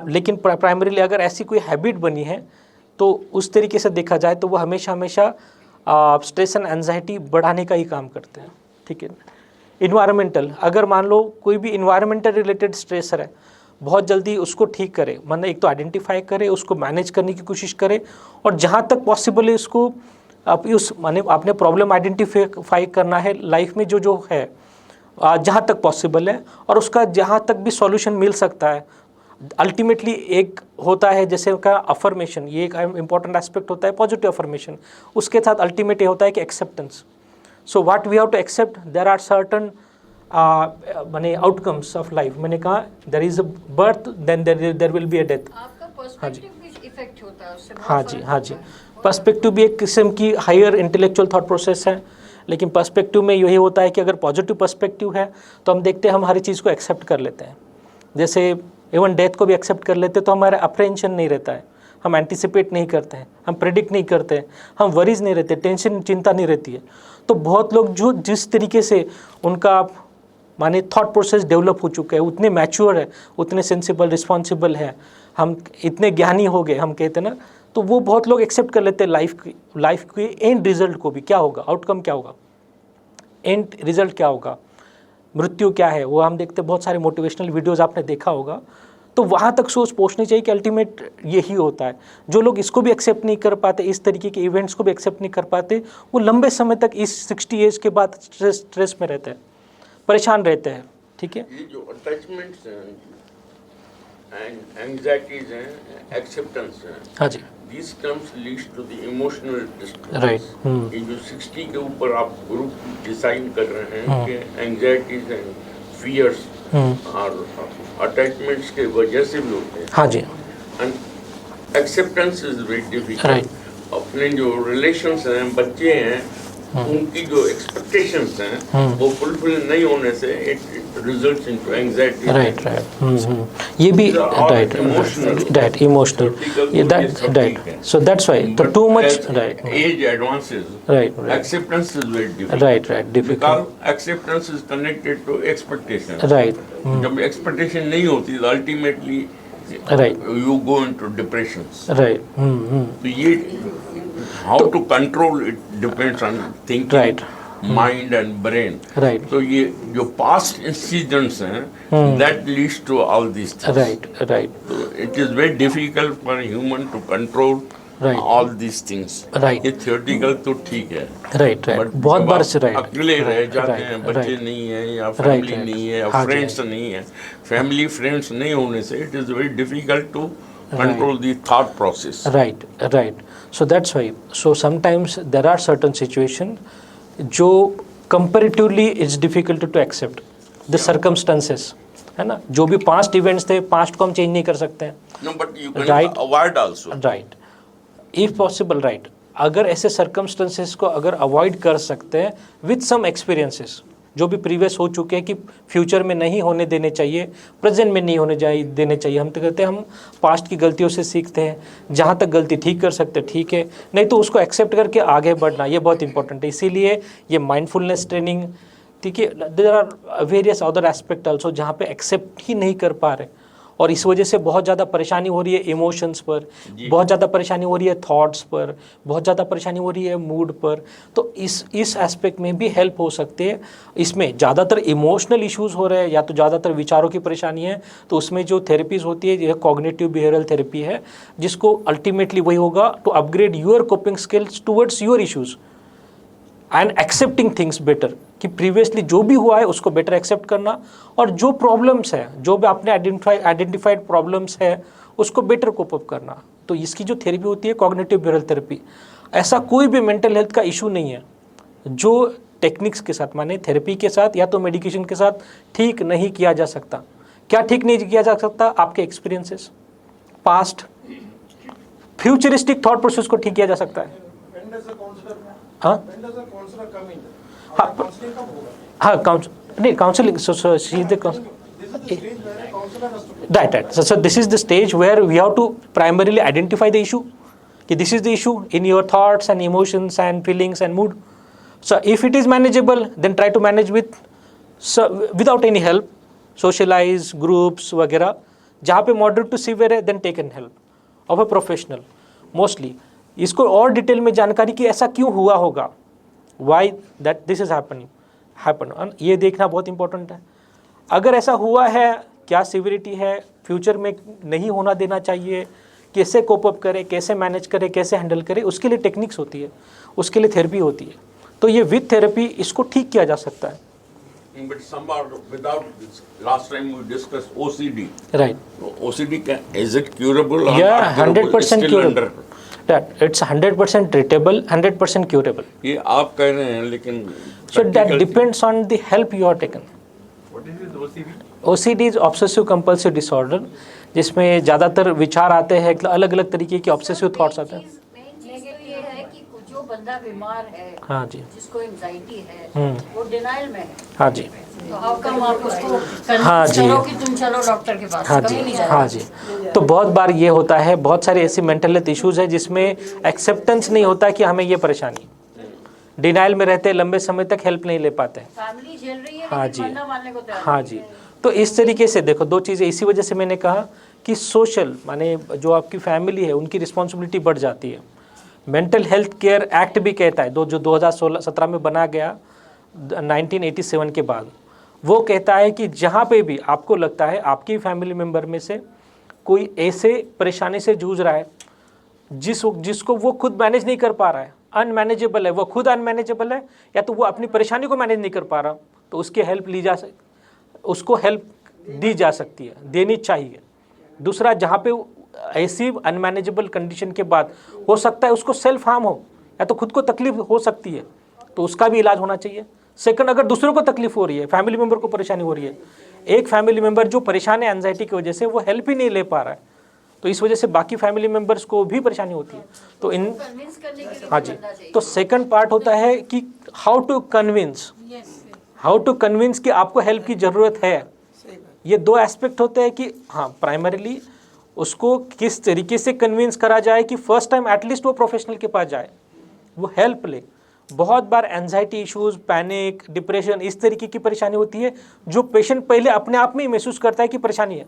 लेकिन प्राइमरीली अगर ऐसी कोई हैबिट बनी है तो उस तरीके से देखा जाए तो वो हमेशा स्ट्रेस एंड एंजाइटी बढ़ाने का ही काम करते हैं। ठीक है। इन्वायरमेंटल, अगर मान लो कोई भी इन्वायरमेंटल रिलेटेड स्ट्रेसर है, बहुत जल्दी उसको ठीक करें, मतलब एक तो आइडेंटिफाई करें, उसको मैनेज करने की कोशिश करें, और जहाँ तक पॉसिबल है उसको आपने प्रॉब्लम आइडेंटिफाई करना है लाइफ में जो है, जहाँ तक पॉसिबल है, और उसका जहाँ तक भी सॉल्यूशन मिल सकता है। अल्टीमेटली एक होता है जैसे का अफर्मेशन, ये एक इंपॉर्टेंट एस्पेक्ट होता है, पॉजिटिव अफर्मेशन। उसके साथ अल्टीमेट ये होता है कि acceptance. So what we have to accept, there are certain माने आउटकम्स ऑफ लाइफ। मैंने कहा there is a birth, then there will be a death. आपका पर्सपेक्टिव भी इफेक्ट होता है उससे। हाँ जी। पर्सपेक्टिव भी एक किस्म की हायर इंटेलेक्चुअल थॉट प्रोसेस है, लेकिन पर्सपेक्टिव में यही होता है कि अगर पॉजिटिव पर्सपेक्टिव है तो हम देखते हैं, हम हर चीज़ को एक्सेप्ट कर लेते हैं। जैसे इवन डेथ को भी एक्सेप्ट कर लेते हैं तो हमारा अप्रहेंशन नहीं रहता है, हम एंटिसिपेट नहीं करते हैं, हम प्रेडिक्ट नहीं करते हैं, हम वरीज नहीं रहते, टेंशन चिंता नहीं रहती है। तो बहुत लोग जो जिस तरीके से उनका माने थॉट प्रोसेस डेवलप हो चुका है, उतने मैच्योर है, उतने सेंसिबल, रिस्पॉन्सिबल है, हम इतने ज्ञानी हो गए, हम कहते हैं ना, तो वो बहुत लोग एक्सेप्ट कर लेते हैं लाइफ के एंड रिजल्ट को भी। क्या होगा, आउटकम क्या होगा, एंड रिजल्ट क्या होगा, मृत्यु क्या है, वो हम देखते हैं। बहुत सारे मोटिवेशनल वीडियोस आपने देखा होगा, तो वहाँ तक सोच पहुँचनी चाहिए कि अल्टीमेट यही होता है। जो लोग इसको भी एक्सेप्ट नहीं कर पाते, इस तरीके के इवेंट्स को भी एक्सेप्ट नहीं कर पाते, वो लंबे समय तक इस 60 एज के बाद स्ट्रेस में रहते हैं, परेशान रहते हैं। ठीक है। ये जो अटैचमेंट्स हैं एंड एंग्जाइटीज हैं, एक्सेप्टेंस हैं, हाँ जी, these terms leads to the emotional distress. Right. ये जो 60 के ऊपर आप ग्रुप डिजाइन कर रहे हैं कि एंग्जाइटीज एंड फियर्स और अटैचमेंट्स के वजह से भी होते हैं। हाँ जी। And acceptance is very difficult. Right. अपने जो रिलेशंस हैं, बच्चे हैं, उनकी जो एक्सपेक्टेशंस हैं वो फुलफिल नहीं होने से it results into anxiety. Right right, ये भी राइट राइट इमोशनल, ये that right, so that's why the too much right as advances right acceptance is very difficult. Right difficult, acceptance is connected to expectation. Right जब एक्सपेक्टेशन नहीं होती तो ultimately right you go into depressions. Right So ये how to control it depends on thinking, Right. mind and brain. Right. So ये जो past incidents हैं that leads to all these things. Right So it is very difficult for a human to control Right. all these things. Right. ये theoretical तो ठीक है। राइट But बहुत जब बार आप से राइट अकेले रह जाते right, हैं, बच्चे right. नहीं है या फैमिली right. नहीं है या हाँ जी, फ्रेंड्स नहीं है, फैमिली फ्रेंड्स नहीं होने से it is very difficult to control the thought process. Right, so that's why, so sometimes there are certain situation जो comparatively it's difficult to accept the circumstances, है ना, जो भी पास्ट इवेंट्स थे, पास्ट को हम चेंज नहीं कर सकते हैं। No but you can Right. Avoid also. Right, if possible right, अगर ऐसे सर्कमस्टेंसेस को अगर अवॉइड कर सकते हैं विथ सम एक्सपीरियंसेस जो भी प्रीवियस हो चुके हैं कि फ्यूचर में नहीं होने देने चाहिए, प्रेजेंट में नहीं होने देने चाहिए, हम तो कहते हैं हम पास्ट की गलतियों से सीखते हैं, जहाँ तक गलती ठीक कर सकते हैं ठीक है, नहीं तो उसको एक्सेप्ट करके आगे बढ़ना, ये बहुत इंपॉर्टेंट है। इसीलिए ये माइंडफुलनेस ट्रेनिंग, ठीक है, there are various other aspect also जहाँ पे एक्सेप्ट ही नहीं कर पा रहे, और इस वजह से बहुत ज़्यादा परेशानी हो रही है इमोशंस पर, बहुत ज़्यादा परेशानी हो रही है थॉट्स पर, बहुत ज़्यादा परेशानी हो रही है मूड पर। तो इस एस्पेक्ट में भी हेल्प हो सकती है। इसमें ज़्यादातर इमोशनल इश्यूज़ हो रहे हैं या तो ज़्यादातर विचारों की परेशानी है, तो उसमें जो थेरेपीज़ होती है यह कॉग्निटिव बिहेवियरल थेरेपी है, जिसको अल्टीमेटली वही होगा to upgrade your coping skills towards your issues and accepting things better, कि प्रीवियसली जो भी हुआ है उसको बेटर एक्सेप्ट करना, और जो प्रॉब्लम्स है, जो भी आपने आइडेंटिफाइड प्रॉब्लम्स है उसको बेटर कोप अप करना। तो इसकी जो थेरेपी होती है कॉग्निटिव बिहेवियरल थेरेपी, ऐसा कोई भी मेंटल हेल्थ का इशू नहीं है जो टेक्निक्स के साथ, माने थेरेपी के साथ या तो मेडिकेशन के साथ ठीक नहीं किया जा सकता। क्या ठीक नहीं किया जा सकता? आपके experiences, past, futuristic thought process को ठीक किया जा सकता है। हाँ हाँ नहीं counselling, right, so this is the stage where we have to primarily identify the issue, कि this is the issue in your thoughts and emotions and feelings and mood. So if it is manageable then try to manage without any help, socialise groups वगैरह। जहाँ पे मॉडरेट टू सीवियर है then take an help of a professional. Mostly इसको और डिटेल में जानकारी कि ऐसा क्यों हुआ होगा, why that this is happen, ये देखना बहुत इंपॉर्टेंट है। अगर ऐसा हुआ है, क्या सिविरिटी है, फ्यूचर में नहीं होना देना चाहिए, कैसे कोप अप करे, कैसे मैनेज करे, कैसे हैंडल करे, उसके लिए टेक्निक्स होती है, उसके लिए थेरेपी होती है। तो ये विथ थेरेपी इसको ठीक किया जा सकता है। But somehow without this, last time we discussed OCD. Right. OCD is it curable? Or Yeah, not curable? 100% Still curable. under- It's 100% treatable, 100% curable. ये आप कह रहे हैं लेकिन So that practical- depends on the help you are taken. What is this OCD? OCD is obsessive compulsive disorder, जिसमें ज़्यादातर विचार आते हैं, अलग अलग तरीके के ऑब्सेसिव थॉट्स आते हैं। ये है कि जो बंदा बीमार है, हाँ जी, जिसको एंजाइटी है, वो डिनाइल में है, हाँ जी, तो हाउ कम आप उसको हाँ कन्विंस जी। करो कि तुम चलो डॉक्टर के पास, हाँ कहीं नहीं जी, जाना। हाँ जी। तो बहुत बार ये होता है, बहुत सारे ऐसी मेंटल हेल्थ इश्यूज़ है जिसमें एक्सेप्टेंस नहीं होता कि हमें ये परेशानी, डिनाइल में रहते, लंबे समय तक हेल्प नहीं ले पाते। फैमिली झेल रही है, हाँ लेकिन जी, मरना मानने को तैयार हाँ नहीं जी। है। तो इस तरीके से देखो, दो चीज़ें, इसी वजह से मैंने कहा कि सोशल, माने जो आपकी फैमिली है उनकी रिस्पॉन्सिबिलिटी बढ़ जाती है। मेंटल हेल्थ केयर एक्ट भी कहता है, जो 2017 में बना गया 1987 के बाद, वो कहता है कि जहाँ पे भी आपको लगता है आपकी फैमिली मेम्बर में से कोई ऐसे परेशानी से जूझ रहा है जिसको वो खुद मैनेज नहीं कर पा रहा है, अनमैनेजेबल है, वो खुद अनमैनेजेबल है, या तो वो अपनी परेशानी को मैनेज नहीं कर पा रहा, तो उसकी हेल्प उसको हेल्प दी जा सकती है, देनी चाहिए। दूसरा, जहाँ पे ऐसी अनमैनेजेबल कंडीशन के बाद हो सकता है उसको सेल्फ हार्म हो या तो खुद को तकलीफ हो सकती है, तो उसका भी इलाज होना चाहिए। सेकंड, अगर दूसरों को तकलीफ हो रही है, फैमिली मेम्बर को परेशानी हो रही है, एक फैमिली मेम्बर जो परेशान है एंजाइटी की वजह से, वो हेल्प ही नहीं ले पा रहा है, तो इस वजह से बाकी फैमिली मेम्बर्स को भी परेशानी होती है। तो इन हाँ जी, तो सेकंड पार्ट होता है कि हाउ टू कन्विंस कि आपको हेल्प की ज़रूरत है। ये दो एस्पेक्ट होते हैं कि हाँ प्राइमरीली उसको किस तरीके से कन्विंस करा जाए कि फर्स्ट टाइम एटलीस्ट वो प्रोफेशनल के पास जाए, वो हेल्प ले। बहुत बार एंजाइटी इश्यूज, पैनिक, डिप्रेशन, इस तरीके की परेशानी होती है जो पेशेंट पहले अपने आप में ही महसूस करता है कि परेशानी है।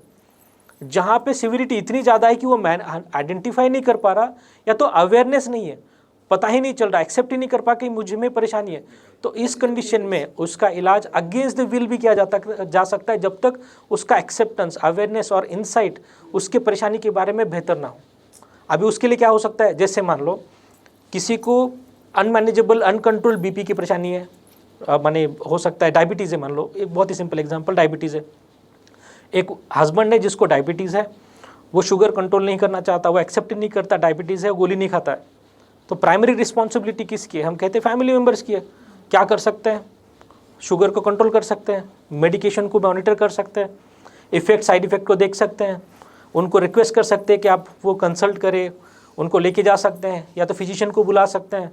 जहाँ पे सिविरिटी इतनी ज़्यादा है कि वो आइडेंटिफाई नहीं कर पा रहा, या तो अवेयरनेस नहीं है, पता ही नहीं चल रहा, एक्सेप्ट ही नहीं कर पा कि मुझे में परेशानी है, तो इस कंडीशन में उसका इलाज अगेंस्ट द विल भी किया जा सकता है जब तक उसका एक्सेप्टेंस, अवेयरनेस और इंसाइट उसके परेशानी के बारे में बेहतर ना हो। अभी उसके लिए क्या हो सकता है, जैसे मान लो किसी को अनमैनेजेबल अनकंट्रोल बीपी की परेशानी है, माने हो सकता है डायबिटीज़ है, मान लो एक बहुत ही सिंपल एग्जांपल डायबिटीज़ है। एक हस्बैंड है जिसको डायबिटीज़ है, वो शुगर कंट्रोल नहीं करना चाहता, वो एक्सेप्ट नहीं करता डायबिटीज़ है, गोली नहीं खाता है, तो प्राइमरी रिस्पॉन्सिबिलिटी किसकी है? हम कहते हैं फैमिली मेम्बर्स की है। क्या कर सकते हैं? शुगर को कंट्रोल कर सकते हैं, मेडिकेशन को मॉनिटर कर सकते हैं, इफेक्ट साइड इफेक्ट को देख सकते हैं, उनको रिक्वेस्ट कर सकते हैं कि आप वो कंसल्ट करें, उनको लेके जा सकते हैं, या तो फिजिशियन को बुला सकते हैं,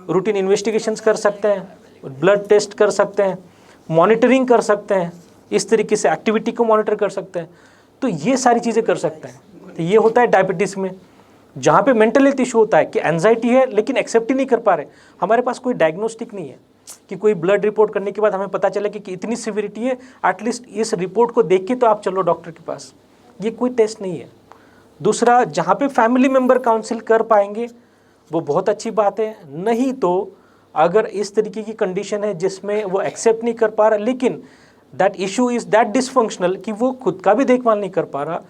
रूटीन इन्वेस्टिगेशंस कर सकते हैं, ब्लड टेस्ट कर सकते हैं, मॉनिटरिंग कर सकते हैं, इस तरीके से एक्टिविटी को मॉनिटर कर सकते हैं। तो ये सारी चीज़ें कर सकते हैं। तो ये होता है डायबिटीज़ में। जहाँ पे मेंटल हेल्थ इशू होता है कि एंजाइटी है लेकिन एक्सेप्ट ही नहीं कर पा रहे, हमारे पास कोई डायग्नोस्टिक नहीं है कि कोई ब्लड रिपोर्ट करने के बाद हमें पता चले कि इतनी सिविरिटी है, एटलीस्ट इस रिपोर्ट को देख के तो आप चलो डॉक्टर के पास, ये कोई टेस्ट नहीं है। दूसरा, जहाँ पे फैमिली मेम्बर काउंसिल कर पाएंगे वो बहुत अच्छी बात है, नहीं तो अगर इस तरीके की कंडीशन है जिसमें वो एक्सेप्ट नहीं कर पा रहा, लेकिन that issue is that dysfunctional कि वो खुद का भी देखभाल नहीं कर पा रहा,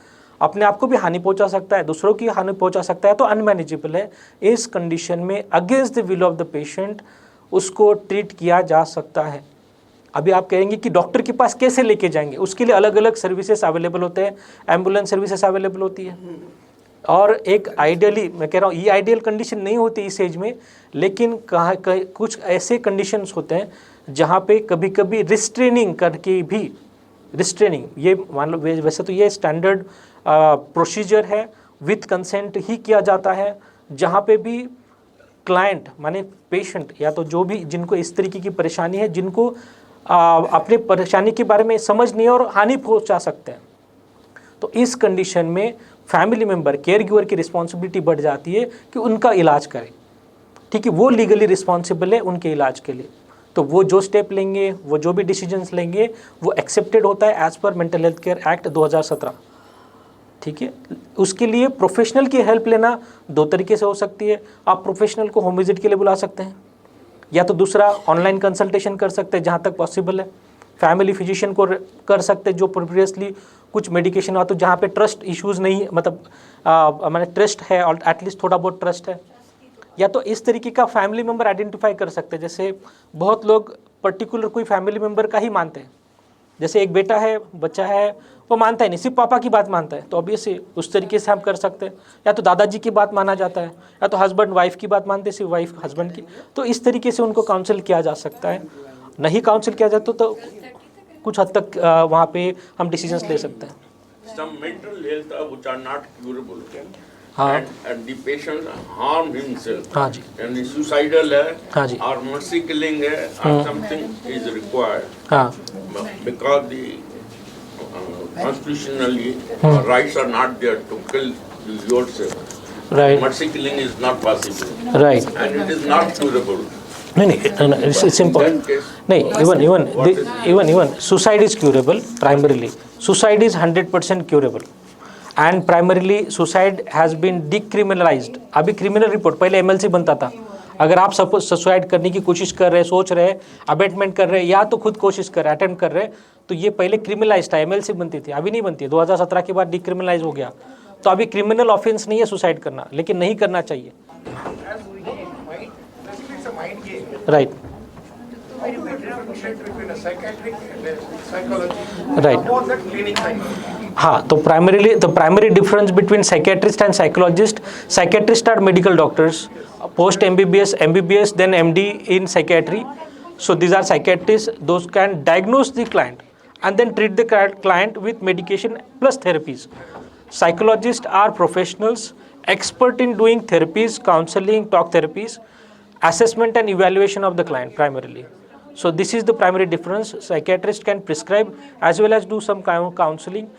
अपने आप को भी हानि पहुंचा सकता है, दूसरों की हानि पहुंचा सकता है, तो अनमैनेजेबल है। इस कंडीशन में against the will of the patient उसको ट्रीट किया जा सकता है। अभी आप कहेंगे कि डॉक्टर के पास कैसे लेके जाएंगे, उसके लिए अलग अलग सर्विसेज अवेलेबल होते हैं, एम्बुलेंस सर्विसेज अवेलेबल होती है। और एक आइडियली, मैं कह रहा हूँ ये आइडियल कंडीशन नहीं होती इस एज में, लेकिन कुछ ऐसे कंडीशंस होते हैं जहाँ पे कभी कभी रिस्ट्रेनिंग करके भी, रिस्ट्रेनिंग ये मान लो, वैसे तो ये स्टैंडर्ड प्रोसीजर है, विथ कंसेंट ही किया जाता है, जहाँ पे भी क्लाइंट माने पेशेंट या तो जो भी जिनको इस तरीके की परेशानी है, जिनको अपने परेशानी के बारे में समझ नहीं है और हानि पहुँचा सकते हैं, तो इस कंडीशन में फैमिली मेम्बर, केयर गिवर की रिस्पॉन्सिबिलिटी बढ़ जाती है कि उनका इलाज करें। ठीक है, वो लीगली रिस्पॉन्सिबल है उनके इलाज के लिए, तो वो जो स्टेप लेंगे, वो जो भी डिसीजंस लेंगे, वो एक्सेप्टेड होता है as per mental health care act 2017। ठीक है, उसके लिए प्रोफेशनल की हेल्प लेना दो तरीके से हो सकती है। आप प्रोफेशनल को होम विजिट के लिए बुला सकते हैं, या तो दूसरा ऑनलाइन कंसल्टेशन कर सकते हैं जहाँ तक पॉसिबल है, फैमिली फिजिशियन को कर सकते हैं जो प्रीवियसली कुछ मेडिकेशन हो, तो जहाँ पे ट्रस्ट इश्यूज़ नहीं, मतलब मैंने ट्रस्ट है और एटलीस्ट थोड़ा बहुत ट्रस्ट है, या तो इस तरीके का फैमिली मेम्बर आइडेंटिफाई कर सकते हैं। जैसे बहुत लोग पर्टिकुलर कोई फैमिली मेम्बर का ही मानते हैं, जैसे एक बेटा है, बच्चा है, वो मानता ही नहीं, सिर्फ पापा की बात मानता है, तो ऑब्वियसली उस तरीके से हम कर सकते हैं। या तो दादाजी की बात माना जाता है, या तो हस्बैंड वाइफ की बात मानते हैं, सिर्फ वाइफ हस्बैंड की, तो इस तरीके से उनको काउंसिल किया जा सकता है। नहीं काउंसिल किया जाता तो कुछ हद तक वहाँ पे हम डिसीजंस ले सकते हैं। Some mental health which are not curable. हाँ। And the patient harm himself. हाँ जी। And the suicidal है, हाँ जी। or mercy killing है, or something is required. हाँ। Because the constitutionally rights are not there to kill yourself. Right. Mercy killing is not possible. Right. And it is not curable. नहीं, it's important. नहीं, even suicide is curable primarily. Suicide is 100% curable. And primarily suicide has been decriminalized. अभी क्रिमिनल रिपोर्ट, पहले MLC बनता था, अगर आप सपोज सुसाइड करने की कोशिश कर रहे हैं, सोच रहे हैं, अबेटमेंट कर रहे हैं, या तो खुद कोशिश कर रहे हैं, अटेम्प्ट कर रहे हैं, तो ये पहले क्रिमिनलाइज था, MLC बनती थी, अभी नहीं बनती है। 2017 के बाद डिक्रिमिनलाइज हो गया, तो अभी क्रिमिनल ऑफेंस नहीं है सुसाइड करना, लेकिन नहीं करना चाहिए। राइट, हाँ, तो primary difference between psychiatrist and psychologist, psychiatrist are medical doctors, post MBBS, then MD in psychiatry. So these are psychiatrists, those can diagnose the client and then treat the client with medication plus therapies. Psychologists are professionals expert in doing therapies, counseling, talk therapies, assessment and evaluation of the client primarily. So this is the primary difference. Psychiatrist can prescribe as well as do some kind of counseling,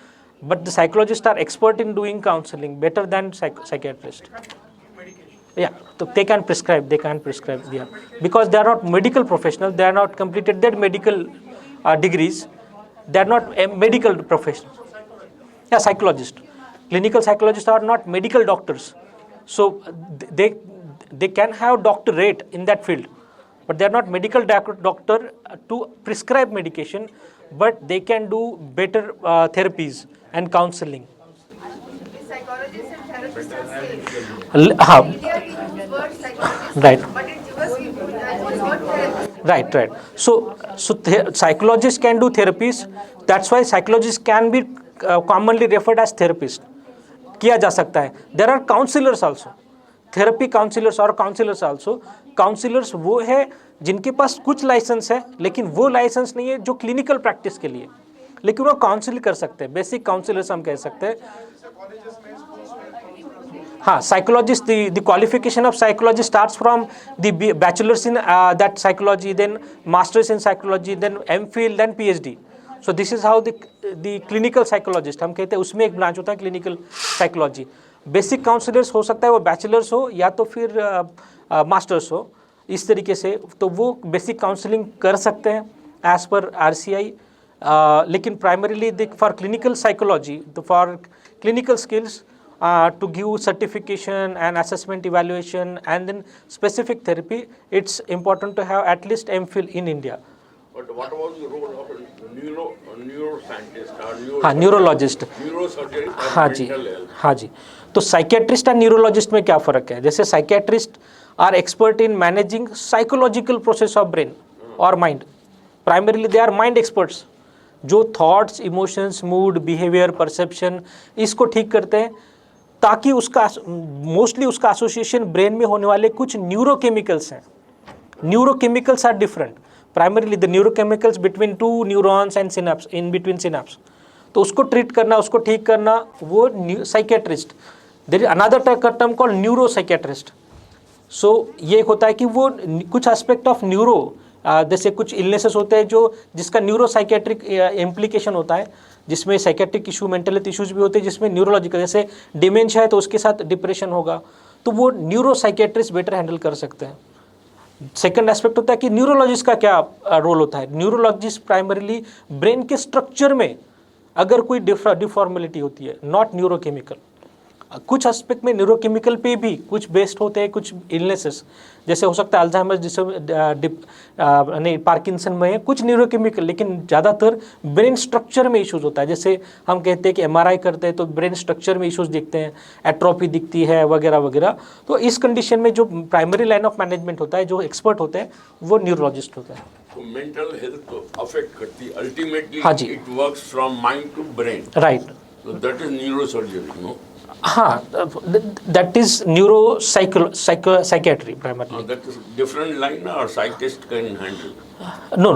but the psychologists are expert in doing counseling better than psychiatrist. Yeah, so they can prescribe, yeah, because they are not medical professionals, they are not completed their medical degrees, they are not a medical professional. Yeah, psychologist. Clinical psychologists are not medical doctors, so they can have doctorate in that field, but they are not medical doctor to prescribe medication, but they can do better therapies and counseling. Psychologists and therapists are same. हाँ, India we use word psychologist, Right. but in US we use word therapist. right. So psychologists can do therapies. That's why psychologists can be commonly referred as therapist. किया जा सकता है. There are counselors also. Therapy counsellors और काउंसलर्स आल्सो. काउंसलर्स वो है जिनके पास कुछ लाइसेंस है, लेकिन वो लाइसेंस नहीं है जो क्लिनिकल प्रैक्टिस के लिए, लेकिन वो काउंसिल कर सकते हैं. बेसिक काउंसलर्स हम कह सकते हैं. हाँ, psychologist, the qualification of psychologist starts from the bachelors in that psychology, then masters in psychology, then MPhil, then PhD. So this is how the clinical psychologist हम कहते हैं. उसमें एक ब्रांच होता है क्लिनिकल साइकोलॉजी. बेसिक काउंसलर्स हो सकता है वो बैचलर्स हो या तो फिर मास्टर्स हो, इस तरीके से, तो वो बेसिक काउंसलिंग कर सकते हैं एज पर आरसीआई. लेकिन primarily for clinical psychology, for clinical skills to give certification and assessment evaluation and then specific therapy, it's important to have at least MPhil in India. But what about the role of a neuroscientist or हाँ, न्यूरोलॉजिस्ट. neurosurgery or हाँ जी, mental health? हाँ जी. तो साइकेट्रिस्ट और न्यूरोलॉजिस्ट में क्या फ़र्क है? जैसे psychiatrist are expert in managing psychological process of brain और mind. Primarily they are mind experts, जो thoughts, emotions, mood, behaviour, perception, इसको ठीक करते हैं, ताकि उसका मोस्टली उसका एसोसिएशन ब्रेन में होने वाले कुछ न्यूरोकेमिकल्स हैं. Neurochemicals are different. Primarily the neurochemicals between two neurons and synapse, in between synapse, तो उसको ट्रीट करना, उसको ठीक करना, वो psychiatrist. There is another term called neuro psychiatrist. So ये होता है कि वो कुछ एस्पेक्ट ऑफ न्यूरो, जैसे कुछ इलनेसेस होते हैं जो जिसका न्यूरो साइकेट्रिक इम्प्लीकेशन होता है, जिसमें psychiatric issue, mental health issues भी होते हैं, जिसमें न्यूरोलॉजिकल, जैसे डिमेंशिया है तो उसके साथ डिप्रेशन होगा, तो वो न्यूरो साइकेट्रिस्ट बेटर हैंडल कर सकते हैं. सेकंड एस्पेक्ट होता है कि न्यूरोलॉजिस्ट का क्या रोल होता है. न्यूरोलॉजिस्ट प्राइमरीली ब्रेन के स्ट्रक्चर में अगर कोई डिफॉर्मेलिटी होती है, नॉट न्यूरोकेमिकल. कुछ एस्पेक्ट में न्यूरोकेमिकल पे भी कुछ बेस्ड होते हैं, कुछ इलनेसेस, जैसे हो सकता है अल्जाइमर, जिससे नहीं पार्किंसन में कुछ न्यूरोकेमिकल, लेकिन ज़्यादातर ब्रेन स्ट्रक्चर में इश्यूज होता है. जैसे हम कहते हैं कि एमआरआई करते हैं तो ब्रेन स्ट्रक्चर में इश्यूज दिखते हैं, एट्रोफी दिखती है वगैरह वगैरह. तो इस कंडीशन में जो प्राइमरी लाइन ऑफ मैनेजमेंट होता है, जो एक्सपर्ट होते हैं, वो न्यूरोलॉजिस्ट होता है. तो मेंटल हेल्थ तो अफेक्ट करती है अल्टीमेटली. हाँ जी. It works from mind to brain. Right. So that is neurosurgery, no? हाँ, that is neuro psychiatry primarily. That is different line or psychiatrist can handle? No,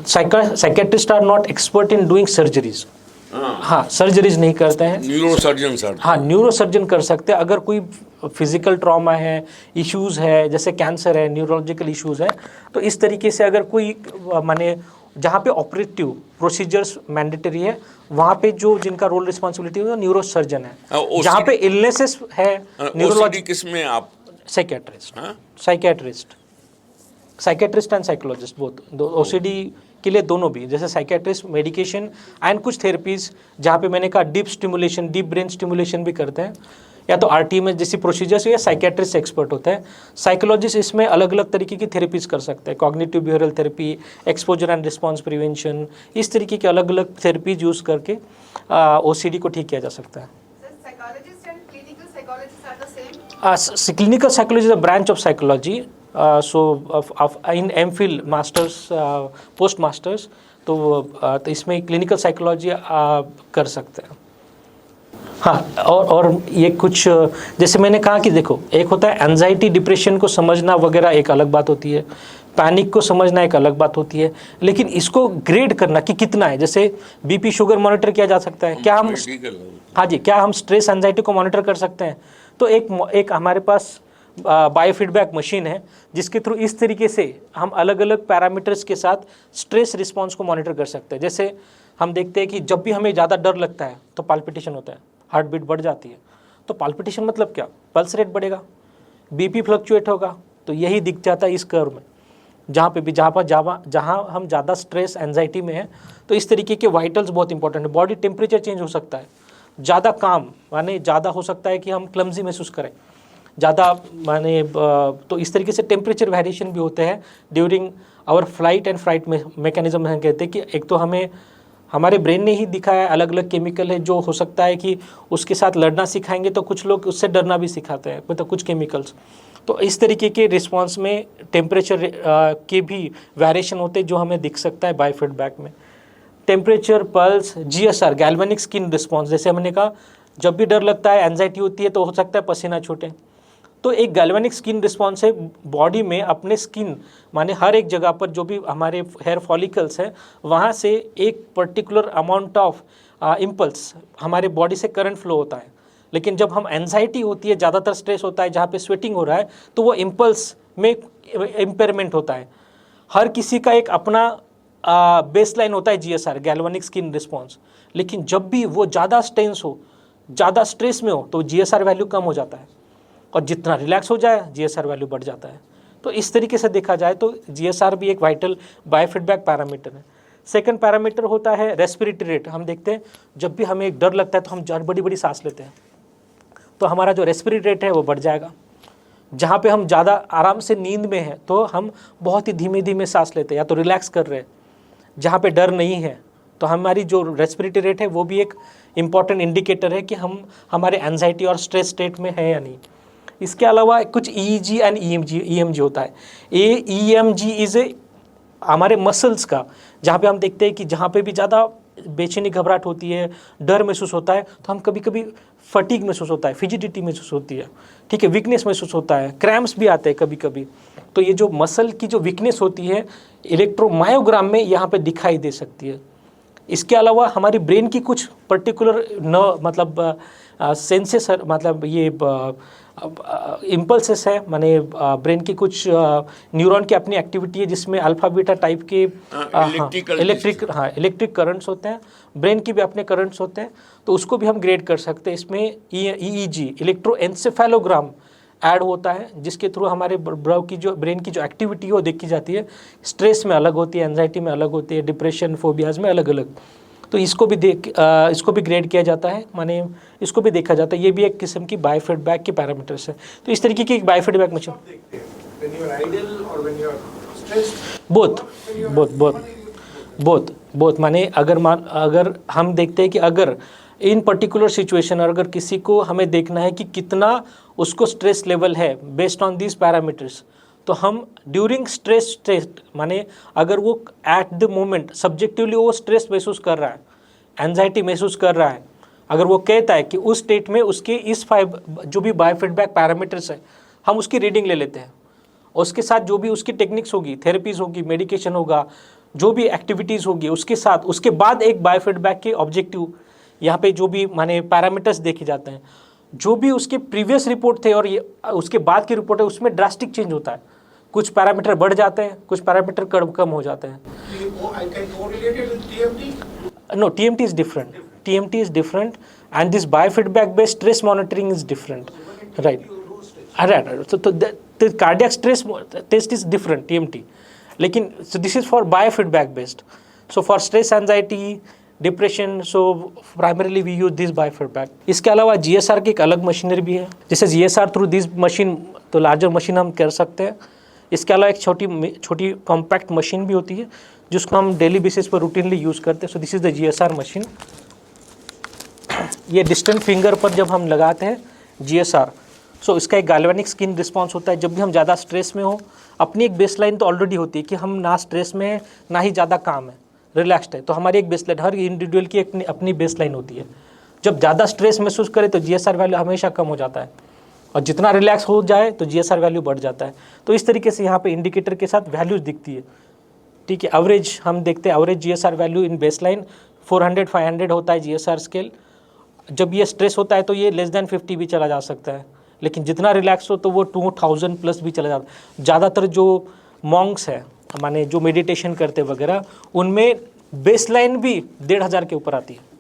psychiatrists are not expert in doing surgeries. हाँ, सर्जरीज नहीं करते हैं. Neurosurgeons are. हाँ, न्यूरोसर्जन कर सकते हैं. अगर कोई फिजिकल ट्रॉमा है, इश्यूज है, जैसे कैंसर है, न्यूरोलॉजिकल इश्यूज है, तो इस तरीके से अगर कोई माने जहाँ पे ऑपरेटिव प्रोसीजर्स मैंडेटरी है, वहाँ पे जो जिनका रोल रिस्पॉन्सिबिलिटी है वो न्यूरोसर्जन है. जहाँ पे इलनेसेस है, न्यूरोलॉजी किसमें आप? Psychiatrist and psychologist both. OCD के लिए दोनों भी, जैसे साइकेट्रिस्ट मेडिकेशन एंड कुछ थेरेपीज, जहाँ पे मैंने कहा deep stimulation, deep brain stimulation भी करते हैं, या तो आरटीएमएस जैसी प्रोसीजर्स, या साइकेट्रिस्ट एक्सपर्ट होता है. साइकोलॉजिस्ट इसमें अलग अलग तरीके की थेरेपीज कर सकते हैं. Cognitive behavioural therapy, exposure and response prevention, इस तरीके के अलग अलग थेरेपीज यूज़ करके ओसीडी को ठीक किया जा सकता है. Psychologists and clinical psychologists are the same? Clinical psychology is a branch of psychology. In MPhil, masters, postmasters, तो इसमें क्लिनिकल साइकोलॉजी कर सकते हैं. हाँ, और ये कुछ जैसे मैंने कहा कि देखो, एक होता है एंजाइटी डिप्रेशन को समझना वगैरह, एक अलग बात होती है, पैनिक को समझना एक अलग बात होती है, लेकिन इसको ग्रेड करना कि कितना है, जैसे बीपी शुगर मॉनिटर किया जा सकता है, क्या हम, हाँ जी, क्या हम स्ट्रेस एंजाइटी को मॉनिटर कर सकते हैं? तो एक हमारे पास बायोफीडबैक मशीन है जिसके थ्रू इस तरीके से हम अलग अलग पैरामीटर्स के साथ स्ट्रेस रिस्पॉन्स को मॉनिटर कर सकते हैं। जैसे हम देखते हैं कि जब भी हमें ज़्यादा डर लगता है तो पाल्पिटेशन होता है, हार्ट बीट बढ़ जाती है। तो पाल्पिटेशन मतलब क्या? पल्स रेट बढ़ेगा, बीपी फ्लक्चुएट होगा। तो यही दिख जाता है इस कर्व में, जहाँ पे भी जहाँ हम ज़्यादा स्ट्रेस एंजाइटी में हैं, तो इस तरीके के वाइटल्स बहुत इंपॉर्टेंट है। बॉडी टेम्परेचर चेंज हो सकता है, ज़्यादा काम माने ज़्यादा हो सकता है कि हम क्लमजी महसूस करें, ज़्यादा माने तो इस तरीके से टेम्परेचर वेरिएशन भी होते हैं during our flight and fright mechanism. हम कहते हैं कि एक तो हमें हमारे ब्रेन ने ही दिखाया अलग अलग केमिकल है जो हो सकता है कि उसके साथ लड़ना सिखाएंगे, तो कुछ लोग उससे डरना भी सिखाते हैं, मतलब कुछ केमिकल्स। तो इस तरीके के रिस्पांस में टेम्परेचर के भी वेरिएशन होते हैं जो हमें दिख सकता है बायोफीडबैक में। Temperature, pulse, GSR galvanic skin response, जैसे हमने कहा जब भी डर लगता है, एंजाइटी होती है, तो हो सकता है पसीना छूटे। तो एक गैल्वेनिक स्किन रिस्पॉन्स है बॉडी में, अपने स्किन माने हर एक जगह पर जो भी हमारे हेयर फॉलिकल्स हैं वहाँ से एक पर्टिकुलर अमाउंट ऑफ इम्पल्स हमारे बॉडी से करंट फ्लो होता है। लेकिन जब हम एंजाइटी होती है, ज़्यादातर स्ट्रेस होता है, जहाँ पे स्वेटिंग हो रहा है, तो वो इम्पल्स में इम्पेयरमेंट होता है। हर किसी का एक अपना बेसलाइन होता है जीएसआर गैल्वेनिक स्किन रिस्पॉन्स, लेकिन जब भी वो ज़्यादा टेंस हो, ज़्यादा स्ट्रेस में हो, तो जीएसआर वैल्यू कम हो जाता है, और जितना रिलैक्स हो जाए जीएसआर वैल्यू बढ़ जाता है। तो इस तरीके से देखा जाए तो जीएसआर भी एक वाइटल बायोफीडबैक पैरामीटर है। सेकंड पैरामीटर होता है रेस्पिरेटरी रेट। हम देखते हैं जब भी हमें एक डर लगता है तो हम बड़ी बड़ी सांस लेते हैं, तो हमारा जो रेस्पिरेटरी रेट है वो बढ़ जाएगा। जहाँ पे हम ज़्यादा आराम से नींद में हैं तो हम बहुत ही धीमे धीमे सांस लेते हैं या तो रिलैक्स कर रहे हैं। जहाँ पे डर नहीं है तो हमारी जो रेस्पिरेटरी रेट है वो भी एक इम्पॉर्टेंट इंडिकेटर है कि हम हमारे एंजाइटी और स्ट्रेस स्टेट में हैं या नहीं। इसके अलावा कुछ EEG एंड EMG होता है। EMG इज़ हमारे मसल्स का, जहाँ पे हम देखते हैं कि जहाँ पे भी ज़्यादा बेचैनी घबराहट होती है, डर महसूस होता है, तो हम कभी कभी फटीग महसूस होता है, फिजिडिटी महसूस होती है, ठीक है, वीकनेस महसूस होता है, क्रैम्प्स भी आते हैं कभी कभी। तो ये जो मसल की जो वीकनेस होती है इलेक्ट्रोमायोग्राम में यहाँ पे दिखाई दे सकती है। इसके अलावा हमारी ब्रेन की कुछ पर्टिकुलर मतलब सेंसेस, मतलब ये इम्पल्सेस है, माने ब्रेन की कुछ न्यूरॉन की अपनी एक्टिविटी है जिसमें अल्फा बीटा टाइप के इलेक्ट्रिक करंट्स होते हैं, ब्रेन की भी अपने करंट्स होते हैं। तो उसको भी हम ग्रेड कर सकते हैं। इसमें EEG इलेक्ट्रोएंसेफेलोग्राम ऐड होता है, जिसके थ्रू हमारे ब्रेन की जो एक्टिविटी है वो देखी जाती है। स्ट्रेस में अलग होती है, एंजाइटी में अलग होती है, डिप्रेशन, फोबियाज में अलग अलग। तो इसको भी ग्रेड किया जाता है, माने इसको भी देखा जाता है। ये भी एक किस्म की बायोफीडबैक के पैरामीटर्स है। तो इस तरीके की एक बायोफीडबैक मशीन बोथ माने अगर हम देखते हैं कि अगर इन पर्टिकुलर सिचुएशन, और अगर किसी को हमें देखना है कि कितना उसको स्ट्रेस लेवल है बेस्ड ऑन दिस पैरामीटर्स, तो हम ड्यूरिंग स्ट्रेस स्टेट, माने अगर वो एट द मोमेंट सब्जेक्टिवली वो स्ट्रेस महसूस कर रहा है, एंजाइटी महसूस कर रहा है, अगर वो कहता है कि उस स्टेट में उसके इस 5 जो भी बायोफीडबैक पैरामीटर्स है, हम उसकी रीडिंग ले लेते हैं। और उसके साथ जो भी उसकी टेक्निक्स होगी, थेरेपीज होगी, मेडिकेशन होगा, जो भी एक्टिविटीज़ होगी, उसके साथ उसके बाद एक बायोफीडबैक के ऑब्जेक्टिव यहाँ पे जो भी माने पैरामीटर्स देखे जाते हैं, जो भी उसके प्रीवियस रिपोर्ट थे और ये उसके बाद की रिपोर्ट है, उसमें ड्रास्टिक चेंज होता है। कुछ पैरामीटर बढ़ जाते हैं, कुछ पैरामीटर कम हो जाते हैं। No, TMT is different. TMT is different, and this biofeedback based stress monitoring is different, right? Right. So the cardiac stress test is different, TMT. लेकिन so this is for biofeedback based. So for stress, anxiety, depression, so primarily we use this biofeedback. इसके अलावा GSR की एक अलग मशीनरी भी है, जैसे GSR थ्रू दिस मशीन, तो लार्जर मशीन हम कर सकते हैं। इसके अलावा एक छोटी कॉम्पैक्ट मशीन भी होती है जिसको हम डेली बेसिस पर रूटीनली यूज़ करते हैं। So this is the GSR machine. ये डिस्टेंट फिंगर पर जब हम लगाते हैं GSR, सो इसका एक गैल्वेनिक स्किन रिस्पॉन्स होता है। जब भी हम ज़्यादा स्ट्रेस में हो, अपनी एक बेसलाइन तो ऑलरेडी होती है कि हम ना स्ट्रेस में है ना ही ज़्यादा काम है, रिलैक्स्ड है, तो हमारी एक बेसलाइन, हर इंडिविजुअल की अपनी बेसलाइन होती है। जब ज़्यादा स्ट्रेस महसूस करे तो GSR वैल्यू हमेशा कम हो जाता है, और जितना रिलैक्स हो जाए तो GSR वैल्यू बढ़ जाता है। तो इस तरीके से यहाँ पे इंडिकेटर के साथ वैल्यूज दिखती है, ठीक है। एवरेज हम देखते हैं, average GSR value in baseline 400-500 होता है GSR स्केल। जब ये स्ट्रेस होता है तो ये लेस देन 50 भी चला जा सकता है, लेकिन जितना रिलैक्स हो तो वो 2000 प्लस भी चला जाता है। ज़्यादातर जो मॉन्क्स है, माने जो मेडिटेशन करते वगैरह, उनमें बेसलाइन भी 1500 के ऊपर आती है।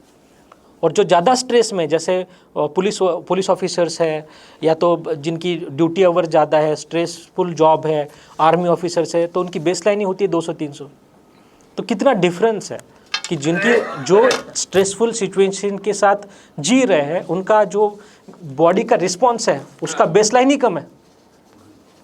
और जो ज़्यादा स्ट्रेस में, जैसे पुलिस ऑफिसर्स है, या तो जिनकी ड्यूटी आवर ज़्यादा है, स्ट्रेसफुल जॉब है, आर्मी ऑफिसर्स है, तो उनकी बेसलाइन ही होती है 200-300। तो कितना डिफरेंस है कि जिनकी जो स्ट्रेसफुल सिचुएशन के साथ जी रहे हैं, उनका जो बॉडी का रिस्पॉन्स है उसका बेसलाइन ही कम है,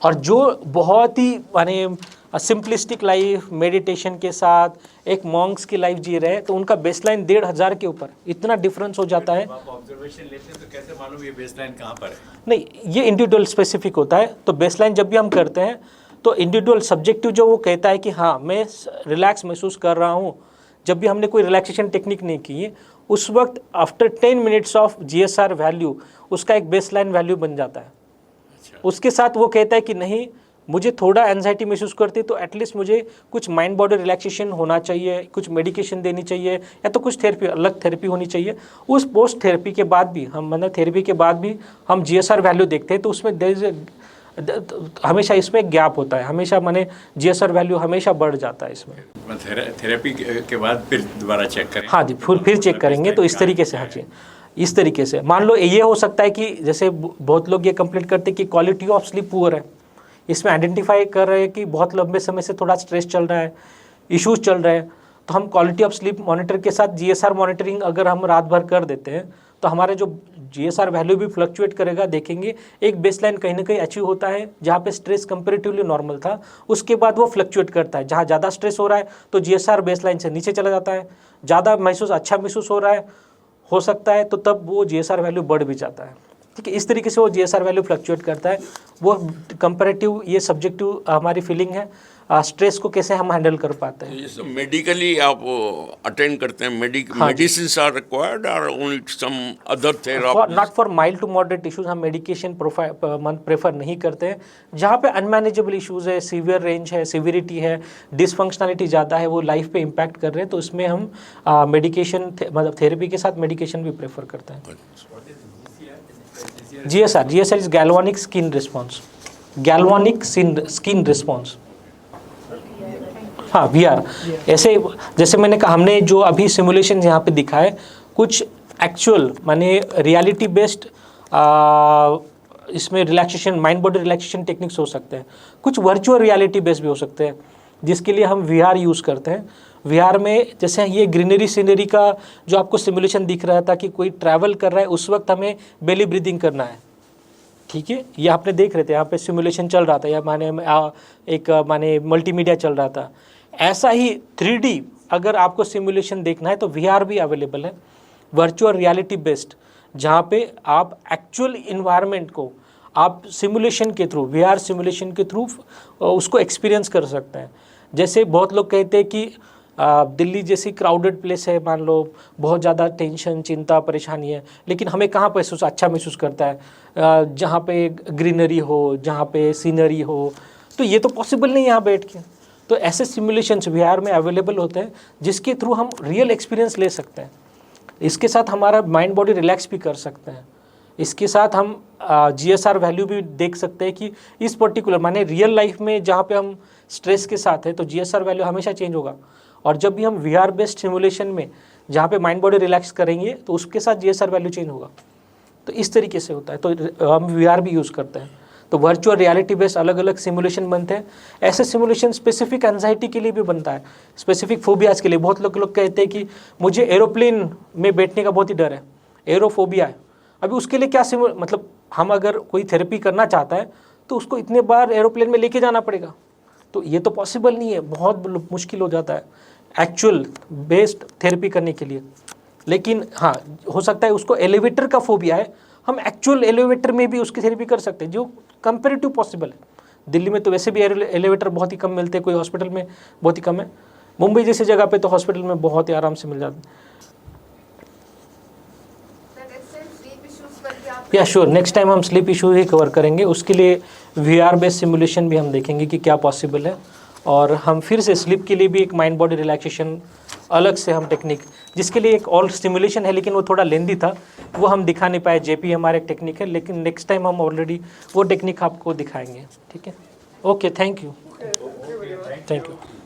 और जो बहुत ही माने सिंपलिस्टिक लाइफ मेडिटेशन के साथ एक मॉन्क्स की लाइफ जी रहे हैं, तो उनका बेसलाइन 1500 के ऊपर। इतना डिफरेंस हो जाता है। आप ऑब्जर्वेशन लेते हैं तो कैसे मालूम ये बेसलाइन कहाँ पर है? नहीं, ये इंडिविजुअल स्पेसिफिक होता है। तो बेसलाइन जब भी हम करते हैं तो इंडिविजुअल सब्जेक्टिव जो वो कहता है कि हाँ मैं रिलैक्स महसूस कर रहा हूँ, जब भी हमने कोई रिलैक्सेशन टेक्निक नहीं की है, उस वक्त after 10 minutes of GSR value उसका एक बेसलाइन वैल्यू बन जाता है। उसके साथ वो कहता है कि नहीं, मुझे थोड़ा एंजाइटी महसूस करती है तो एटलीस्ट मुझे कुछ माइंड बॉडी रिलैक्सेशन होना चाहिए, कुछ मेडिकेशन देनी चाहिए, या तो कुछ थेरेपी, अलग थेरेपी होनी चाहिए। उस पोस्ट थेरेपी के बाद भी हम, मतलब थेरेपी के बाद भी हम GSR वैल्यू देखते हैं, तो उसमें हमेशा इसमें एक गैप होता है, हमेशा माने GSR वैल्यू हमेशा बढ़ जाता है इसमें। थेरेपी के बाद फिर दोबारा चेक करें? हाँ जी, फिर चेक करेंगे। तो इस तरीके से, हाँ जी, इस तरीके से मान लो ये हो सकता है कि जैसे बहुत लोग ये कंप्लेंट करते हैं कि क्वालिटी ऑफ स्लीप पुअर है। इसमें आइडेंटिफाई कर रहे हैं कि बहुत लंबे समय से थोड़ा स्ट्रेस चल रहा है, इश्यूज चल रहे हैं, तो हम क्वालिटी ऑफ स्लीप मॉनिटर के साथ GSR मॉनिटरिंग अगर हम रात भर कर देते हैं तो हमारे जो GSR वैल्यू भी फ्लक्चुएट करेगा। देखेंगे एक बेसलाइन कहीं ना कहीं अचीव होता है, जहाँ पे स्ट्रेस कंपेरेटिवली नॉर्मल था, उसके बाद वो फ्लक्चुएट करता है। जहाँ ज़्यादा स्ट्रेस हो रहा है तो GSR बेसलाइन से नीचे चला जाता है, ज़्यादा अच्छा महसूस हो सकता है तो तब वो GSR वैल्यू बढ़ भी जाता है, ठीक है। इस तरीके से वो GSR वैल्यू फ्लक्चुएट करता है। वो कंपैरेटिव, ये सब्जेक्टिव हमारी फीलिंग है, स्ट्रेस को कैसे हम हैंडल कर पाते हैं। ये सब मेडिकली आप अटेंड करते हैं? मेडिसिन्स आर रिक्वायर्ड और only some other therapy? Not for mild to moderate issues हम मेडिकेशन प्रेफर नहीं करते हैं। जहाँ पे अनमैनेजेबल इश्यूज है, सीवियर रेंज है, सीवियरिटी है, डिसफंक्शनलिटी ज़्यादा है, वो लाइफ पे इम्पैक्ट कर रहे हैं, तो इसमें हम मेडिकेशन, मतलब थेरेपी के साथ मेडिकेशन भी प्रेफर करते हैं। GSR is galvanic skin response, galvanic skin response. हाँ, VR ऐसे, जैसे मैंने कहा, हमने जो अभी सिमुलेशन यहाँ पे दिखाए, कुछ एक्चुअल माने रियलिटी बेस्ड इसमें relaxation, mind body relaxation techniques हो सकते हैं, कुछ वर्चुअल रियलिटी बेस्ड भी हो सकते हैं, जिसके लिए हम VR यूज़ करते हैं। VR में जैसे ये ग्रीनरी सीनरी का जो आपको सिमुलेशन दिख रहा था कि कोई ट्रैवल कर रहा है, उस वक्त हमें बेली ब्रीदिंग करना है, ठीक है। ये आपने देख रहे थे, यहाँ पे सिमुलेशन चल रहा था, या माने मल्टीमीडिया चल रहा था। ऐसा ही 3D अगर आपको सिमुलेशन देखना है तो VR भी अवेलेबल है, वर्चुअल रियलिटी बेस्ड, जहाँ पे आप एक्चुअल इन्वायरमेंट को आप सिमुलेशन के थ्रू, VR सिमुलेशन के थ्रू उसको एक्सपीरियंस कर सकते हैं। जैसे बहुत लोग कहते हैं कि दिल्ली जैसी क्राउडेड प्लेस है, मान लो बहुत ज़्यादा टेंशन, चिंता, परेशानी है, लेकिन हमें कहाँ पर अच्छा महसूस करता है? जहाँ पे ग्रीनरी हो, जहाँ पे सीनरी हो। तो ये तो पॉसिबल नहीं है यहाँ बैठ के। तो ऐसे सिमुलेशंस VR में अवेलेबल होते हैं, जिसके थ्रू हम रियल एक्सपीरियंस ले सकते हैं। इसके साथ हमारा माइंड बॉडी रिलैक्स भी कर सकते हैं। इसके साथ हम GSR वैल्यू भी देख सकते हैं कि इस पर्टिकुलर माने रियल लाइफ में जहाँ पे हम स्ट्रेस के साथ है तो GSR वैल्यू हमेशा चेंज होगा, और जब भी हम VR बेस्ड सिमुलेशन में जहाँ पे माइंड बॉडी रिलैक्स करेंगे तो उसके साथ GSR वैल्यू चेंज होगा। तो इस तरीके से होता है। तो हम VR भी यूज़ करते हैं। तो वर्चुअल रियलिटी बेस्ड अलग अलग सिमुलेशन बनते हैं। ऐसे सिमुलेशन स्पेसिफिक एंजाइटी के लिए भी बनता है, स्पेसिफिक फोबियाज़ के लिए। बहुत लोग कहते हैं कि मुझे एरोप्लेन में बैठने का बहुत ही डर है, एरोफोबिया है। अभी उसके लिए क्या मतलब हम अगर कोई थेरेपी करना चाहता है तो उसको इतने बार एरोप्लेन में लेके जाना पड़ेगा, तो ये तो पॉसिबल नहीं है, बहुत मुश्किल हो जाता है एक्चुअल बेस्ड थेरेपी करने के लिए। लेकिन हाँ, हो सकता है उसको एलिवेटर का फोबिया है, हम एक्चुअल एलिवेटर में भी उसकी थेरेपी कर सकते हैं, जो कंपेरेटिव पॉसिबल है। दिल्ली में तो वैसे भी एलिवेटर बहुत ही कम मिलते हैं, कोई हॉस्पिटल में बहुत ही कम है। मुंबई जैसी जगह पे तो हॉस्पिटल में बहुत ही आराम से मिल जाते हैं। या श्योर, नेक्स्ट टाइम हम स्लीप इशू ही कवर करेंगे। उसके लिए VR बेस्ड सिमुलेशन भी हम देखेंगे कि क्या पॉसिबल है, और हम फिर से स्लीप के लिए भी एक माइंड बॉडी रिलैक्सेशन अलग से हम टेक्निक, जिसके लिए एक और स्टिमुलेशन है लेकिन वो थोड़ा लेंदी था, वो हम दिखा नहीं पाए। JP हमारा एक टेक्निक है, लेकिन नेक्स्ट टाइम हम ऑलरेडी वो टेक्निक आपको दिखाएंगे। ठीक है, okay, thank you, thank you.